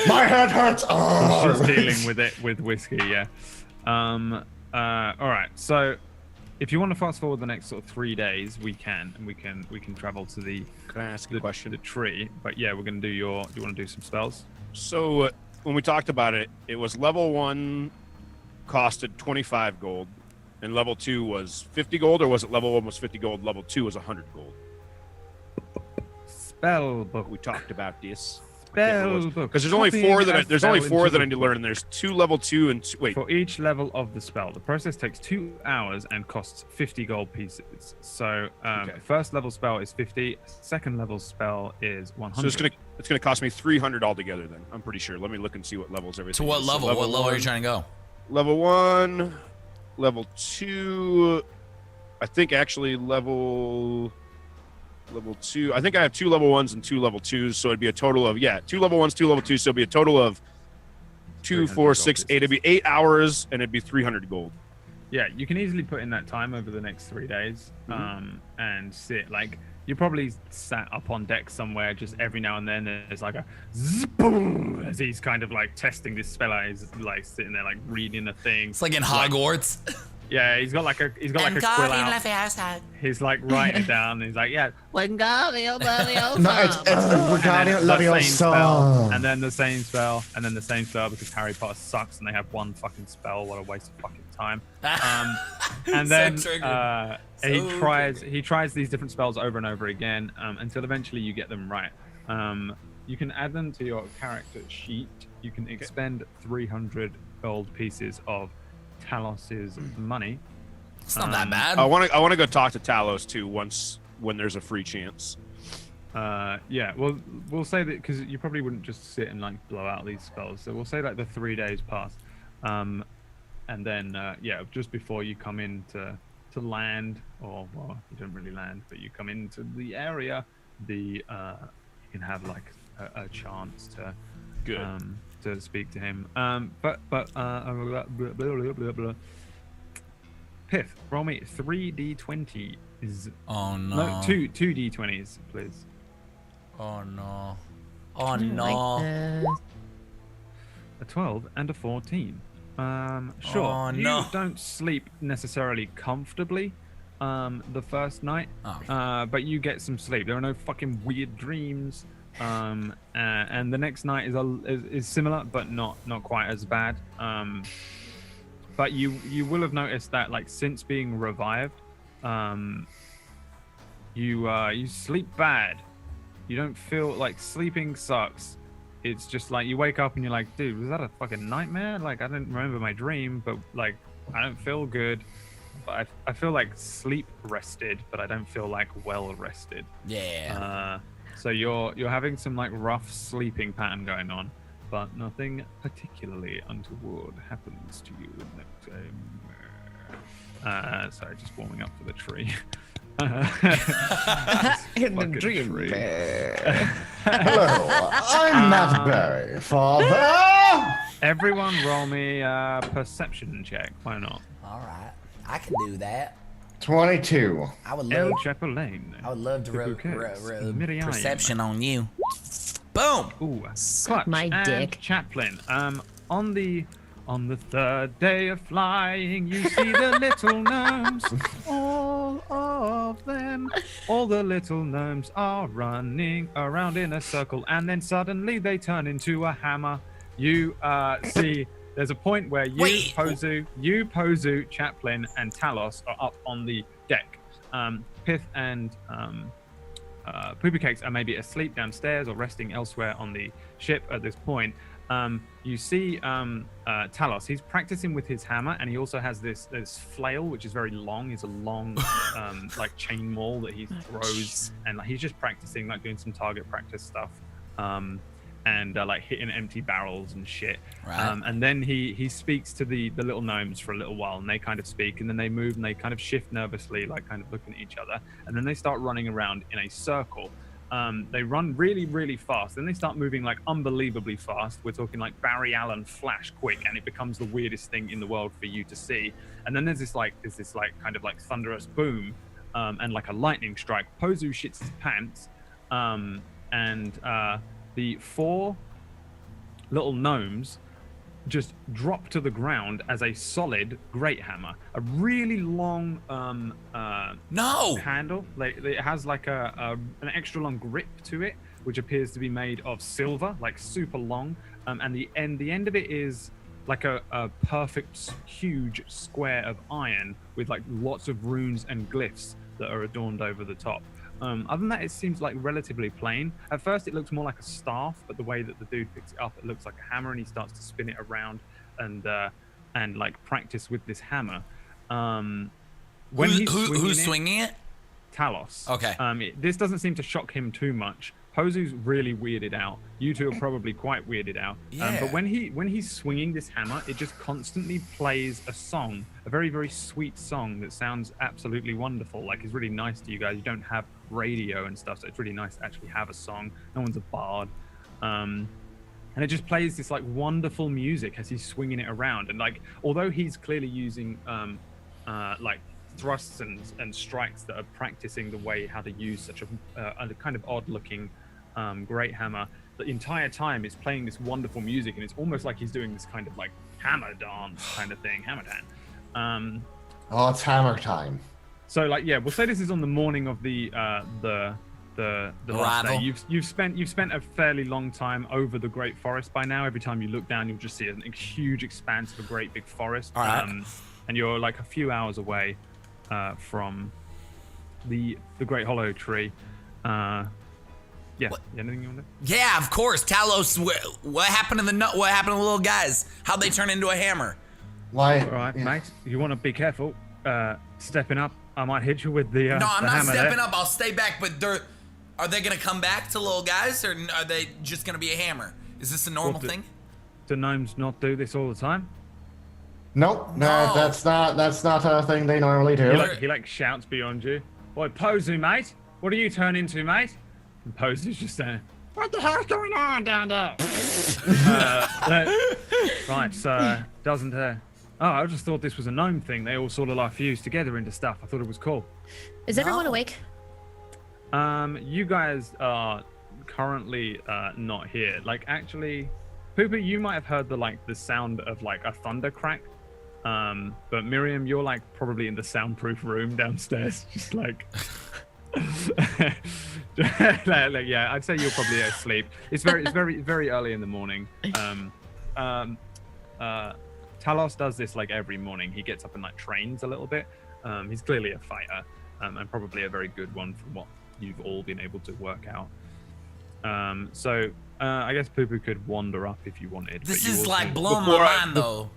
head hurts. Oh. He's just dealing with it with whiskey. Yeah. All right. So, if you want to fast forward the next sort of 3 days, we can, and we can travel to the. Can I ask a question? The tree, but yeah, we're gonna do your. Do you want to do some spells? So when we talked about it, it was level 1 costed 25 gold, and level 2 was 50 gold, or was it level 1 was 50 gold, level 2 was 100 gold? Spell book. We talked about this. Spell book. Because there's only 4 that I need to learn, and there's 2 level 2 and wait. For each level of the spell, the process takes 2 hours and costs 50 gold pieces. So first level spell is 50. Second level spell is 100. So it's gonna cost me 300 altogether. Then I'm pretty sure. Let me look and see what levels everything. To what is. level? So what level are you trying to go? Level 1, level 2. I think actually level 2. I think I have 2 level 1s and 2 level 2s, so it'd be a total of 2 level 1s, 2 level 2s, so it'd be a total of 2, 4, 6, 8. It'd be 8 hours, and it'd be 300 gold. Yeah, you can easily put in that time over the next 3 days, and sit like you're probably sat up on deck somewhere. Just every now and then, there's like a boom as he's kind of like testing this spell out. He's like sitting there like reading a thing. It's like in Hogwarts. Yeah, he's got like a quill out. He's like writing it down. And he's like, Wingardium Leviosa. No, it's Wingardium Leviosa. And then the same spell, and then the same spell because Harry Potter sucks and they have one fucking spell. What a waste of fucking time. And then he tries these different spells over and over again until eventually you get them right. You can add them to your character sheet. You can expend 300 gold pieces of Talos's money. It's not that bad. I want to go talk to Talos too when there's a free chance. Yeah, well, we'll say that because you probably wouldn't just sit and like blow out these spells. So we'll say like the 3 days pass, and then just before you come in to land, or well, you don't really land, but you come into the area, you can have like a chance to to speak to him. Pith, roll me 3d20s. Oh no. No, two d20s, please. Oh no. Oh I no. like this. A 12 and a 14. Sure. Oh, you no. don't sleep necessarily comfortably the first night, but you get some sleep. There are no fucking weird dreams. And the next night is similar, but not quite as bad. But you will have noticed that like since being revived, you sleep bad. You don't feel like sleeping sucks. It's just like you wake up and you're like, dude, was that a fucking nightmare? Like I didn't remember my dream, but like I don't feel good. But I feel like sleep rested, but I don't feel like well rested. Yeah. So you're having some like rough sleeping pattern going on, but nothing particularly untoward happens to you in that time. Sorry, just warming up for the tree. In the dream. Hello, I'm Matt Berry, father. Everyone roll me a perception check. Why not? All right. I can do that. 22. I would El love. Chapelaine. I would love to Miriam. perception on you. Boom. Ooh, Suck Clutch my and dick. Chaplain. On the third day of flying, you see the little gnomes, all of them. All the little gnomes are running around in a circle, and then suddenly they turn into a hammer. You see, there's a point where Pozu, Chaplain, and Talos are up on the deck. Pith and Poopy Cakes are maybe asleep downstairs or resting elsewhere on the ship at this point. You see Talos, he's practicing with his hammer, and he also has this flail, which is very long. It's a long like chain maul that he throws, and like, he's just practicing, like doing some target practice stuff, and like hitting empty barrels and shit. Right. And then he speaks to the little gnomes for a little while, and they kind of speak, and then they move and they kind of shift nervously, like kind of looking at each other, and then they start running around in a circle. They run really, really fast. Then they start moving like unbelievably fast. We're talking like Barry Allen flash quick, and it becomes the weirdest thing in the world for you to see. And then there's this kind of like thunderous boom, and like a lightning strike. Pozu shits his pants, and the 4 little gnomes just drop to the ground as a solid great hammer, a really long handle. Like it has like an extra long grip to it, which appears to be made of silver, like super long. And the end of it is like a perfect huge square of iron with like lots of runes and glyphs that are adorned over the top. Other than that, it seems like relatively plain. At first, it looks more like a staff, but the way that the dude picks it up, it looks like a hammer, and he starts to spin it around and like practice with this hammer. Who's swinging it? Talos. Okay. This doesn't seem to shock him too much. Pozu's really weirded out. You two are probably quite weirded out. Yeah. But when he's swinging this hammer, it just constantly plays a song, a very, very sweet song that sounds absolutely wonderful. Like, it's really nice to you guys. You don't have radio and stuff, so it's really nice to actually have a song. No one's a bard. And it just plays this like wonderful music as he's swinging it around. And like, although he's clearly using like thrusts and strikes that are practicing the way how to use such a kind of odd looking great hammer, the entire time it's playing this wonderful music, and it's almost like he's doing this kind of like hammer dance kind of thing, hammer dance. It's hammer time. So like, yeah, we'll say this is on the morning of the last day. You've spent a fairly long time over the Great Forest by now. Every time you look down, you'll just see a huge expanse of a great big forest. All right. And you're like a few hours away from the Great Hollow Tree. Yeah. Anything you want to? Yeah, of course. Talos, what happened to what happened to the little guys? How'd they turn into a hammer? Why? All right, mate. You want to be careful stepping up. I might hit you with the No, I'm the not hammer stepping there. up. I'll stay back. But are they gonna come back to little guys, or are they just gonna be a hammer? Is this a normal thing? Do gnomes not do this all the time? Nope. No. That's not a thing they normally do. He like shouts beyond you. Boy, Pozu, mate. What do you turn into, mate? And Posy's just saying, What the hell's going on down there? right, so doesn't I just thought this was a gnome thing. They all sort of like fused together into stuff. I thought it was cool. Is everyone awake? You guys are currently not here. Like, actually, Pooper, you might have heard the sound of like a thunder crack. But Miriam, you're like probably in the soundproof room downstairs, just like. Yeah, I'd say you're probably asleep. It's very early in the morning. Talos does this like every morning. He gets up and like trains a little bit. He's clearly a fighter, and probably a very good one from what you've all been able to work out. So I guess Poo-Poo could wander up if you wanted. This is like blowing my mind though.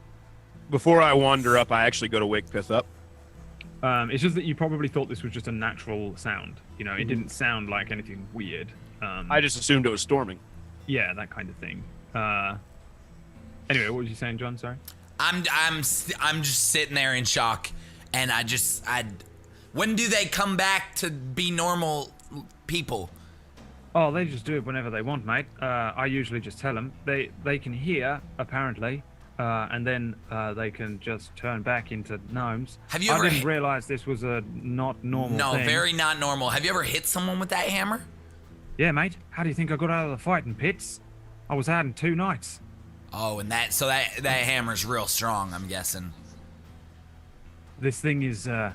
Before I wander up, I actually go to wake Pith up. It's just that you probably thought this was just a natural sound. You know, it didn't sound like anything weird. I just assumed it was storming. Yeah, that kind of thing. Anyway, what was you saying, John? Sorry. I'm just sitting there in shock, and when do they come back to be normal people? Oh, they just do it whenever they want, mate. I usually just tell them they can hear apparently. And then they can just turn back into gnomes. Have you ever? I didn't realize this was a not normal thing. No, very not normal. Have you ever hit someone with that hammer? Yeah, mate. How do you think I got out of the fighting pits? I was out in 2 nights. Oh, and that hammer's real strong, I'm guessing. This thing is the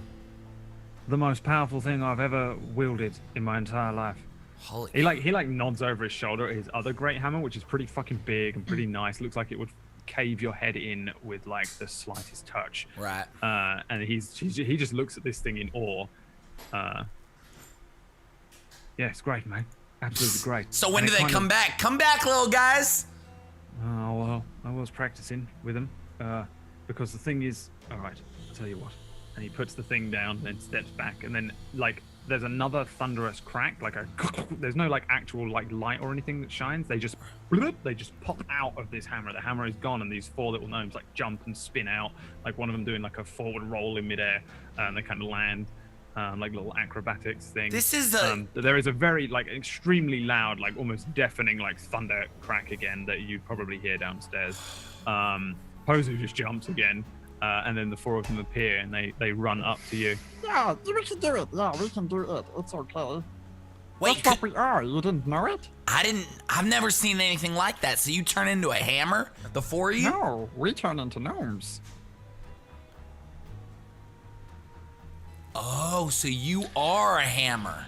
most powerful thing I've ever wielded in my entire life. Holy. He nods over his shoulder at his other great hammer, which is pretty fucking big and pretty nice. Looks like it would cave your head in with like the slightest touch. Right. And he just looks at this thing in awe. Yeah, it's great, mate. Absolutely great. So when do they come back? Come back, little guys. Oh well, I was practicing with him. Because the thing is, all right, I'll tell you what. And he puts the thing down, then steps back, and then like there's another thunderous crack, like there's no like actual like light or anything that shines. They just pop out of this hammer. The hammer is gone, and these 4 little gnomes like jump and spin out, like one of them doing like a forward roll in midair, and they kind of land like little acrobatics thing. This is there is a very like extremely loud, like almost deafening like thunder crack again that you probably hear downstairs. Pozu just jumps again. And then the 4 of them appear and they run up to you. Yeah, we can do it. Yeah, we can do it. It's okay. Wait, That's what we are. You didn't know it? I've never seen anything like that. So you turn into a hammer, the 4 of you? No, we turn into gnomes. Oh, so you are a hammer.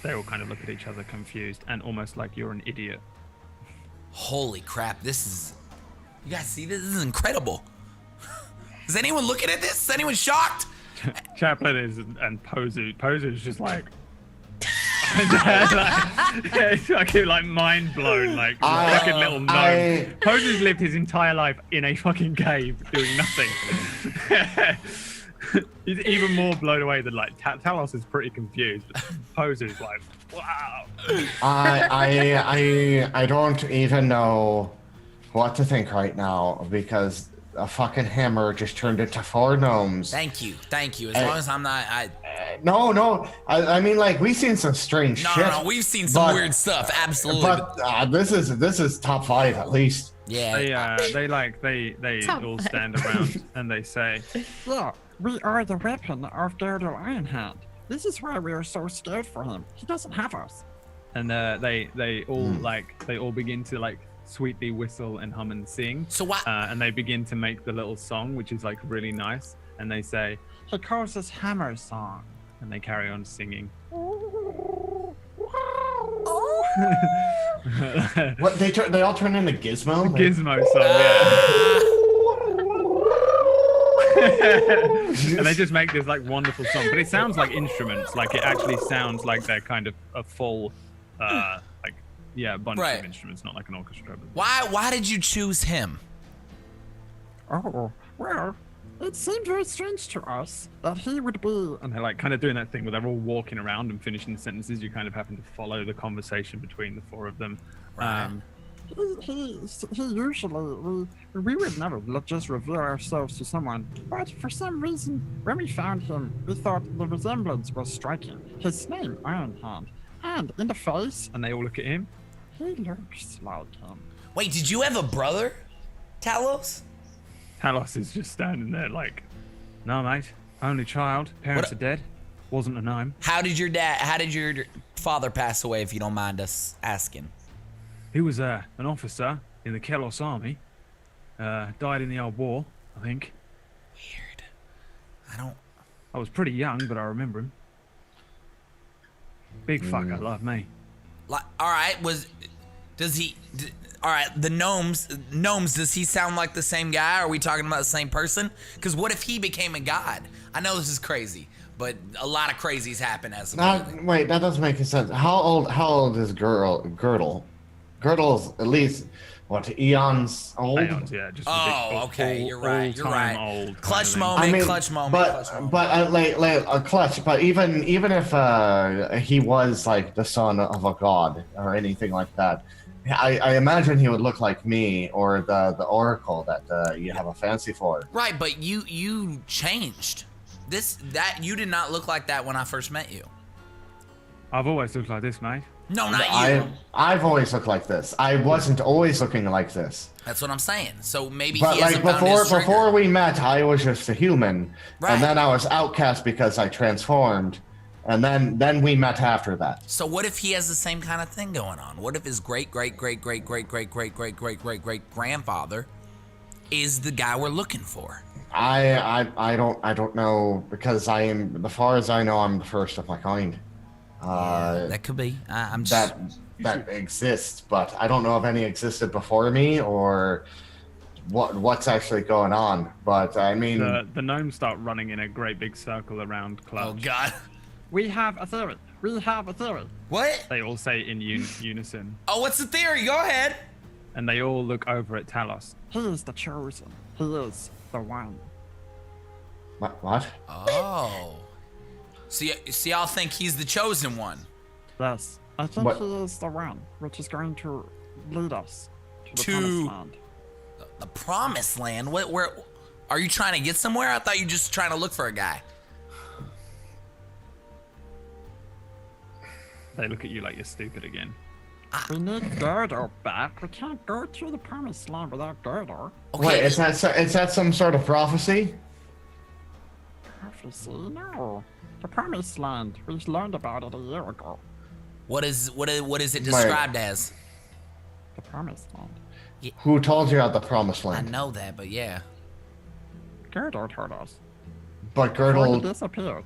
They all kind of look at each other confused and almost like you're an idiot. Holy crap, you guys see this? This is incredible. Is anyone looking at this? Is anyone shocked? Chaplain is, and Pozu is just like, it's fucking like mind blown, like fucking little gnome. Pozu's lived his entire life in a fucking cave doing nothing. He's even more blown away than like Talos is pretty confused. But Pozu's like, wow. I don't even know what to think right now because a fucking hammer just turned into 4 gnomes. Thank you. As long as I'm not, No. I mean, like we've seen some strange shit. No, we've seen some weird stuff. Absolutely. But this is top 5 at least. Yeah. They all stand around and they say, Yeah, we are the weapon of Dodo Ironhand. This is why we are so scared for him. He doesn't have us. And they all begin to like sweetly whistle and hum and sing. So what? And they begin to make the little song, which is like really nice. And they say, He calls this hammer song. And they carry on singing. What they all turn into Gizmo? Gizmo song, yeah. And they just make this like wonderful song, but it sounds like instruments. Like it actually sounds like they're kind of a full, bunch of instruments, not like an orchestra. Why did you choose him? Oh, well, it seemed very strange to us that he would be. And they're like kind of doing that thing where they're all walking around and finishing the sentences. You kind of happen to follow the conversation between the 4 of them. Right. He usually, we would never just reveal ourselves to someone, but for some reason, when we found him, we thought the resemblance was striking. His name, Ironhand, And in the face, And they all look at him. he looks like him. Wait, did you have a brother, Talos? Talos is just standing there like, no, mate. Only child. Parents are dead. Wasn't a gnome. How did your father pass away, if you don't mind us asking? He was an officer in the Kelos army. Died in the old war, I think. Weird. I was pretty young, but I remember him. Big fucker, loved me. Like, all right, all right, the gnomes, does he sound like the same guy? Are we talking about the same person? Because what if he became a god? I know this is crazy, but a lot of crazies happen as a Wait, that doesn't make any sense. How old is Girdle? Girdle's at least, what, eons old? Aeons, yeah. Just okay, you're right. Old Clutch kind of thing. clutch moment. But clutch. But even if he was like the son of a god or anything like that, I imagine he would look like me or the oracle that you have a fancy for. Right, but you changed. You did not look like that when I first met you. I've always looked like this, mate. No, not you. I've always looked like this. I wasn't always looking like this. That's what I'm saying. So maybe But he like hasn't found his trigger. before we met, I was just a human, Right. and then I was outcast because I transformed, and then we met after that. So what if he has the same kind of thing going on? What if his great grandfather is the guy we're looking for? I don't know, because I am, as far as I know, I'm the first of my kind. That could be. I'm just that exists, but I don't know if any existed before me or what's actually going on. But I mean, the gnomes start running in a great big circle around Clutch. Oh God. We have a theory. We have a theory. What? They all say in unison, Oh, what's the theory? Go ahead. and they all look over at Talos. He is the chosen. He is the one. what? Oh. So y'all think he's the chosen one? Yes, I think What? he is the one, which is going to lead us to the To- promised land. The promised land? Where are you trying to get somewhere? I thought you were just trying to look for a guy. They look at you like you're stupid again. We need Gerdo back. We can't go to the promised land without Gerdo. Okay. Wait, is that some sort of prophecy? Prophecy? No. The promised land. We learned about it a year ago. What is it described as? The promised land. Who told you about the promised I land? know that, but yeah. Gerdo told us. But Before he Girdle, disappeared.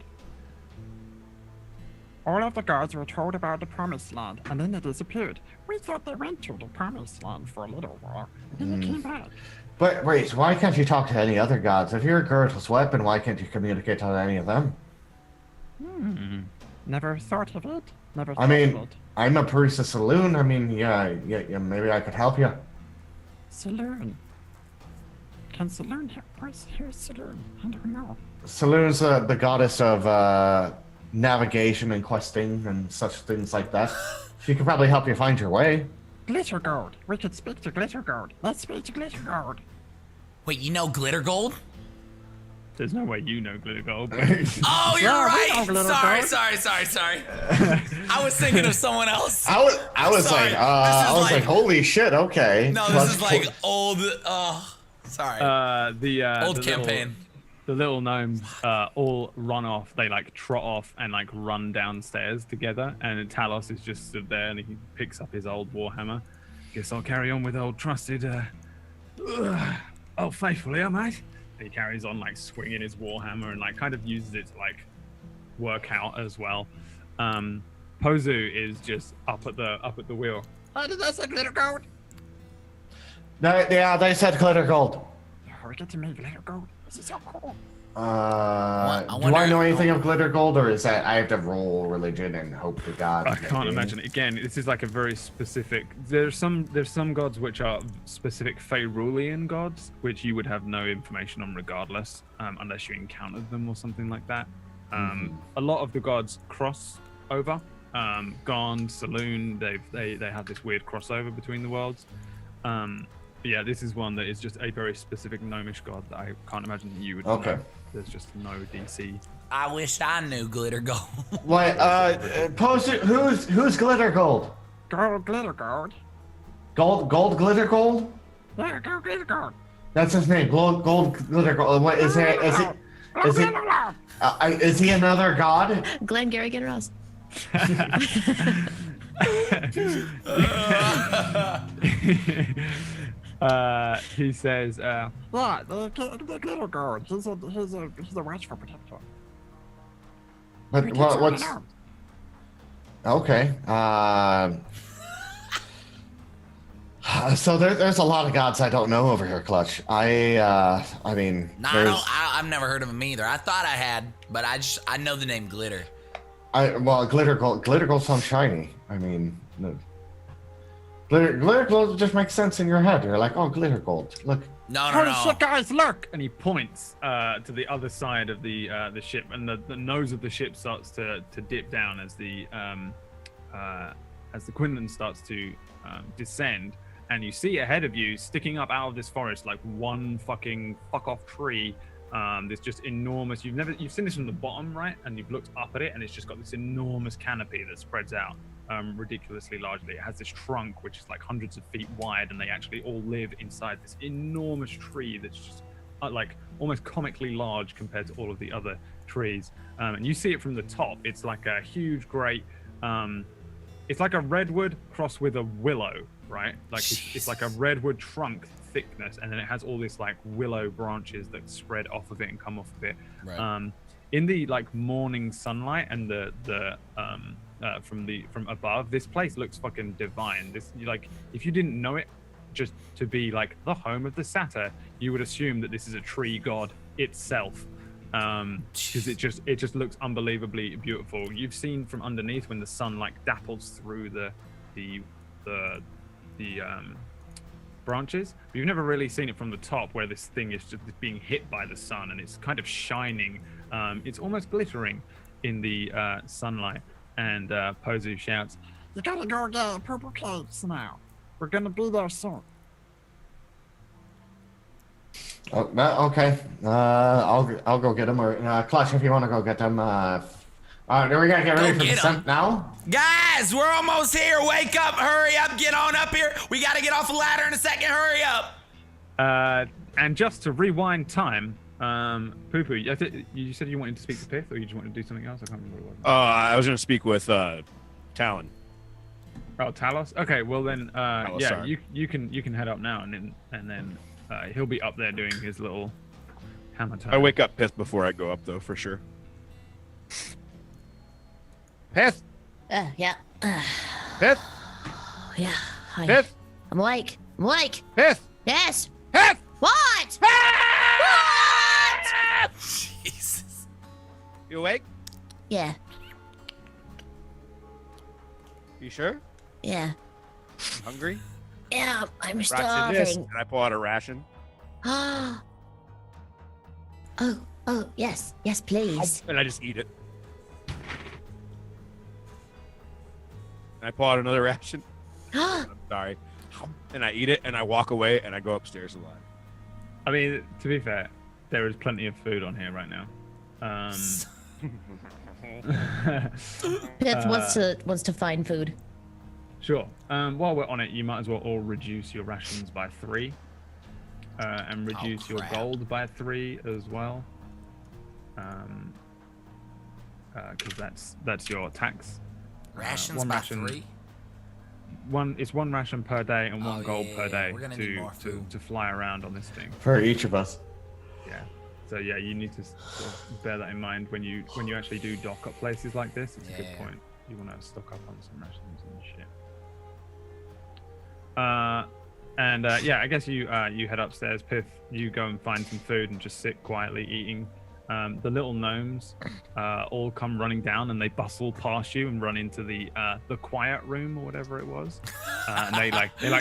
All of the gods were told about the promised land, and then they disappeared. We thought they went to the promised land for a little while, and then they came back. but wait, why can't you talk to any other gods? If you're Girdle's weapon, why can't you communicate to any of them? Never thought of it. Never thought I mean, of it. I'm a priest of Saloon. I mean, yeah, maybe I could help you. Saloon. Can Saloon help us? Here's Saloon. I don't know. Saloon's the goddess of navigation and questing and such things like that. She could probably help you find your way. Glitter Gold. We could speak to Glitter Gold. Let's speak to Glitter Gold. Wait, you know Glitter Gold? There's no way you know Glitter Gold. But Oh, you're Yeah, we right. know Glitter Sorry. I was thinking of someone else. I was Sorry. like, holy shit, okay. No, Plus this is like old. Sorry. old Old campaign. The little gnomes all run off. They like trot off and like run downstairs together. And Talos is just stood there and he picks up his old warhammer. Guess I'll carry on with old trusted, old faithful here, mate. And he carries on like swinging his warhammer and like kind of uses it to like work out as well. Pozu is just up at the wheel. How did I say Glitter Gold? Yeah, they said glitter gold. Oh, we get to meet Glitter Gold. This is so cool. Do I know anything of glitter gold, or is that I have to roll religion and hope to God? I can't imagine. Again, this is like a very specific. There's some gods which are specific Feyrulian gods, which you would have no information on regardless, unless you encountered them or something like that. A lot of the gods cross over. Gond, Saloon, they have this weird crossover between the worlds. Yeah, this is one that is just a very specific gnomish god that I can't imagine you would Okay. know. There's just no DC. I wish I knew glitter gold. What? Post it. Who's glitter gold? Gold, glitter, gold. Gold, glitter gold. Yeah, gold, glitter, gold. That's his name. Gold, glitter gold. What is it? Is he another god? Glenn Gary get Ross. He says, Yeah, the glitter gold. He's a watchful protector. But He keeps what's? running Okay. So there's a lot of gods I don't know over here, Clutch. I mean, Nah, there's- I've never heard of him either. I thought I had, but I know the name Glitter. glitter gold sounds shiny. I mean, no. Glitter gold just makes sense in your head. You're like, oh, glitter gold. Look. No, Holy shit, guys, look! and he points to the other side of the ship, and the nose of the ship starts to dip down as the Quinlan starts to descend, and you see ahead of you, sticking up out of this forest, like one fucking fuck off tree. This just enormous. You've seen this from the bottom, right? And you've looked up at it, and it's just got this enormous canopy that spreads out ridiculously largely. It has this trunk which is like hundreds of feet wide, and they actually all live inside this enormous tree that's just like almost comically large compared to all of the other trees. And you see it from the top. It's like a huge, great. It's like a redwood crossed with a willow, right? Like it's like a redwood trunk thickness, and then it has all this like willow branches that spread off of it and come off of it. Right. In the like morning sunlight and the from above, this place looks fucking divine. This, like, if you didn't know it just to be like the home of the satyr, you would assume that this is a tree god itself. Because it just looks unbelievably beautiful. You've seen from underneath when the sun like dapples through the branches, but you've never really seen it from the top, where this thing is just being hit by the sun and it's kind of shining. It's almost glittering in the sunlight. And Pozu shouts, You gotta go get purple cakes now. We're gonna be there soon. Oh, okay. I'll go get them. Or Clutch, if you want to go get them. Do we gotta get ready for get 'em. descent now? Guys, we're almost here. Wake up, hurry up, get on up here. We gotta get off the ladder in a second. Hurry up. and just to rewind time, Poo Poo, you said you wanted to speak to Pith, or you just wanted to do something else? I can't remember what it was. I was gonna speak with Talon. Oh, Talos. Okay, well then, Talos, yeah, sorry. you can head up now, and then he'll be up there doing his little hammer time. I wake up Pith before I go up, though, for sure. Pith, Yeah. Pith, Yeah. Hi. Pith, I'm awake. I'm awake. Pith, Yes. Pith. What? What? Jesus. You awake? Yeah. You sure? Yeah. Hungry? Yeah. I'm Ration this. starving. And I pull out a ration. Oh. Yes. Yes, please. And I just eat it. And I pull out another ration. I'm sorry. And I eat it, and I walk away, and I go upstairs alive. I mean, to be fair, there is plenty of food on here right now. Pith wants to find food. Sure. While we're on it, you might as well all reduce your rations by 3, and reduce your crap. gold by 3 as well. Because that's your tax. Rations one by ration- 3? It's 1 ration per day and 1 Oh, gold yeah, per day we're gonna need more to food. fly around on this thing. For each of us. Yeah. So yeah, you need to sort of bear that in mind when you actually do dock at places like this. It's a good Yeah. point. You want to stock up on some rations and shit. Yeah, I guess you head upstairs. Pith, you go and find some food and just sit quietly eating. The little gnomes all come running down, and they bustle past you and run into the quiet room or whatever it was. And they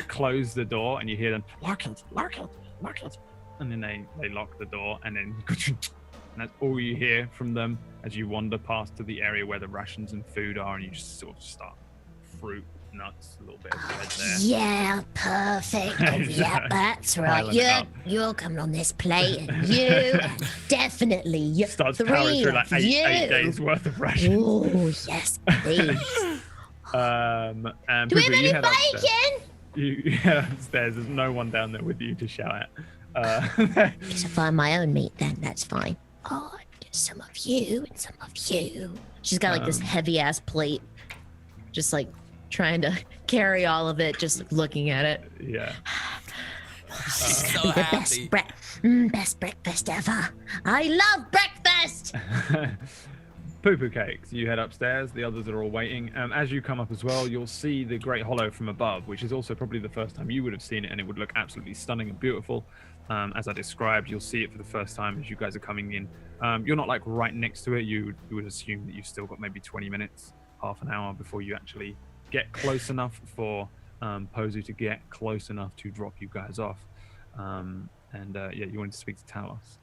close the door, and you hear them, Lock it, lock it, lock it. and then they lock the door, and then and that's all you hear from them as you wander past to the area where the rations and food are, and you just sort of start fruit, nuts, a little bit of bread there. Yeah, perfect. Yeah, that's right. Piling up. You're coming on this plate, and you definitely you Starts powering through like eight days worth of rations. Oh yes, please. And Do we have Poo-Poo, you any head upstairs. bacon? You head upstairs. There's no one down there with you to shout at. Guess I'll find my own meat then. That's fine. Oh, some of you and some of you. She's got like this heavy ass plate, just like trying to carry all of it, just looking at it. Yeah. She's so The happy. best breakfast ever. I love breakfast. Poo-Poo Cakes, you head upstairs. The others are all waiting. As you come up as well, you'll see the Great Hollow from above, which is also probably the first time you would have seen it, and it would look absolutely stunning and beautiful. As I described, you'll see it for the first time as you guys are coming in. You're not like right next to it. You would assume that you've still got maybe 20 minutes, half an hour before you actually get close enough for Pozu to get close enough to drop you guys off. Yeah, you wanted to speak to Talos.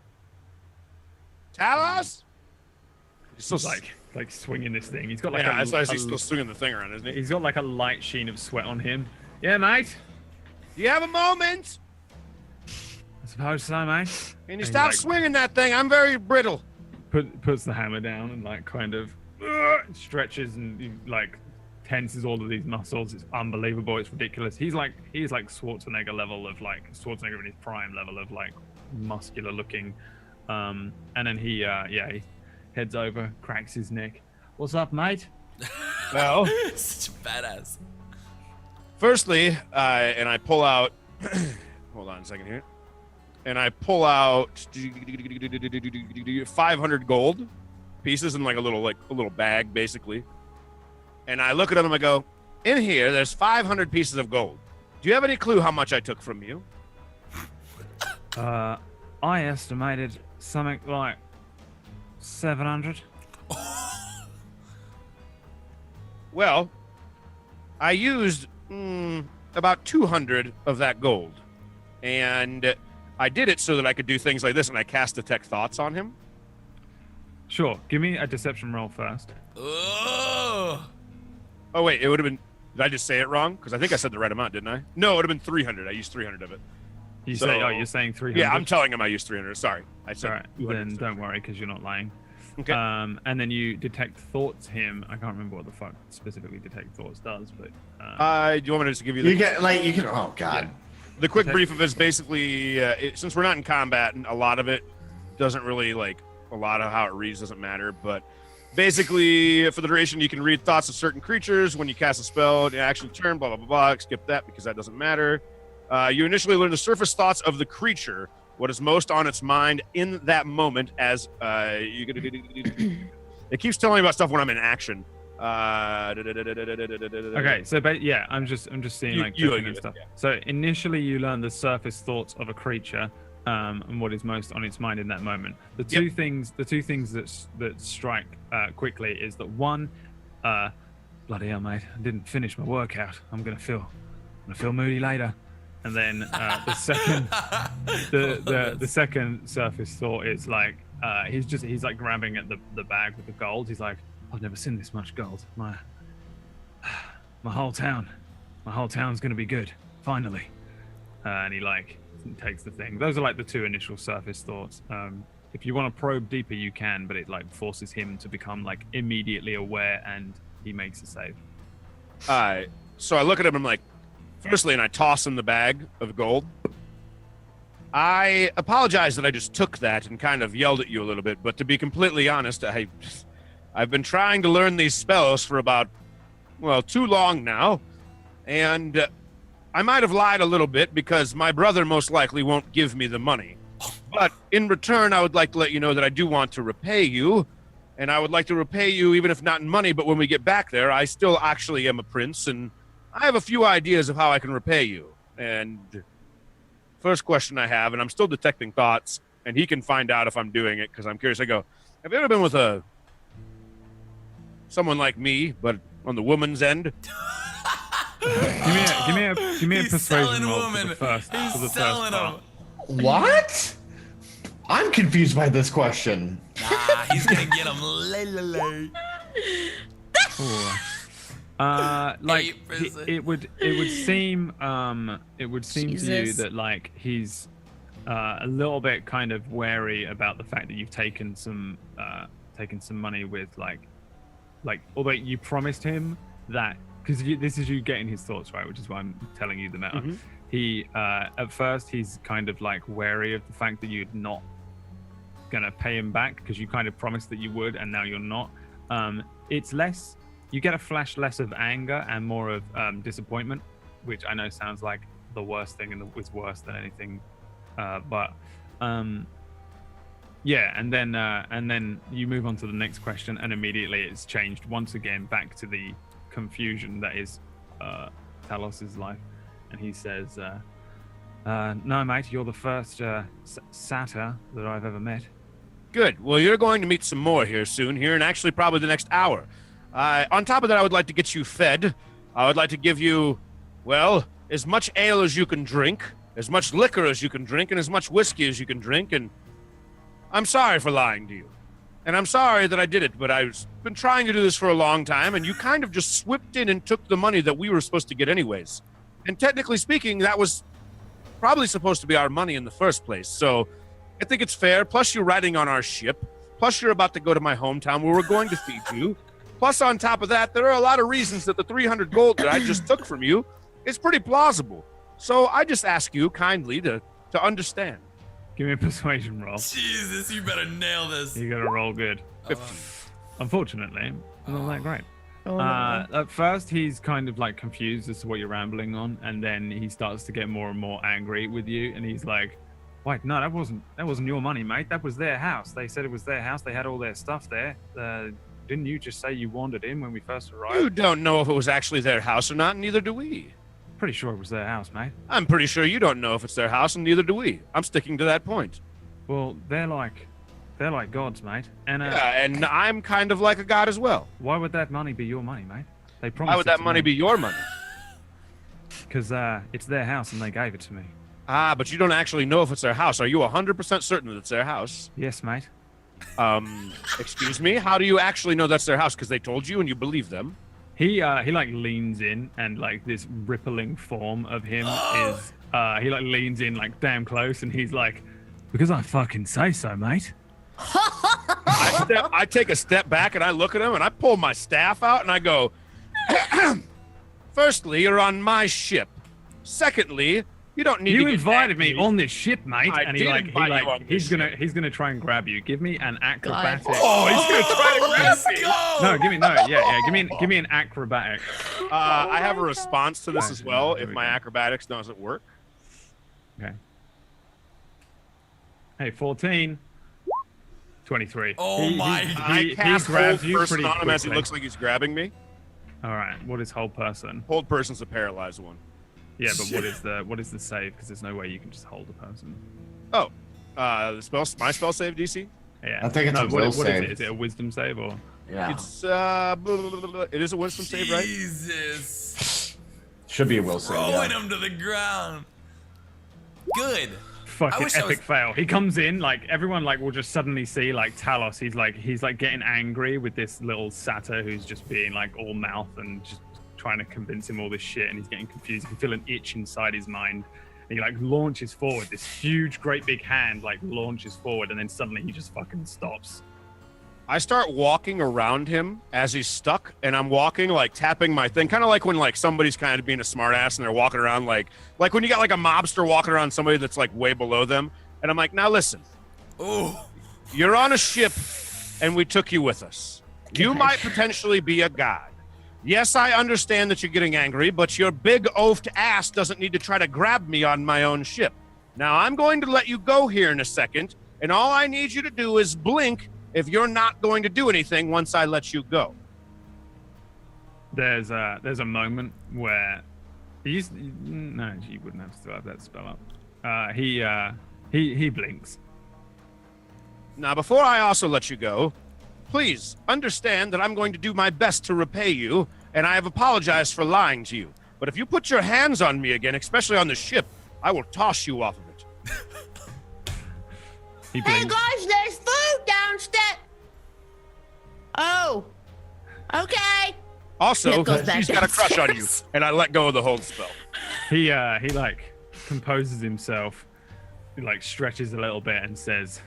Talos? He's still like swinging this thing. He's got like yeah, he's still swinging the thing around, isn't he? He's got like a light sheen of sweat on him. Yeah, mate. Do you have a moment? I suppose so, mate. Can you stop swinging that thing? I'm very brittle. Puts the hammer down and like kind of stretches and like tenses all of these muscles. It's unbelievable. It's ridiculous. He's like Schwarzenegger level of like Schwarzenegger in his prime level of like muscular looking. And then he heads over, cracks his neck. What's up, mate? Well, such a badass. Firstly, and I pull out. Hold on a second here. And I pull out 500 gold pieces in like a little bag, basically. And I look at them and I go, in here, there's 500 pieces of gold. Do you have any clue how much I took from you? I estimated something like 700. Well, I used about 200 of that gold. And I did it so that I could do things like this, and I cast Detect Thoughts on him. Sure. Give me a deception roll first. Oh, wait. It would have been... Did I just say it wrong? Because I think I said the right amount, didn't I? No, it would have been 300. I used 300 of it. You're saying 300? Yeah, I'm telling him I used 300. Sorry. I said all right, then don't worry, because you're not lying. Okay. And then you Detect Thoughts him. I can't remember what the fuck specifically Detect Thoughts does, but... do you want me to just give you the... You can... Oh, God. Yeah. The quick brief of it is basically, since we're not in combat, and a lot of it doesn't really, like, a lot of how it reads doesn't matter, but basically, for the duration, you can read thoughts of certain creatures when you cast a spell, the action turn, blah, blah, blah, blah. Skip that because that doesn't matter. You initially learn the surface thoughts of the creature, what is most on its mind in that moment as it keeps telling me about stuff when I'm in action. Okay, so I'm just seeing like different stuff. Yeah. So initially you learn the surface thoughts of a creature, and what is most on its mind in that moment. The two things that strike quickly is that one, bloody hell, mate, I didn't finish my workout. I'm gonna feel moody later. And then the second surface thought is like he's like grabbing at the bag with the gold. He's like, I've never seen this much gold. My whole town's gonna be good, finally. And he like takes the thing. Those are like the two initial surface thoughts. If you want to probe deeper, you can, but it like forces him to become like immediately aware, and he makes a save. So I look at him and I'm like, firstly, and I toss him the bag of gold. I apologize that I just took that and kind of yelled at you a little bit, but to be completely honest, I've been trying to learn these spells for about, too long now, and I might have lied a little bit because my brother most likely won't give me the money. But in return, I would like to let you know that I do want to repay you, and I would like to repay you even if not in money, but when we get back there, I still actually am a prince, and I have a few ideas of how I can repay you. And first question I have, and I'm still detecting thoughts, and he can find out if I'm doing it because I'm curious. I go, have you ever been with someone like me, but on the woman's end? Give me a He's persuasion roll woman. for the He's first selling part. them. What? I'm confused by this question. Nah, he's gonna get him. Like 8%. it would seem to you Jesus. that like he's a little bit kind of wary about the fact that you've taken some money with like although you promised him that, because this is you getting his thoughts, right, which is why I'm telling you the matter. He at first he's kind of like wary of the fact that you're not gonna pay him back because you kind of promised that you would and now you're not. It's less, you get a flash less of anger and more of disappointment, which I know sounds like the worst thing it's worse than anything, but yeah, and then you move on to the next question, and immediately it's changed once again back to the confusion that is Talos's life, and he says, "No, mate, you're the first satyr that I've ever met." Good. Well, you're going to meet some more here soon, and actually probably the next hour. On top of that, I would like to get you fed. I would like to give you, well, as much ale as you can drink, as much liquor as you can drink, and as much whiskey as you can drink, and I'm sorry for lying to you. And I'm sorry that I did it, but I've been trying to do this for a long time, and you kind of just swept in and took the money that we were supposed to get anyways. And technically speaking, that was probably supposed to be our money in the first place. So I think it's fair. Plus, you're riding on our ship. Plus, you're about to go to my hometown where we're going to feed you. Plus, on top of that, there are a lot of reasons that the 300 gold that I just took from you is pretty plausible. So I just ask you kindly to understand. Give me a persuasion roll. Jesus, you better nail this. You gotta roll good. Unfortunately, not that great. Oh, no. At first, he's kind of like confused as to what you're rambling on, and then he starts to get more and more angry with you, and he's like, "Wait, no, that wasn't your money, mate. That was their house. They said it was their house. They had all their stuff there. Didn't you just say you wandered in when we first arrived?" You don't know if it was actually their house or not, and neither do we. Pretty sure it was their house, mate. I'm pretty sure you don't know if it's their house, and neither do we. I'm sticking to that point. Well, they're like gods, mate. And Yeah, and I'm kind of like a god as well. why would that money be your money, mate? They promised. Why would that money be your money? Because it's their house and they gave it to me. Ah, but you don't actually know if it's their house. Are you 100% certain that it's their house? Yes, mate. Excuse me? How do you actually know that's their house? Because they told you and you believe them. He like leans in, and like this rippling form of him is he like leans in like damn close, and he's like, "Because I fucking say so, mate." I take a step back and I look at him and I pull my staff out and I go, "Firstly, you're on my ship. Secondly, you don't need to You get invited me angry." on this ship, mate. I And did invite you on he's this gonna try and grab you. Give me an acrobatic. Oh, he's gonna try to grab Let's me. go. No, give me an acrobatic. I have a response to this as well if my acrobatics doesn't work. Okay. Hey, 14. 23. Oh my I cast grabs hold you person pretty on him as he quickly. looks like he's grabbing me. All right. What is whole person? Hold person's a paralyzed one. Yeah, but what is the save? Because there's no way you can just hold a person. Oh, my spell save DC. Yeah. I think it's a will what is save. it? Is it a wisdom save or? Yeah. It's it is a wisdom save, right? Jesus. Should be a will save. Throwing Yeah. him to the ground. Good. Fucking wish I epic was- fail. He comes in, like everyone like will just suddenly see like Talos. He's like getting angry with this little satyr who's just being like all mouth and just trying to convince him all this shit, and he's getting confused. You can feel an itch inside his mind. And he like launches forward. This huge, great big hand like launches forward, and then suddenly he just fucking stops. I start walking around him as he's stuck, and I'm walking like tapping my thing, kind of like when like somebody's kind of being a smartass and they're walking around like when you got like a mobster walking around somebody that's like way below them, and I'm like, now listen, Oh. you're on a ship, and we took you with us. You might potentially be a god. Yes, I understand that you're getting angry, but your big oafed ass doesn't need to try to grab me on my own ship. Now I'm going to let you go here in a second, and all I need you to do is blink if you're not going to do anything once I let you go. There's a moment where you wouldn't have to have that spell up. He blinks. Now, before I also let you go, please understand that I'm going to do my best to repay you, and I have apologized for lying to you. But if you put your hands on me again, especially on the ship, I will toss you off of it. He Hey blinks. guys, there's food downstairs. Oh, okay. Also, Yeah, it goes back she's got a crush on you, downstairs. and I let go of the hold spell. He like composes himself, he like stretches a little bit and says,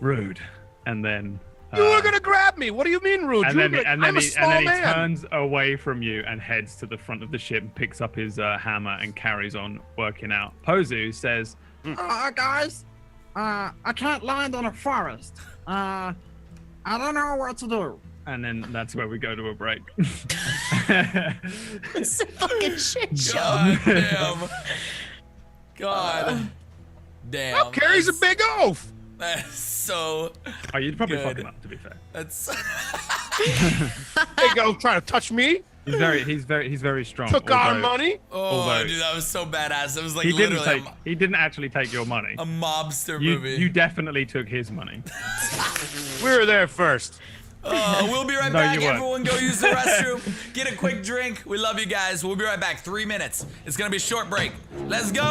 "Rude," and then. You were gonna grab me. What do you mean, rude? And then, I'm a small he man. turns away from you and heads to the front of the ship and picks up his hammer and carries on working out. Pozu says, Guys, I can't land in a forest. I don't know what to do. and then that's where we go to a break. It's a fucking shit show. God damn. God damn. Well, carries a big oaf. That's so Oh, you'd probably Good. fuck him up, to be fair. that's Big oaf trying to touch me. He's very strong. Took our although money. oh dude, that was so badass. It was like He didn't literally he didn't actually take your money. a mobster You movie. definitely took his money. We were there first. We'll be right No, back. you weren't. Everyone go use the restroom. Get a quick drink. We love you guys. We'll be right back. 3 minutes. It's gonna be a short break. Let's go.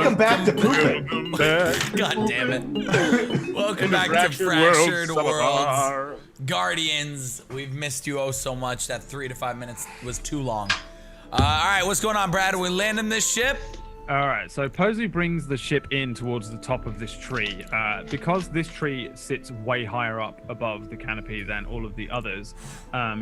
Welcome back to pooping. God damn it. Welcome back to Fractured Worlds. Guardians, we've missed you oh so much. That 3 to 5 minutes was too long. All right, what's going on, Brad? Are we landing this ship? All right, so Pozu brings the ship in towards the top of this tree. Because this tree sits way higher up above the canopy than all of the others,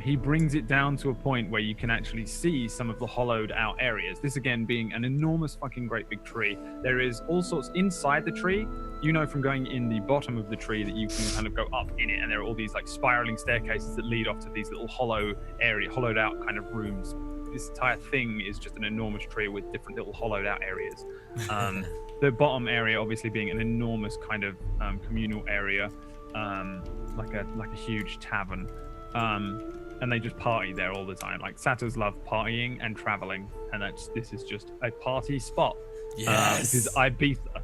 he brings it down to a point where you can actually see some of the hollowed out areas. This, again, being an enormous fucking great big tree. There is all sorts inside the tree. You know from going in the bottom of the tree that you can kind of go up in it, and there are all these like spiraling staircases that lead off to these little hollowed out kind of rooms. This entire thing is just an enormous tree with different little hollowed out areas. The bottom area obviously being an enormous kind of communal area, like a huge tavern. And they just party there all the time. Like satyrs love partying and traveling, and this is just a party spot. Yes. This is Ibiza.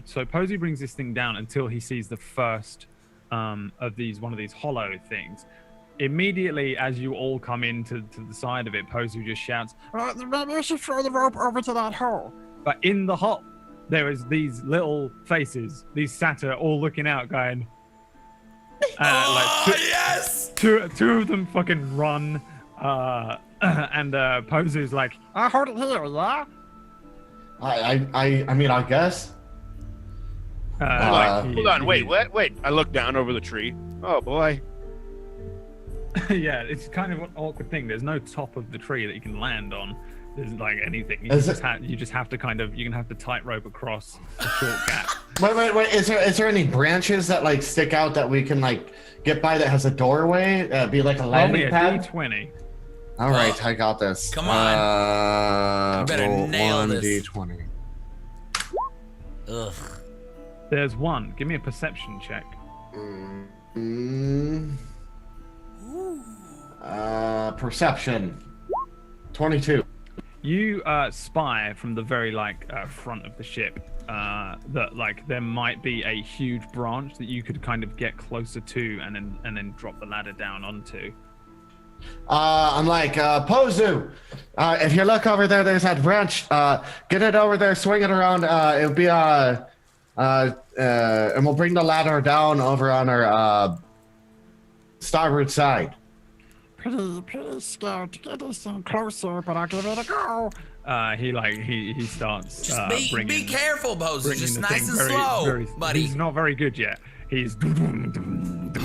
So Posey brings this thing down until he sees the first one of these hollow things. Immediately, as you all come into the side of it, Pozu just shouts, Maybe we should throw the rope over to that hole. but in the hole, there is these little faces, these satyr all looking out, going, Yes! Two of them fucking run, and Pozu's like, I hold it here, yeah? I mean, I guess. Hold on, wait. I look down over the tree. Oh boy. Yeah, it's kind of an awkward thing. There's no top of the tree that you can land on. There's like anything. You just have to kind of, you're gonna have to tightrope across a short gap. Wait. Is there any branches that like stick out that we can like get by that has a doorway? Be like a landing pad? D20. All right, I got this. Come on. You better roll nail one this. D20. Ugh. There's one. Give me a perception check. Perception. 22. You spy from the very front of the ship that like there might be a huge branch that you could kind of get closer to and then drop the ladder down onto. I'm like, Pozu, if you look over there, there's that branch. Get it over there, swing it around. It'll be and we'll bring the ladder down over on our starboard side. Pretty scared to get this thing closer, but I'll give it a go. He starts Just be careful, Pozu. bringing Just the nice thing and slow, buddy. He's not very good yet. He's Pozu?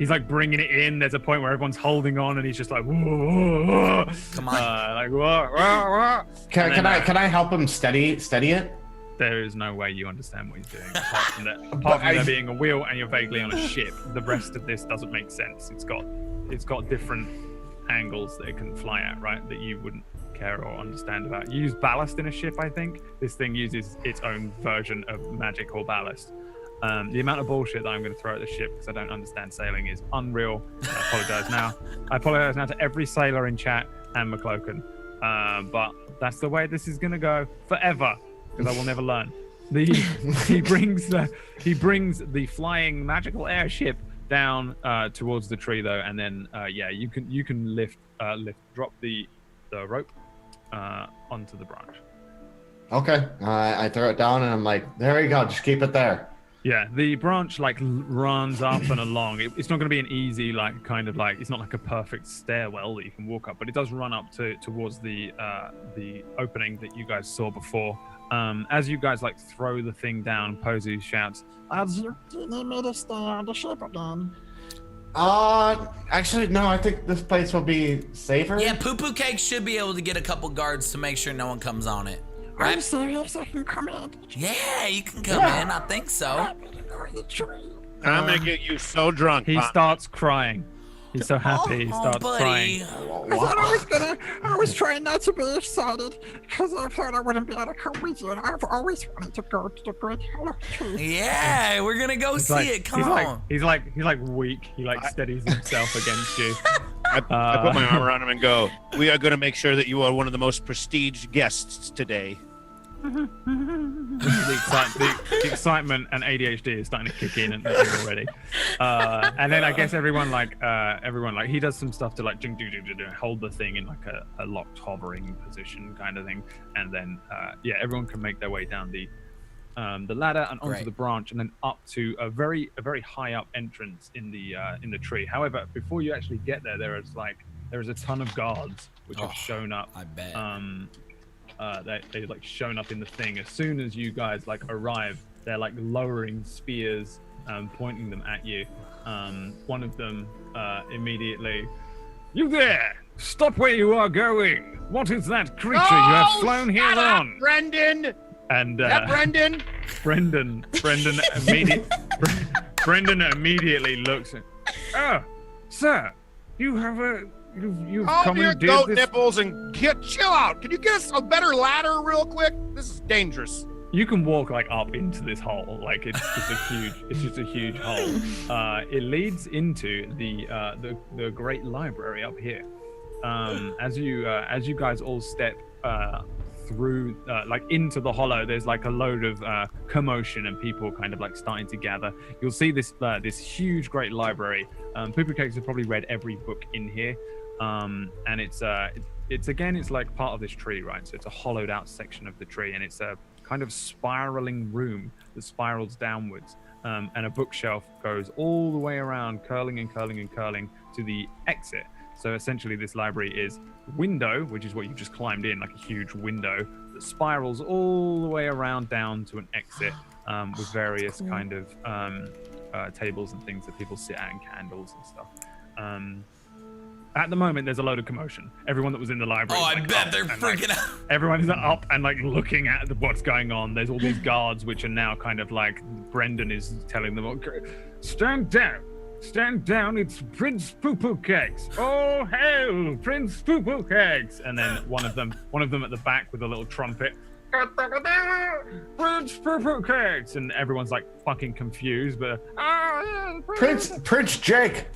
he's like bringing it in. There's a point where everyone's holding on, and he's just like, whoa. Come on. Like whoa. Can I help him steady it? There is no way you understand what he's doing. Apart from there being a wheel and you're vaguely on a ship, the rest of this doesn't make sense. It's got different angles that it can fly at, right? That you wouldn't care or understand about. You use ballast in a ship, I think. This thing uses its own version of magic or ballast. The amount of bullshit that I'm going to throw at the ship because I don't understand sailing is unreal. I apologize now. I apologize now to every sailor in chat and McCloken. But that's the way this is going to go forever. Because I will never learn. He brings the flying magical airship down towards the tree though, and then you can drop the rope onto the branch. Okay, I throw it down and I'm like, there you go, just keep it there. Yeah, the branch like runs up and along. It's not going to be an easy it's not like a perfect stairwell that you can walk up, but it does run up towards the opening that you guys saw before. As you guys like throw the thing down, Pozu shouts, Do you need me to stay on the ship again? Actually, no, I think this place will be safer. Yeah, Poo Poo Cake should be able to get a couple guards to make sure no one comes on it. Are you Right? serious? I can come in. Yeah, you can come in. I think so. I'm gonna go to the tree. I'm gonna get you so drunk. he Pop. starts crying. He's so happy. He starts buddy. crying. I thought I was trying not to be excited because I thought I wouldn't be able to come with you. I've always wanted to go to the Great Hollow Tree. Yeah, we're gonna go see it. Come on. He's like weak. He like steadies himself against you. I put my arm around him and go, we are going to make sure that you are one of the most prestiged guests today. the excitement and ADHD is starting to kick in and already. And then I guess everyone he does some stuff to like hold the thing in like a locked hovering position kind of thing, and then everyone can make their way down the ladder and onto the branch, and then up to a very high up entrance in the tree. However, before you actually get there, there is a ton of guards which have shown up. I bet. They like shown up in the thing. As soon as you guys like arrive, they're like lowering spears, pointing them at you. One of them immediately, "You there! Stop where you are going! What is that creature you have flown here on?" Brendan! And Brendan? Brendan immediately looks at, "Oh, sir, you have you've Calm your goat this. nipples and chill out. Can you get us a better ladder real quick? This is dangerous." You can walk like up into this hole, like it's just a huge hole. It leads into the great library up here. As you guys all step through like into the hollow, there's like a load of commotion and people kind of like starting to gather. You'll see this huge great library. Pooper Cakes have probably read every book in here, and it's like part of this tree, right? So it's a hollowed out section of the tree, and it's a kind of spiraling room that spirals downwards, and a bookshelf goes all the way around, curling and curling and curling to the exit. So essentially this library is window, which is what you just climbed in, like a huge window that spirals all the way around down to an exit, with various kind of tables and things that people sit at and candles and stuff. At the moment, there's a load of commotion. Everyone that was in the library. Oh, I bet they're freaking out. Everyone is up and like looking at what's going on. There's all these guards which are now kind of like, Brendan is telling them, "Okay, stand down. Stand down, it's Prince Poo-Poo Cakes. Oh, hail, Prince Poo-Poo Cakes." And then one of them at the back with a little trumpet, "Prince Poo-Poo Cakes." And everyone's like fucking confused, but Prince Jake.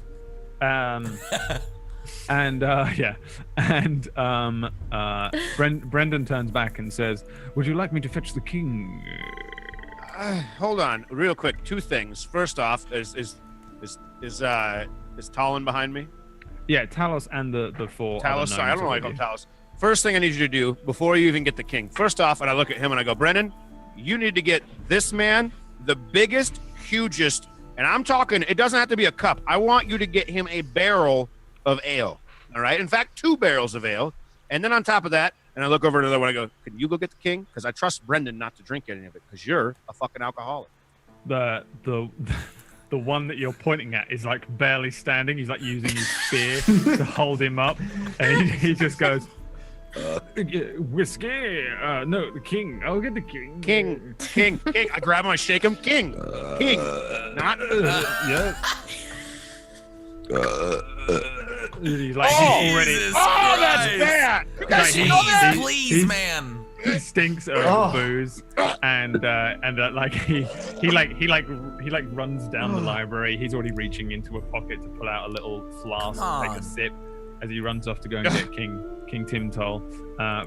Brendan turns back and says, "Would you like me to fetch the king?" Hold on, real quick. Two things. First off, is Talon behind me? Yeah, Talos and the four. Talos, sorry, I don't know why I call Talos. First thing I need you to do before you even get the king. First off, and I look at him and I go, "Brennan, you need to get this man the biggest, hugest, and I'm talking, it doesn't have to be a cup. I want you to get him a barrel of ale. All right? In fact, 2 barrels of ale. And then on top of that, and I look over at another one, I go, "Can you go get the king? Because I trust Brendan not to drink any of it, because you're a fucking alcoholic." The one that you're pointing at is like barely standing. He's like using his spear to hold him up, and he just goes, "Whiskey, no, the king. I'll get the king. King. I grab him, I shake him. King. Not. Yeah." He's like, he's already. Jesus Oh, that's Christ. bad. You guys Like, know that? Please, man. He stinks of booze, and like he runs down the library. He's already reaching into a pocket to pull out a little flask to take a sip as he runs off to go and get King Timtol.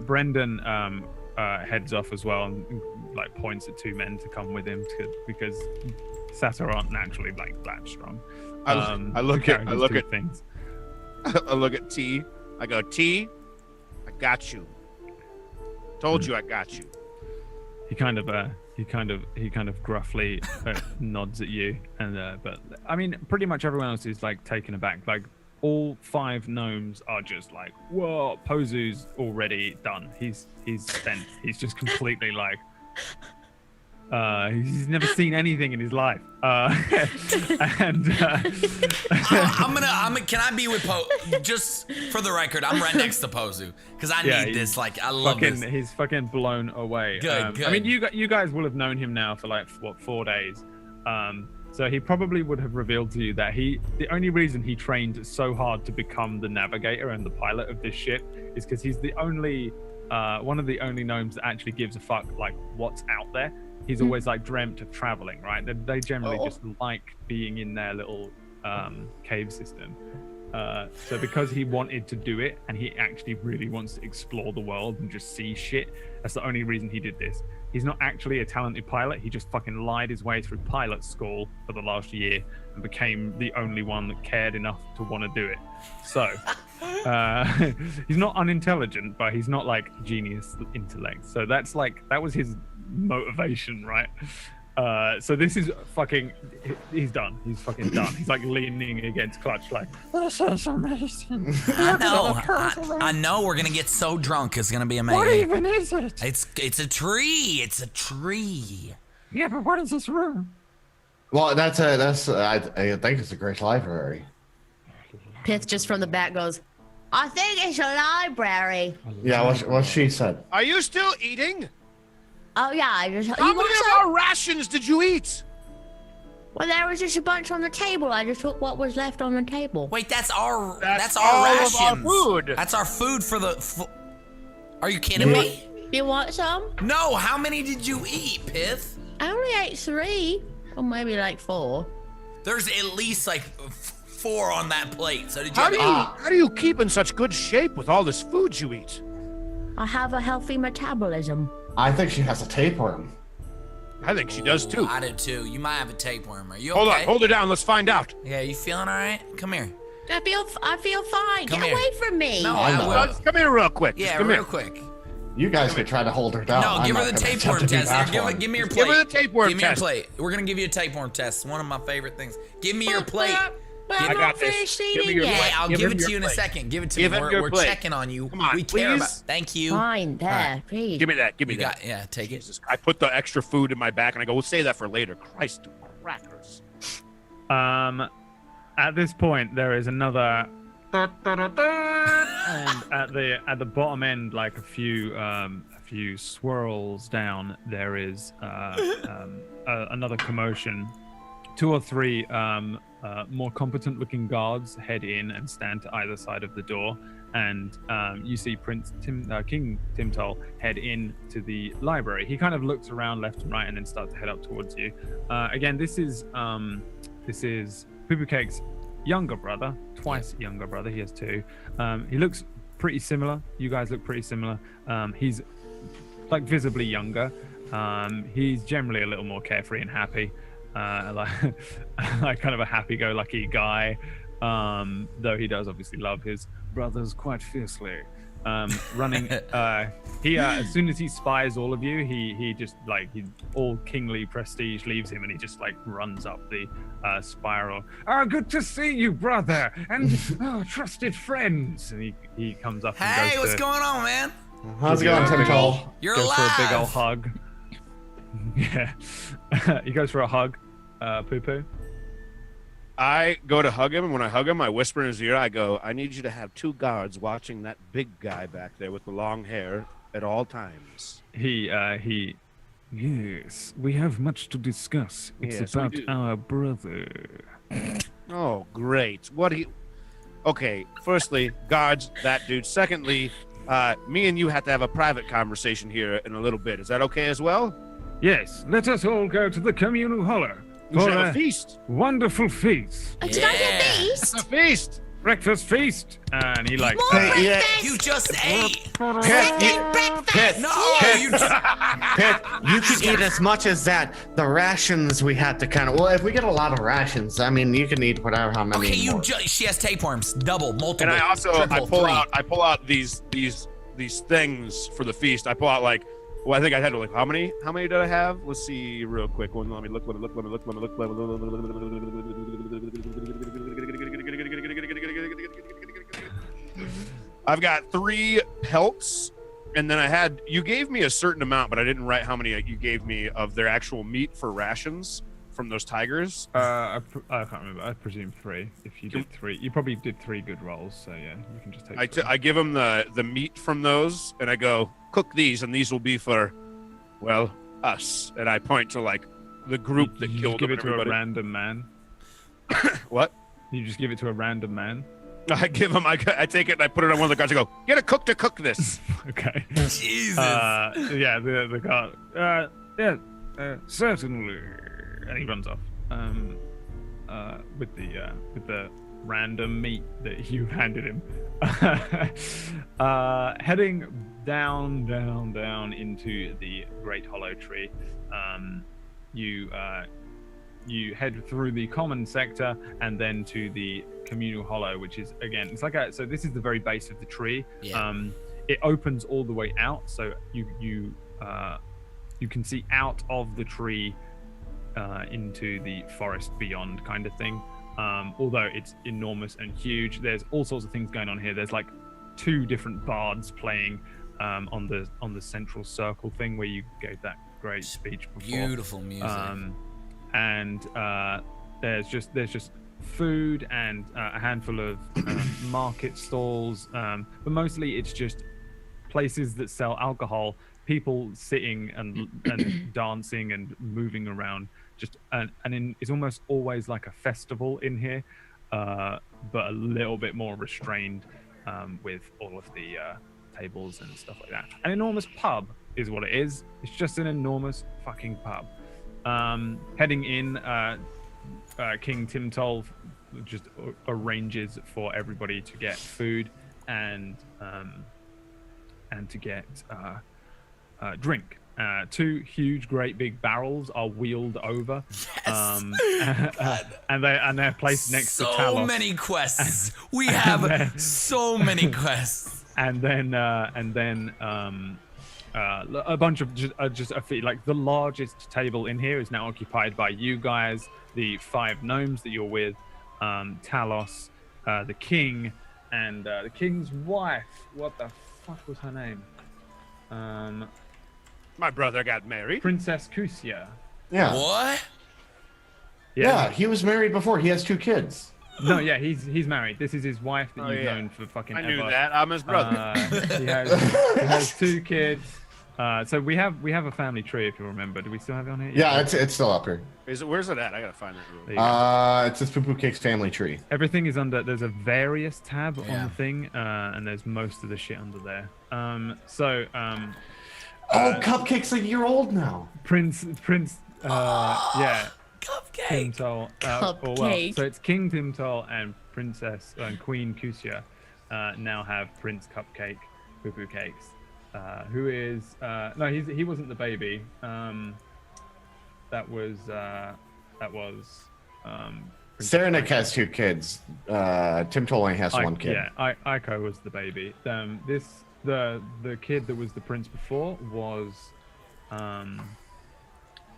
Brendan heads off as well and like points at 2 men to come with him because Satyr aren't naturally like that strong. I look at things. I look at T. I go, "T, I got you. Told you I got you." He kind of gruffly nods at you, and but I mean, pretty much everyone else is like taken aback. Like all 5 gnomes are just like, "Whoa!" Pozu's already done. He's spent. He's just completely like. He's never seen anything in his life. And can I be with just for the record, I'm right next to Pozu because I need this. Like, I love this. He's fucking blown away. Good. I mean, you guys will have known him now for like 4 days. So he probably would have revealed to you that the only reason he trained so hard to become the navigator and the pilot of this ship is because he's the only one of the only gnomes that actually gives a fuck like what's out there. He's always like dreamt of traveling, right? They generally just like being in their little cave system. So because he wanted to do it, and he actually really wants to explore the world and just see shit, that's the only reason he did this. He's not actually a talented pilot. He just fucking lied his way through pilot school for the last year and became the only one that cared enough to want to do it. So he's not unintelligent, but he's not like genius intellect. So that was his motivation, right? So this is fucking, he's done. He's fucking done. He's like leaning against Clutch like, This is amazing. I know we're gonna get so drunk. It's gonna be amazing. What even is it? It's a tree. It's a tree. Yeah, but what is this room? Well, I think it's a great library. Pith just from the back goes, I think it's a library. Yeah, what she said. Are you still eating? Oh yeah, I just. How many of our rations did you eat? Well, there was just a bunch on the table. I just took what was left on the table. Wait, that's our That's our all rations. of our food. That's our food for the. Are you kidding me? You want some? No. How many did you eat, Pith? I only ate 3, or maybe like 4. There's at least like 4 on that plate. So did you? How do you keep in such good shape with all this food you eat? I have a healthy metabolism. I think she has a tapeworm. I think she does too. I do too. You might have a tapeworm. Are you Hold okay? on, hold her down. Let's find out. Yeah, you feeling all right? Come here. I feel fine. Come Get here. away from me. No, I I know. will. Come here real quick. Yeah, Just come real here. quick. You guys could try to hold her down. No, I'm give her not the gonna attempt tapeworm to do test. that Here, one. give me your plate. Give her the tapeworm Give me your test. plate. We're gonna give you a tapeworm test. It's one of my favorite things. Give me your plate. But I I'm got not this. finished Give me eating your yet. plate. Yeah, I'll Give give him it to your you in a plate. second. Give it to Give me. him your We're plate. checking on you. Come on, we care please. about. Thank you. Fine, there, please. Give me that. Give me You that. got. Yeah, take it. Jesus, I put the extra food in my back and I go, we'll save that for later. Christ, crackers. At this point, there is another, and at the bottom end, like a few swirls down, there is another commotion. 2 or 3 more competent-looking guards head in and stand to either side of the door, and you see King Timtol head in to the library. He kind of looks around left and right and then starts to head up towards you. Again, this is Poo Cake's younger brother, twice younger brother. He has 2. He looks pretty similar. You guys look pretty similar. He's like visibly younger. He's generally a little more carefree and happy. Like kind of a happy-go-lucky guy, though he does obviously love his brothers quite fiercely. Running, he as soon as he spies all of you, he just like all kingly prestige leaves him, and he just like runs up the spiral. Oh, good to see you, brother, and trusted friends. And he comes up. Hey, and what's going on, man? How's it going, Timtol? You're goes alive. for a big old hug. Yeah, he goes for a hug. Poo Poo. I go to hug him, and when I hug him, I whisper in his ear, I go, I need you to have 2 guards watching that big guy back there with the long hair at all times. Yes, we have much to discuss. It's Yes, we about do. our brother. Oh, great. What do you... Okay, firstly, guards, that dude. Secondly, me and you have to have a private conversation here in a little bit. Is that okay as well? Yes, let us all go to the communal holler We should for have a a feast. wonderful feast. Did I get It's feast? a feast. Breakfast feast. And he like, More Hey, yeah, breakfast! You just ate. Second breakfast! No, you just. Pip, you can eat as much as that. The rations we had to kind of. Well, if we get a lot of rations, I mean, you can eat whatever how many. Okay, you more. just. She has tapeworms. Double, multiple. And I also triple, 3. I pull out these things for the feast. I pull out like, well, I think I had like how many did I have? Let's see real quick. Let me look. I've got 3 pelts, and then you gave me a certain amount, but I didn't write how many you gave me of their actual meat for rations from those tigers. I can't remember. I presume 3. If you did 3, you probably did 3 good rolls. So yeah, you can just take. 3. I give them the meat from those, and I go, cook these, and these will be for, well, us. And I point to like the group that You killed just give them it to and a everybody. random man. What? You just give it to a random man. I give them. I take it and I put it on one of the guards. I go, get a cook to cook this. Okay. Jesus. Yeah, the guard. Certainly. And he runs off. With the random meat that you handed him. Heading down into the Great Hollow Tree, you head through the common sector and then to the communal hollow, which is again, it's like so this is the very base of the tree. It opens all the way out, so you can see out of the tree into the forest beyond, kind of thing. Although it's enormous and huge, there's all sorts of things going on here. There's like 2 different bards playing on the central circle thing where you gave that great speech before. Beautiful music. And there's just food and a handful of market stalls, but mostly it's just places that sell alcohol, people sitting and dancing and moving around. It's almost always like a festival in here, but a little bit more restrained with all of the tables and stuff like that. An enormous pub is what it is. It's just an enormous fucking pub. Heading in, King Timtol just arranges for everybody to get food and to get drink. 2 huge, great big barrels are wheeled over, and they're placed next to Talos. So many quests. We have so many quests. And then a bunch of just a few, like the largest table in here is now occupied by you guys, the 5 gnomes that you're with, Talos, the king, and the king's wife. What the fuck was her name? My brother got married. Princess Kusia. Yeah. What? Yeah, he was married before. He has 2 kids. No, yeah, he's married. This is his wife that you've known for fucking ever. I knew that. I'm his brother. He has 2 kids. So we have a family tree, if you remember. Do we still have it on here? Yeah, it's still up here. Where's it at? I gotta find that. It's this Poo Poo Cake's family tree. Everything is under. There's a various tab on the thing, and there's most of the shit under there. Cupcake's a year old now. Prince. Yeah. Cupcake. Timtol. Cupcake. So it's King Timtol and Princess and Queen Kusia now have Prince Cupcake, Poo Poo Cakes. Who is no, he wasn't the baby. That was Serenik has 2 kids. Timtol only has 1 kid. Yeah, Aiko was the baby. The kid that was the prince before was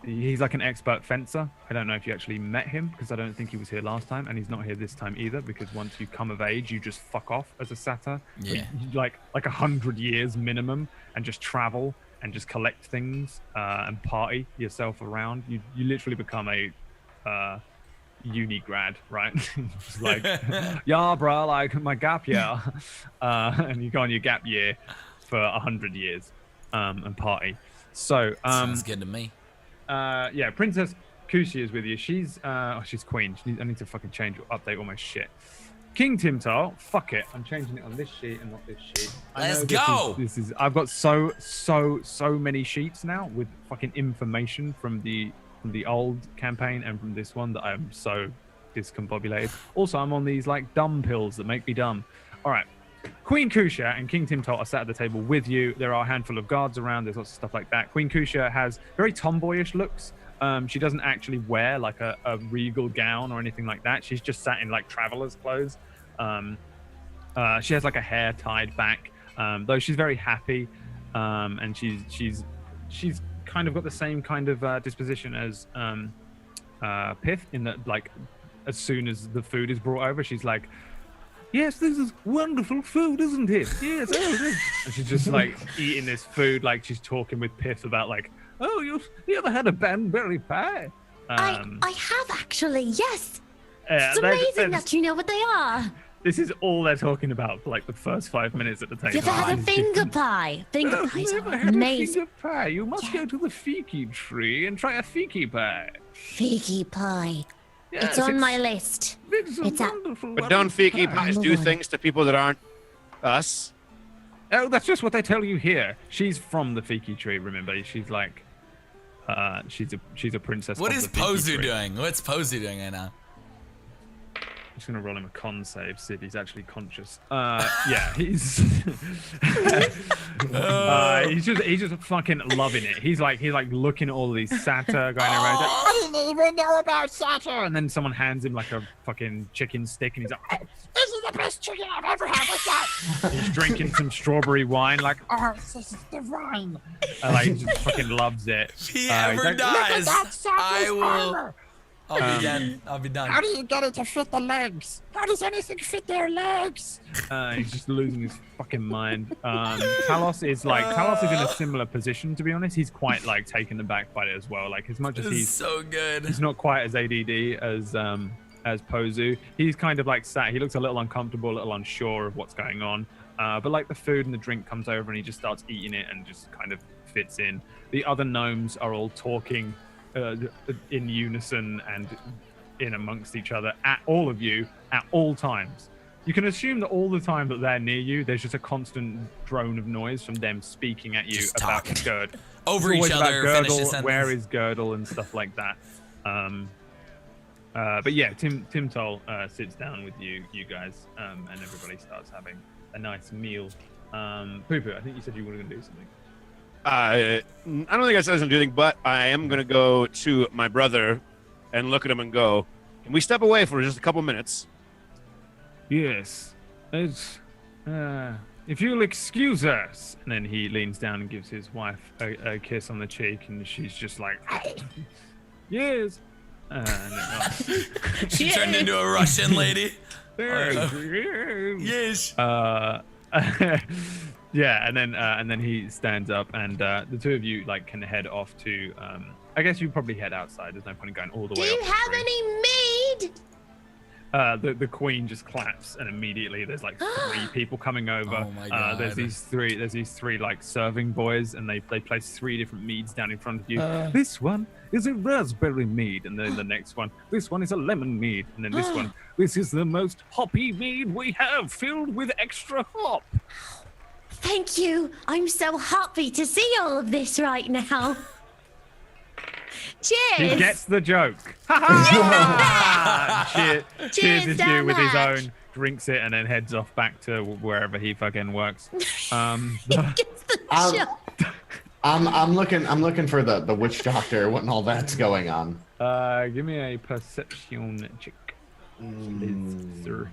he's like an expert fencer. I don't know if you actually met him, because I don't think he was here last time, and he's not here this time either, because once you come of age, you just fuck off as a satyr. Yeah. Like 100 years minimum, and just travel and just collect things and party yourself around. You literally become a uni grad, right? Just like, yeah, bro, like my gap year. And you go on your gap year for 100 years and party. So sounds good to me. Yeah, Princess Kushi is with you. She's queen. I need to fucking update all my shit. King Timtol, fuck it. I'm changing it on this sheet and not this sheet. Let's go. This is I've got so many sheets now with fucking information from the old campaign and from this one that I'm so discombobulated. Also, I'm on these like dumb pills that make me dumb. All right. Queen Kusha and King Timtol are sat at the table with you. There are a handful of guards around. There's lots of stuff like that. Queen Kusha has very tomboyish looks. She doesn't actually wear like a regal gown or anything like that. She's just sat in like traveler's clothes. She has like a hair tied back, though she's very happy. And she's kind of got the same kind of disposition as Pith, in that like as soon as the food is brought over, she's like, yes, this is wonderful food, isn't it? Yes, oh, it is. And she's just like eating this food, like she's talking with Pith about like, oh, you ever had a banberry pie? I have actually, yes. It's they're- amazing that you know what they are. This is all they're talking about for like the first 5 minutes at the table. You ever had a finger pie? Finger I've pies never are had a amazing. finger pie. You must go to the fiki tree and try a fiki pie. Fiki pie. Yes, It's on my list. It's It's a- wonderful. But don't fiki pie. pies do things to people that aren't us? Oh, that's just what they tell you here. She's from the fiki tree. Remember, she's like, she's a princess. What of is the fiki Pozu tree. doing? What's Pozu doing right now? just gonna roll him a con save, see if he's actually conscious. Yeah, he's he's just fucking loving it. He's like looking at all of these Sata going around. He's like, I didn't even know about Sata. And then someone hands him like a fucking chicken stick, and he's like, this is the best chicken I've ever had. What's that? He's drinking some strawberry wine, like, oh, this is divine. Like, he just fucking loves it. If he ever dies, I will. I'll be done. How do you get it to fit the legs? How does anything fit their legs? He's just losing his fucking mind. Talos is in a similar position, to be honest. He's quite like taken aback by it as well. Like as much as he's so good. He's not quite as ADD as Pozu. He's kind of like sat. He looks a little uncomfortable, a little unsure of what's going on. But like the food and the drink comes over, and he just starts eating it and just kind of fits in. The other gnomes are all talking in unison and in amongst each other at all of you at all times. You can assume that all the time that they're near you, there's just a constant drone of noise from them speaking at you just about talking. Gerd. Over It's each always other, about finish the Girdle, sentence. where is Girdle and stuff like that. But yeah, Tim Toll sits down with you guys, and everybody starts having a nice meal. Poo-Poo, I think you said you were going to do something. I don't think I said something, but I am going to go to my brother and look at him and go, can we step away for just a couple minutes? Yes. It's, if you'll excuse us. And then he leans down and gives his wife a kiss on the cheek, and she's just like, yes. She turned into a Russian lady. Yes. Yeah, and then he stands up, and the two of you like can head off to. I guess you probably head outside. There's no point in going all the Do way. you have any mead? The queen just claps, and immediately there's like 3 people coming over. Oh my God. There's these three like serving boys, and they place 3 different meads down in front of you. This one is a raspberry mead, and then the next one, this one is a lemon mead, and then this one, this is the most hoppy mead we have, filled with extra hop. Thank you. I'm so happy to see all of this right now. Cheers. He gets the joke. Cheers is down you with his hatch. own, drinks it, and then heads off back to wherever he fucking works. He gets the joke. I'm looking for the witch doctor when all that's going on. Give me a perception check, please, sir.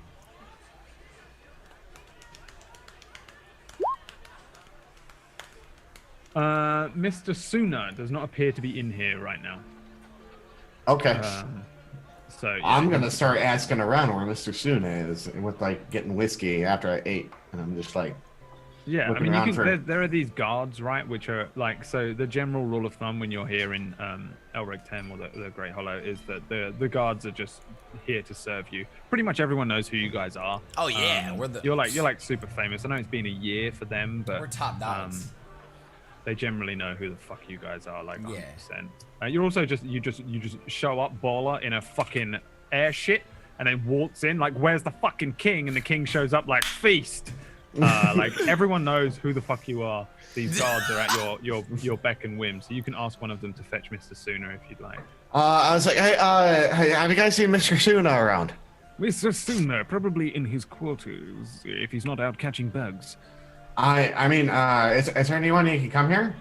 Mr. Suna does not appear to be in here right now. Okay. So yeah. I'm gonna start asking around where Mr. Suna is with like getting whiskey after I ate, and I'm just like, Yeah, I looking mean, around for- there are these guards, right, which are like, so the general rule of thumb when you're here in Elric 10 or the Great Hollow is that the guards are just here to serve you. Pretty much everyone knows who you guys are. Oh yeah, You're like super famous. I know it's been a year for them, but we're top dogs. they generally know who the fuck you guys are, like 100%. Yeah. You're also you just show up, baller, in a fucking air shit, and then waltz in like, where's the fucking king? And the king shows up like, feast. Like everyone knows who the fuck you are. These guards are at your beck and whim, so you can ask one of them to fetch Mr. Suna if you'd like. I was like, hey, have you guys seen Mr. Suna around? Mr. Suna, probably in his quarters, if he's not out catching bugs. I mean, is there anyone who can come here?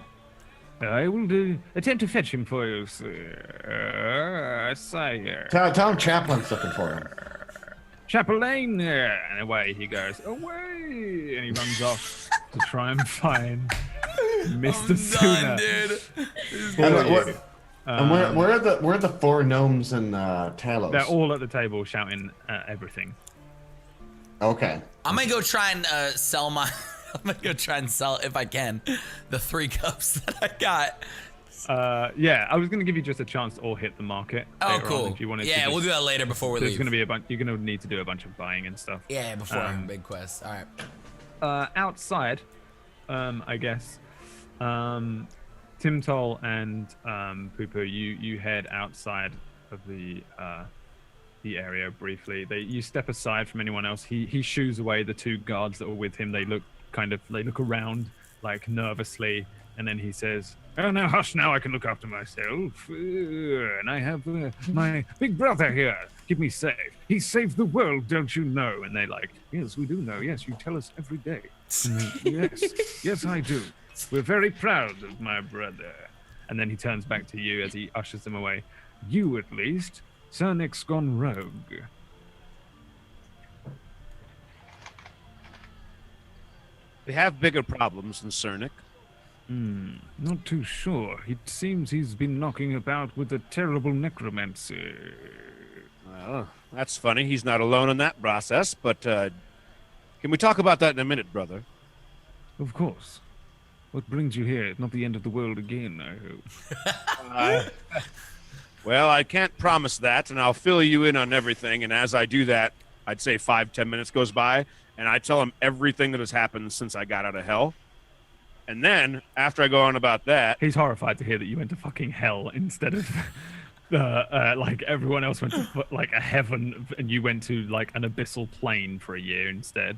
I will attempt to fetch him for you, sir. Sire. Tell him Chaplin's looking for him. Chapelaine, and away he goes. Away, and he runs off to try and find Mr. Suna. Dude. And where are the 4 gnomes and Talos? They're all at the table shouting everything. Okay. I'm gonna go try and sell my. I'm gonna go try and sell, if I can, the 3 cups that I got. Yeah, I was gonna give you just a chance to all hit the market. Oh, later on cool. if you wanted Yeah, to we'll do that later before we There's leave. gonna be you're gonna need to do a bunch of buying and stuff. Yeah, before big quest. All right. Outside, I guess, Tim Toll and Poo-Poo, you head outside of the area briefly. You step aside from anyone else. He shoos away the 2 guards that were with him. They look around like nervously, And then he says, "Oh, now hush, now I can look after myself. And I have my big brother here. Keep me safe. He saved the world, don't you know?" And they're like, "Yes, we do know. Yes, you tell us every day." Yes, I do. We're very proud of my brother. And then he turns back to you as he ushers them away. "You, at least. Sir Nick's gone rogue." We have bigger problems than Cernic. Not too sure. It seems he's been knocking about with a terrible necromancer. Well, that's funny. He's not alone in that process, but can we talk about that in a minute, brother? Of course. What brings you here? Not the end of the world again, I hope. Well, I can't promise that, and I'll fill you in on everything. And as I do that, I'd say 5-10 minutes goes by, and I tell him everything that has happened since I got out of hell. And then, after I go on about that... He's horrified to hear that you went to fucking hell instead of... like everyone else went to like a heaven, and you went to like an abyssal plane for a year instead.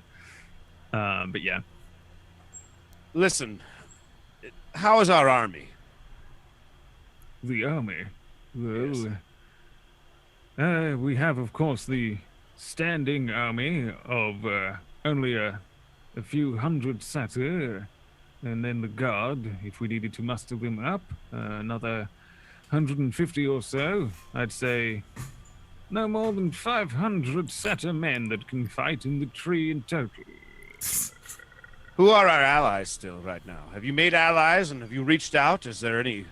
But yeah. Listen, how is our army? The army? Well, we have, of course, the standing army of only a few hundred satyr, and then the guard, if we needed to muster them up, another 150 or so. I'd say no more than 500 satyr men that can fight in the tree in total. Who are our allies still right now? Have you made allies, and have you reached out? Is there any...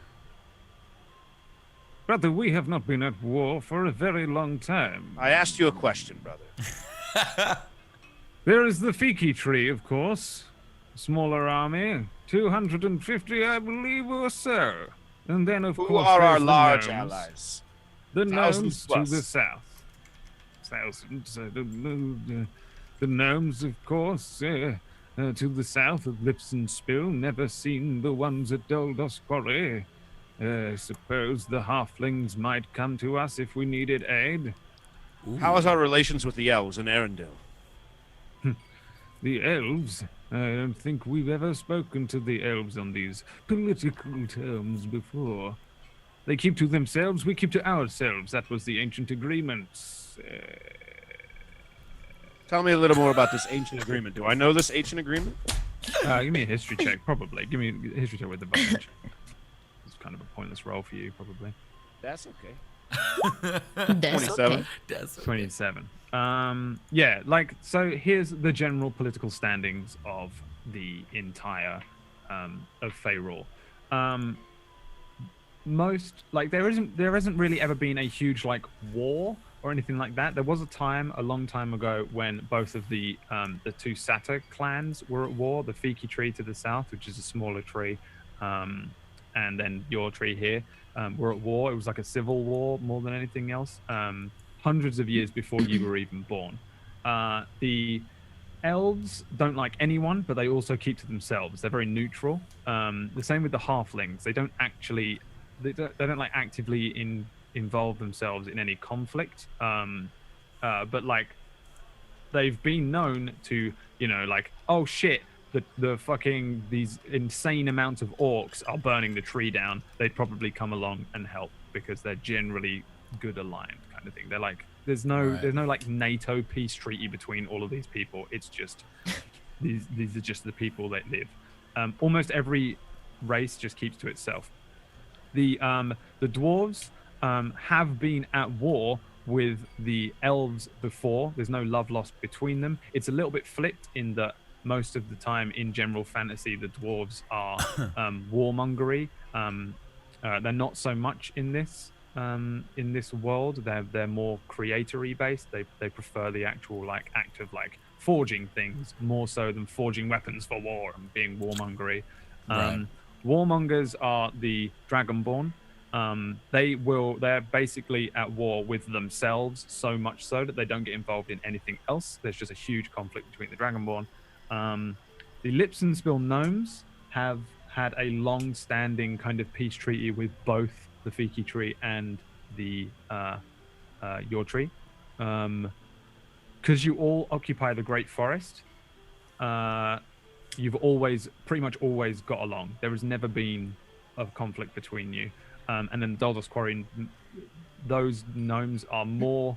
Brother, we have not been at war for a very long time. I asked you a question, brother. There is the Fiki tree, of course. Smaller army, 250, I believe, or so. And then, of course, who are our the large gnomes. allies? The Thousands gnomes to plus. the south. Thousands. The gnomes, of course, to the south of Lipson Spill. Never seen the ones at Doldos Quarry. Suppose the halflings might come to us if we needed aid. Ooh. How is our relations with the elves in Arendelle? The elves? I don't think we've ever spoken to the elves on these political terms before. They keep to themselves, we keep to ourselves. That was the ancient agreement. Tell me a little more about this ancient agreement. Do I know this ancient agreement? Give me a history check, probably. Give me a history check with advantage. It's kind of a pointless roll for you, probably. That's okay. That's 27. okay. That's okay. 27. Yeah, like, so here's the general political standings of the entire of Faerul. Most, like, there isn't really ever been a huge like war or anything like that. There was a time a long time ago when both of the two Satyr clans were at war. The Fiki tree to the south, which is a smaller tree, and then your tree here, were at war. It was like a civil war more than anything else. Hundreds of years before you were even born. The elves don't like anyone, but they also keep to themselves. They're very neutral. The same with the halflings. They don't actually, they don't like actively involve themselves in any conflict. But like, they've been known to, you know, like, oh shit, the fucking, these insane amounts of orcs are burning the tree down. They'd probably come along and help because they're generally good aligned kind of thing. They're like, there's no like NATO peace treaty between all of these people. It's just these are just the people that live. Almost every race just keeps to itself. The dwarves have been at war with the elves before. There's no love lost between them. It's a little bit flipped in that most of the time in general fantasy, the dwarves are warmongery. They're not so much in this world. They're more creatory based. They prefer the actual like act of like forging things more so than forging weapons for war and being warmongery. Right. Warmongers are the Dragonborn. They're basically at war with themselves, so much so that they don't get involved in anything else. There's just a huge conflict between the Dragonborn. The Lipsenspill gnomes have had a long-standing kind of peace treaty with both the Fiki tree and the your tree, because you all occupy the Great Forest. you've pretty much always got along. There has never been a conflict between you. And then the Doldos Quarry, those gnomes are more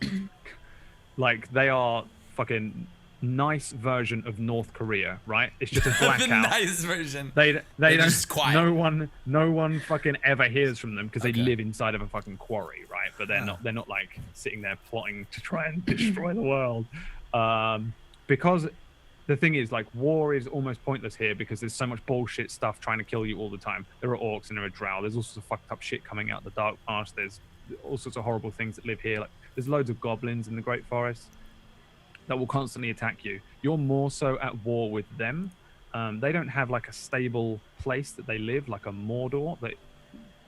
like they are fucking nice version of North Korea, right? It's just a blackout. Nice version. They They're don't. just quiet. No one fucking ever hears from them because they Okay. live inside of a fucking quarry, right? But they're not. They're not like sitting there plotting to try and destroy the world. Because the thing is, like, war is almost pointless here because there's so much bullshit stuff trying to kill you all the time. There are orcs and there are drow. There's all sorts of fucked up shit coming out of the dark marsh. There's all sorts of horrible things that live here. Like, there's loads of goblins in the Great Forest that will constantly attack you. You're more so at war with them. They don't have like a stable place that they live, like a Mordor.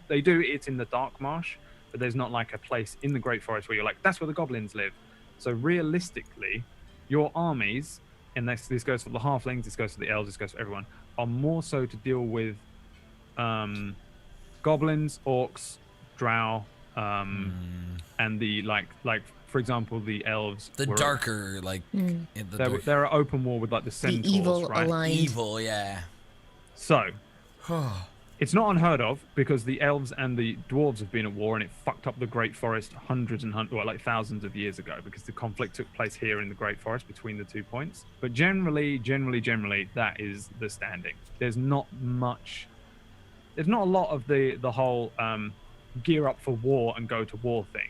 They do. It's in the Dark Marsh, but there's not like a place in the Great Forest where you're like, that's where the goblins live. So realistically, your armies, and this goes for the halflings, this goes for the elves, this goes for everyone, are more so to deal with goblins, orcs, drow, and the like for example, the elves. The darker, like they're at open war with like the centaurs, The evil right? aligned. evil, yeah. So it's not unheard of because the elves and the dwarves have been at war and it fucked up the Great Forest like thousands of years ago because the conflict took place here in the Great Forest between the 2 points. But generally, that is the standing. There's not a lot of the whole gear up for war and go to war thing.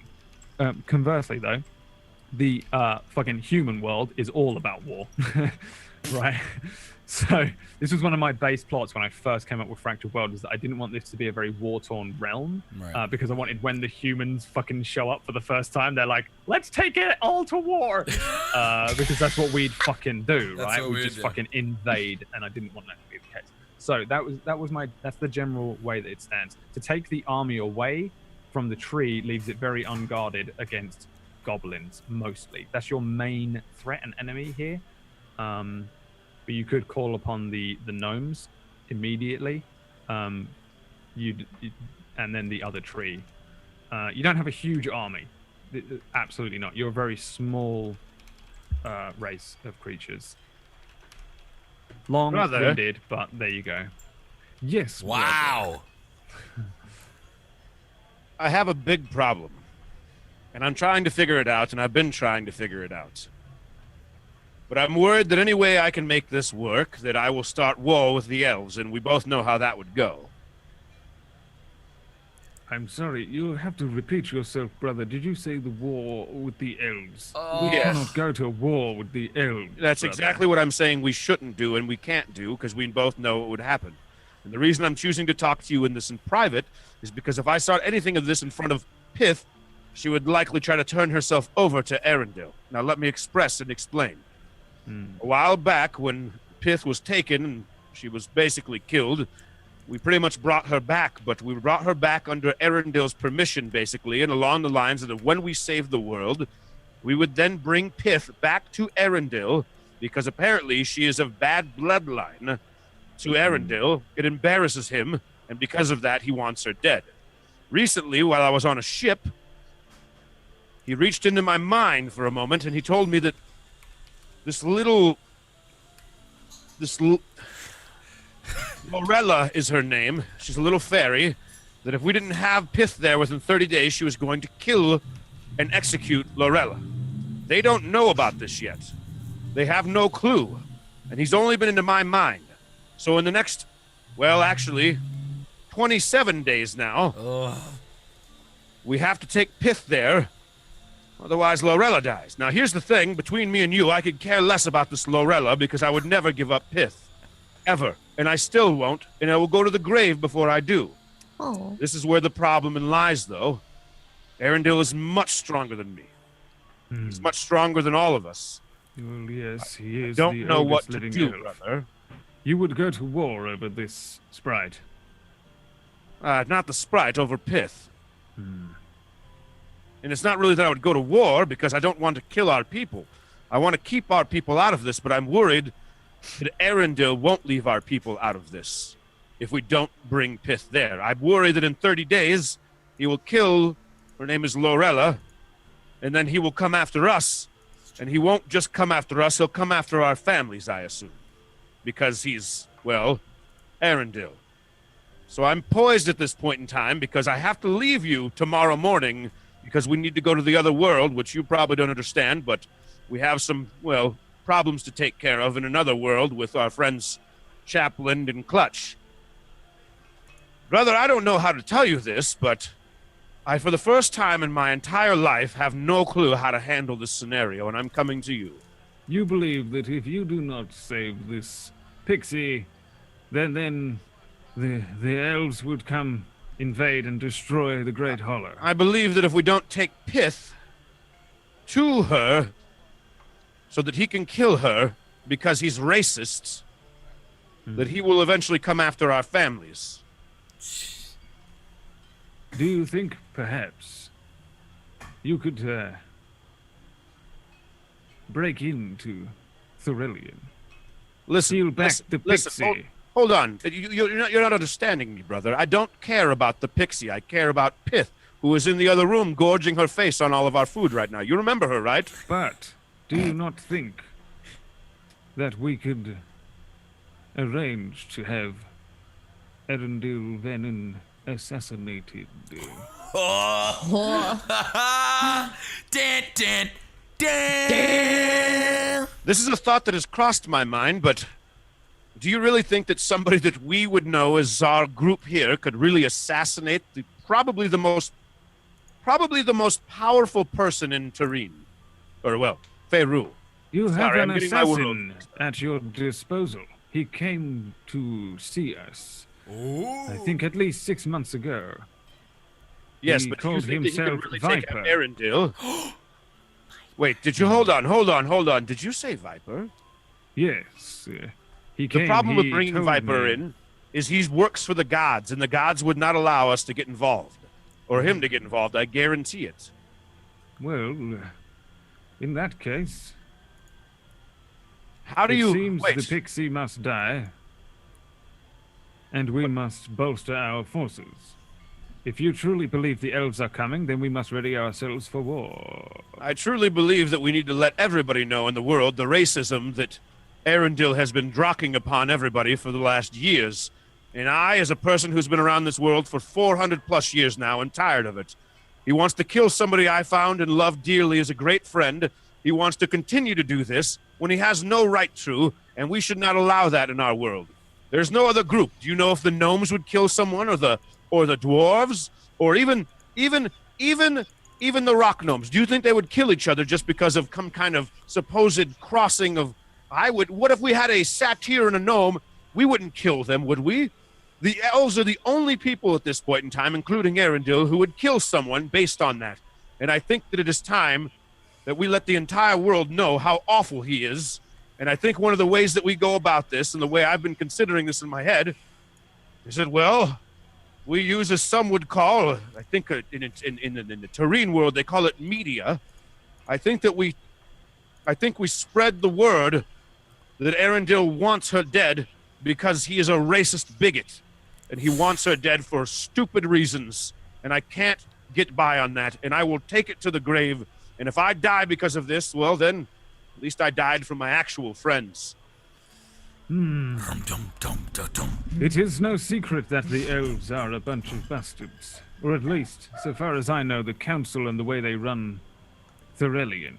Conversely, though, the fucking human world is all about war, right? So this was one of my base plots when I first came up with Fractured World, is that I didn't want this to be a very war-torn realm, Right. because I wanted when the humans fucking show up for the first time, they're like, let's take it all to war, because that's what we'd fucking do, That's right? what We'd we'd just do. fucking invade, and I didn't want that to be the case. So that's the general way that it stands. To take the army away from the tree leaves it very unguarded against goblins, mostly. That's your main threat and enemy here. But you could call upon the gnomes immediately. And then the other tree. You don't have a huge army. Absolutely not. You're a very small race of creatures. Long-winded, but there you go. Yes. Wow. I have a big problem, and I'm trying to figure it out, and I've been trying to figure it out. But I'm worried that any way I can make this work, that I will start war with the elves, and we both know how that would go. I'm sorry, you'll have to repeat yourself, brother. Did you say the war with the elves? We Yes. cannot go to war with the elves. That's brother. exactly what I'm saying we shouldn't do and we can't do, because we both know what would happen. And the reason I'm choosing to talk to you in this in private is because if I start anything of this in front of Pith, she would likely try to turn herself over to Arendelle. Now let me express and explain. A while back, when Pith was taken and she was basically killed, we pretty much brought her back, but we brought her back under Arendelle's permission, basically, and along the lines of when we saved the world, we would then bring Pith back to Arendelle, because apparently she is of bad bloodline to Arendelle. It embarrasses him, and because of that, he wants her dead. Recently, while I was on a ship, he reached into my mind for a moment, and he told me that Lorella is her name. She's a little fairy. That if we didn't have Pith there within 30 days, she was going to kill and execute Lorella. They don't know about this yet. They have no clue. And he's only been into my mind. So in the next, 27 days now, we have to take Pith there. Otherwise, Lorella dies. Now, here's the thing. Between me and you, I could care less about this Lorella because I would never give up Pith. Ever. And I still won't. And I will go to the grave before I do. Oh. This is where the problem lies, though. Arendelle is much stronger than me. He's much stronger than all of us. Well, yes, he is. Don't the know what oldest to living do, elf. brother. You would go to war over this sprite. Not the sprite, over Pith. And it's not really that I would go to war, because I don't want to kill our people. I want to keep our people out of this, but I'm worried that Arendelle won't leave our people out of this if we don't bring Pith there. I'm worried that in 30 days, he will kill, her name is Lorella, and then he will come after us. And he won't just come after us, he'll come after our families, I assume. because he's, well, Arendelle. So I'm poised at this point in time because I have to leave you tomorrow morning because we need to go to the other world, which you probably don't understand, but we have some, well, problems to take care of in another world with our friends Chaplain and Clutch. Brother, I don't know how to tell you this, but I, for the first time in my entire life, have no clue how to handle this scenario, and I'm coming to you. You believe that if you do not save this pixie, then the elves would come, invade, and destroy the Great Hollow. I believe that if we don't take Pith to her so that he can kill her because he's racist, that he will eventually come after our families. Do you think, perhaps, you could break into Thorellian? Steal back the pixie? Hold on. You're not understanding me, brother. I don't care about the pixie. I care about Pith, who is in the other room gorging her face on all of our food right now. You remember her, right? But do you not think that we could arrange to have Arendelle Venom assassinated? Dun, dun, dun. This is a thought that has crossed my mind, but do you really think that somebody that we would know as our group here could really assassinate probably the most powerful person in Turin? Or, well, Faerû. You have Sorry, an I'm getting my world. assassin at your disposal. He came to see us, I think at least 6 months ago. Yes, He but do you called think that he himself could really take Viper. out Arendelle? Wait, did you hold on? Did you say Viper? Yes. He The came, problem with he bringing told Viper me- in is he works for the gods, and the gods would not allow us to get involved. Or him to get involved, I guarantee it. Well, in that case, How do it you... seems Wait, the pixie must die, and we must bolster our forces. If you truly believe the elves are coming, then we must ready ourselves for war. I truly believe that we need to let everybody know in the world the racism that Arendelle has been drocking upon everybody for the last years. And I, as a person who's been around this world for 400 plus years now, am tired of it. He wants to kill somebody I found and loved dearly as a great friend. He wants to continue to do this when he has no right to, and we should not allow that in our world. There's no other group. Do you know if the gnomes would kill someone, or the dwarves, or even the rock gnomes? Do you think they would kill each other just because of some kind of supposed crossing of... What if we had a satyr and a gnome? We wouldn't kill them, would we? The elves are the only people at this point in time, including Arendelle, who would kill someone based on that. And I think that it is time that we let the entire world know how awful he is. And I think one of the ways that we go about this, and the way I've been considering this in my head, is that, well, we use, as some would call, I think in the Turin world, they call it media. I think we spread the word that Arendelle wants her dead because he is a racist bigot, and he wants her dead for stupid reasons, and I can't get by on that, and I will take it to the grave, and if I die because of this, well then, at least I died from my actual friends. It is no secret that the elves are a bunch of bastards. Or at least, so far as I know, the council and the way they run Thorellian.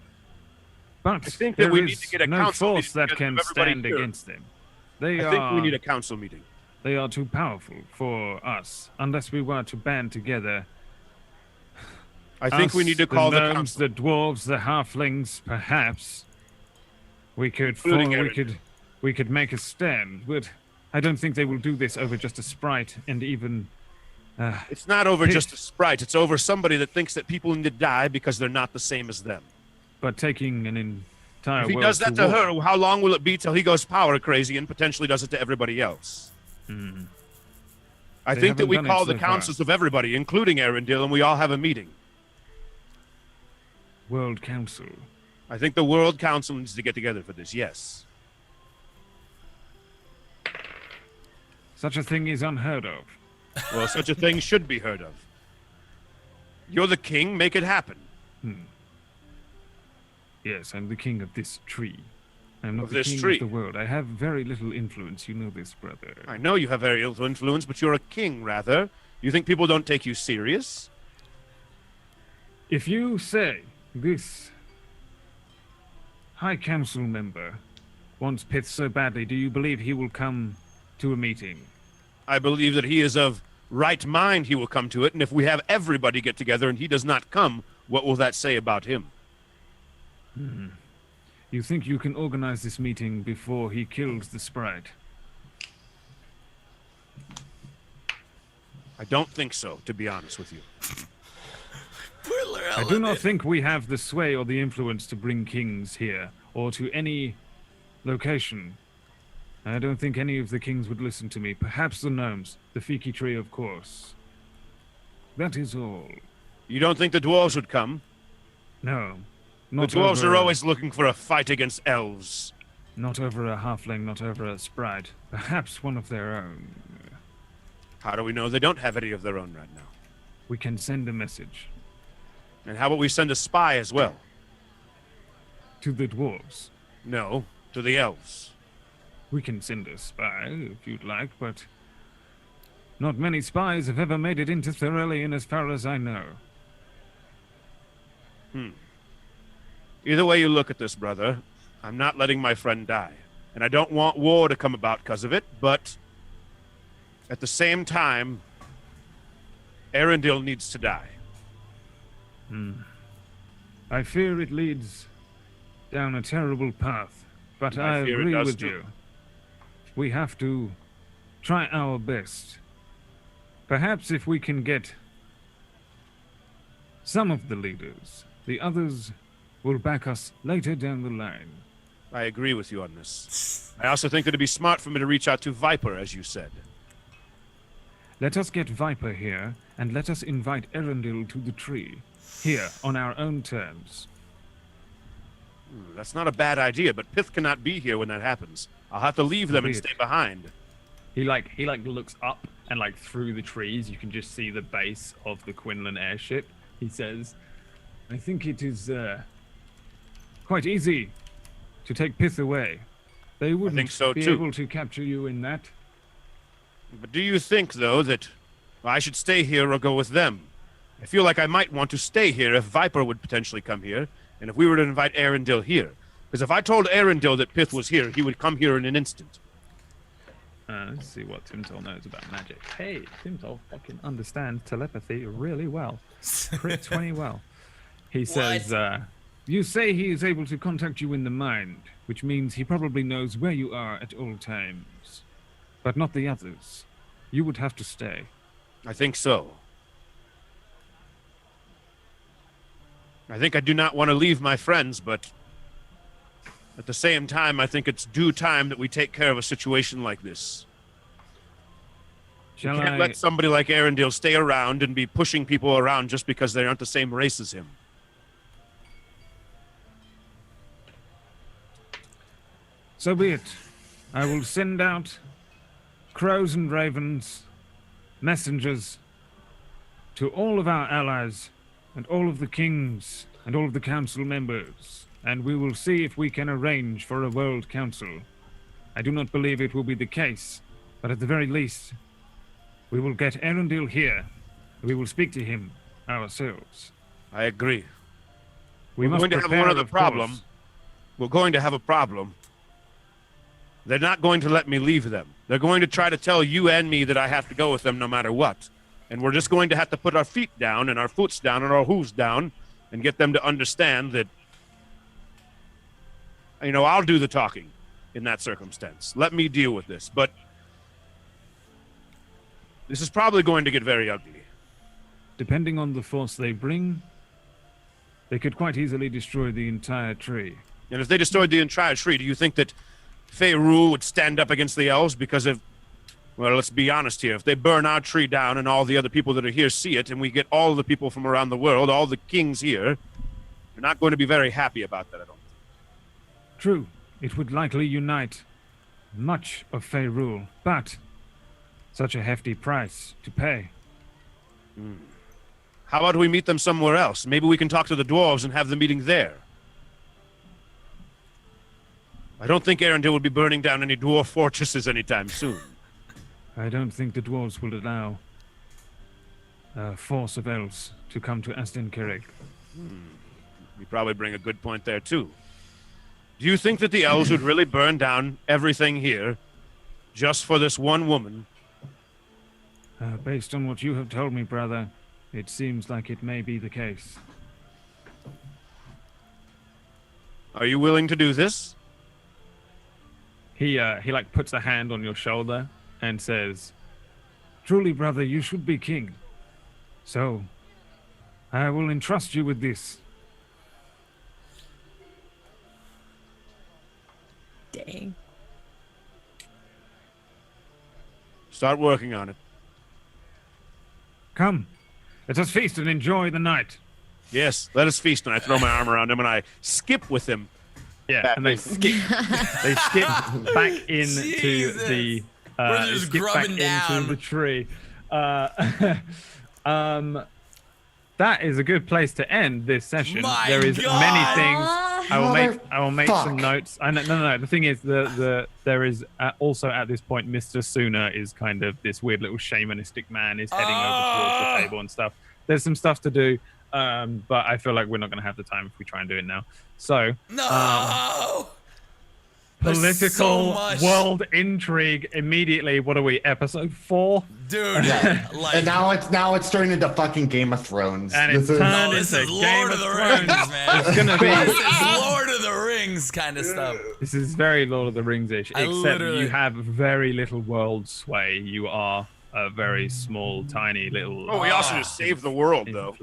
But I think that there we is need to get a no council force meeting that can of everybody stand here. against them. I think we need a council meeting. They are too powerful for us, unless we were to band together. I think we Us, need to call the gnomes, council. the dwarves, the halflings, perhaps. We could Including fall, Arendelle. we could make a stand, but I don't think they will do this over just a sprite and even It's not over Hey. just a sprite. It's over somebody that thinks that people need to die because they're not the same as them. but taking an entire If he world does that to war. her, how long will it be till he goes power crazy and potentially does it to everybody else? I They think that haven't we done it call so the far. councils of everybody, including Arendelle, and we all have a meeting. World Council. I think the World Council needs to get together for this, yes. Such a thing is unheard of. Well, such a thing should be heard of. You're the king, make it happen. Yes, I'm the king of this tree. I'm not Of the this king tree. of the world. I have very little influence. You know this, brother. I know you have very little influence, but you're a king, rather. You think people don't take you serious? If you say this High Council member wants Pith so badly, do you believe he will come to a meeting? I believe that he is of right mind he will come to it, and if we have everybody get together and he does not come, what will that say about him? You think you can organize this meeting before he kills the sprite? I don't think so, to be honest with you. I do not think we have the sway or the influence to bring kings here, or to any location. I don't think any of the kings would listen to me. Perhaps the gnomes, the Fiki tree, of course. That is all. You don't think the dwarves would come? No. The Not dwarves over are always looking for a fight against elves. Not over a halfling, not over a sprite. Perhaps one of their own. How do we know they don't have any of their own right now? We can send a message And how about we send a spy as well? to the dwarves. No, to the elves. We can send a spy if you'd like, but not many spies have ever made it into Thurelian as far as I know. Either way you look at this, brother, I'm not letting my friend die. And I don't want war to come about because of it, but at the same time, Arundel needs to die. I fear it leads down a terrible path, but I I fear it agree does with too. you. We have to try our best. Perhaps if we can get some of the leaders, the others will back us later down the line. I agree with you on this. I also think that it'd be smart for me to reach out to Viper, as you said. Let us get Viper here, and let us invite Erendil to the tree, here, on our own terms. That's not a bad idea, but Pith cannot be here when that happens. I'll have to leave them and Agreed. stay behind. He looks up, and through the trees you can just see the base of the Quinlan airship. He says, I think it is quite easy to take Pith away. They wouldn't so, be too. able to capture you in that. But do you think, though, that I should stay here or go with them? I feel like I might want to stay here if Viper would potentially come here, and if we were to invite Arundel here. Because if I told Arundel that Pith was here, he would come here in an instant. Let's see what Timtol knows about magic. Hey, Timtol fucking understands telepathy really well. Crit 20 well. He says, you say he is able to contact you in the mind, which means he probably knows where you are at all times. But not the others. You would have to stay. I think so. I think I do not want to leave my friends, but at the same time, I think it's due time that we take care of a situation like this. You Shall can't I... let somebody like Arundel stay around and be pushing people around just because they aren't the same race as him. So be it. I will send out crows and ravens, messengers, to all of our allies and all of the kings and all of the council members, and we will see if we can arrange for a world council. I do not believe it will be the case, but at the very least, we will get Arundel here. We will speak to him ourselves. I agree. We We're must going to have prepare, one other of problem. course. We're going to have a problem. They're not going to let me leave them. They're going to try to tell you and me that I have to go with them no matter what. And we're just going to have to put our feet down and our foots down and our hooves down and get them to understand that, I'll do the talking in that circumstance. Let me deal with this. But this is probably going to get very ugly. Depending on the force they bring, they could quite easily destroy the entire tree. And if they destroyed the entire tree, do you think that Faerul would stand up against the elves? Because well, let's be honest here. If they burn our tree down and all the other people that are here see it, and we get all the people from around the world, all the kings here, they're not going to be very happy about that, I don't think. True, it would likely unite much of Faerul, but such a hefty price to pay. How about we meet them somewhere else? Maybe we can talk to the dwarves and have the meeting there. I don't think Arendelle will be burning down any dwarf fortresses anytime soon. I don't think the dwarves will allow a force of elves to come to Aston Carrick. You probably bring a good point there, too. Do you think that the elves would really burn down everything here just for this one woman? Based on what you have told me, brother, it seems like it may be the case. Are you willing to do this? He like puts a hand on your shoulder and says, "Truly, brother, you should be king. So, I will entrust you with this." Dang. Start working on it. Come, let us feast and enjoy the night. Yes, let us feast. And I throw my arm around him and I skip with him. Yeah, and they skip. They skip back into Jesus. the. We're They just skip back grubbing down. into the tree. That is a good place to end this session. My there is God. many things. I will make some Motherfuck. notes. No. The thing is, there is also at this point, Mr. Sooner is kind of this weird little shamanistic man is heading over towards the table and stuff. There's some stuff to do, but I feel like we're not going to have the time if we try and do it now. So No. There's political so much. world intrigue immediately. What are we? Episode 4, Dude. Like, And now it's turned into fucking Game of Thrones. and it's This is- turned no, this into is Game Lord of of the Thrones. Rings, man. It's gonna be. This is Lord of the Rings kind of stuff. This is very Lord of the Rings-ish, I except literally- you have very little world sway. You are a very small, tiny little. Oh, we also just saved the world, though.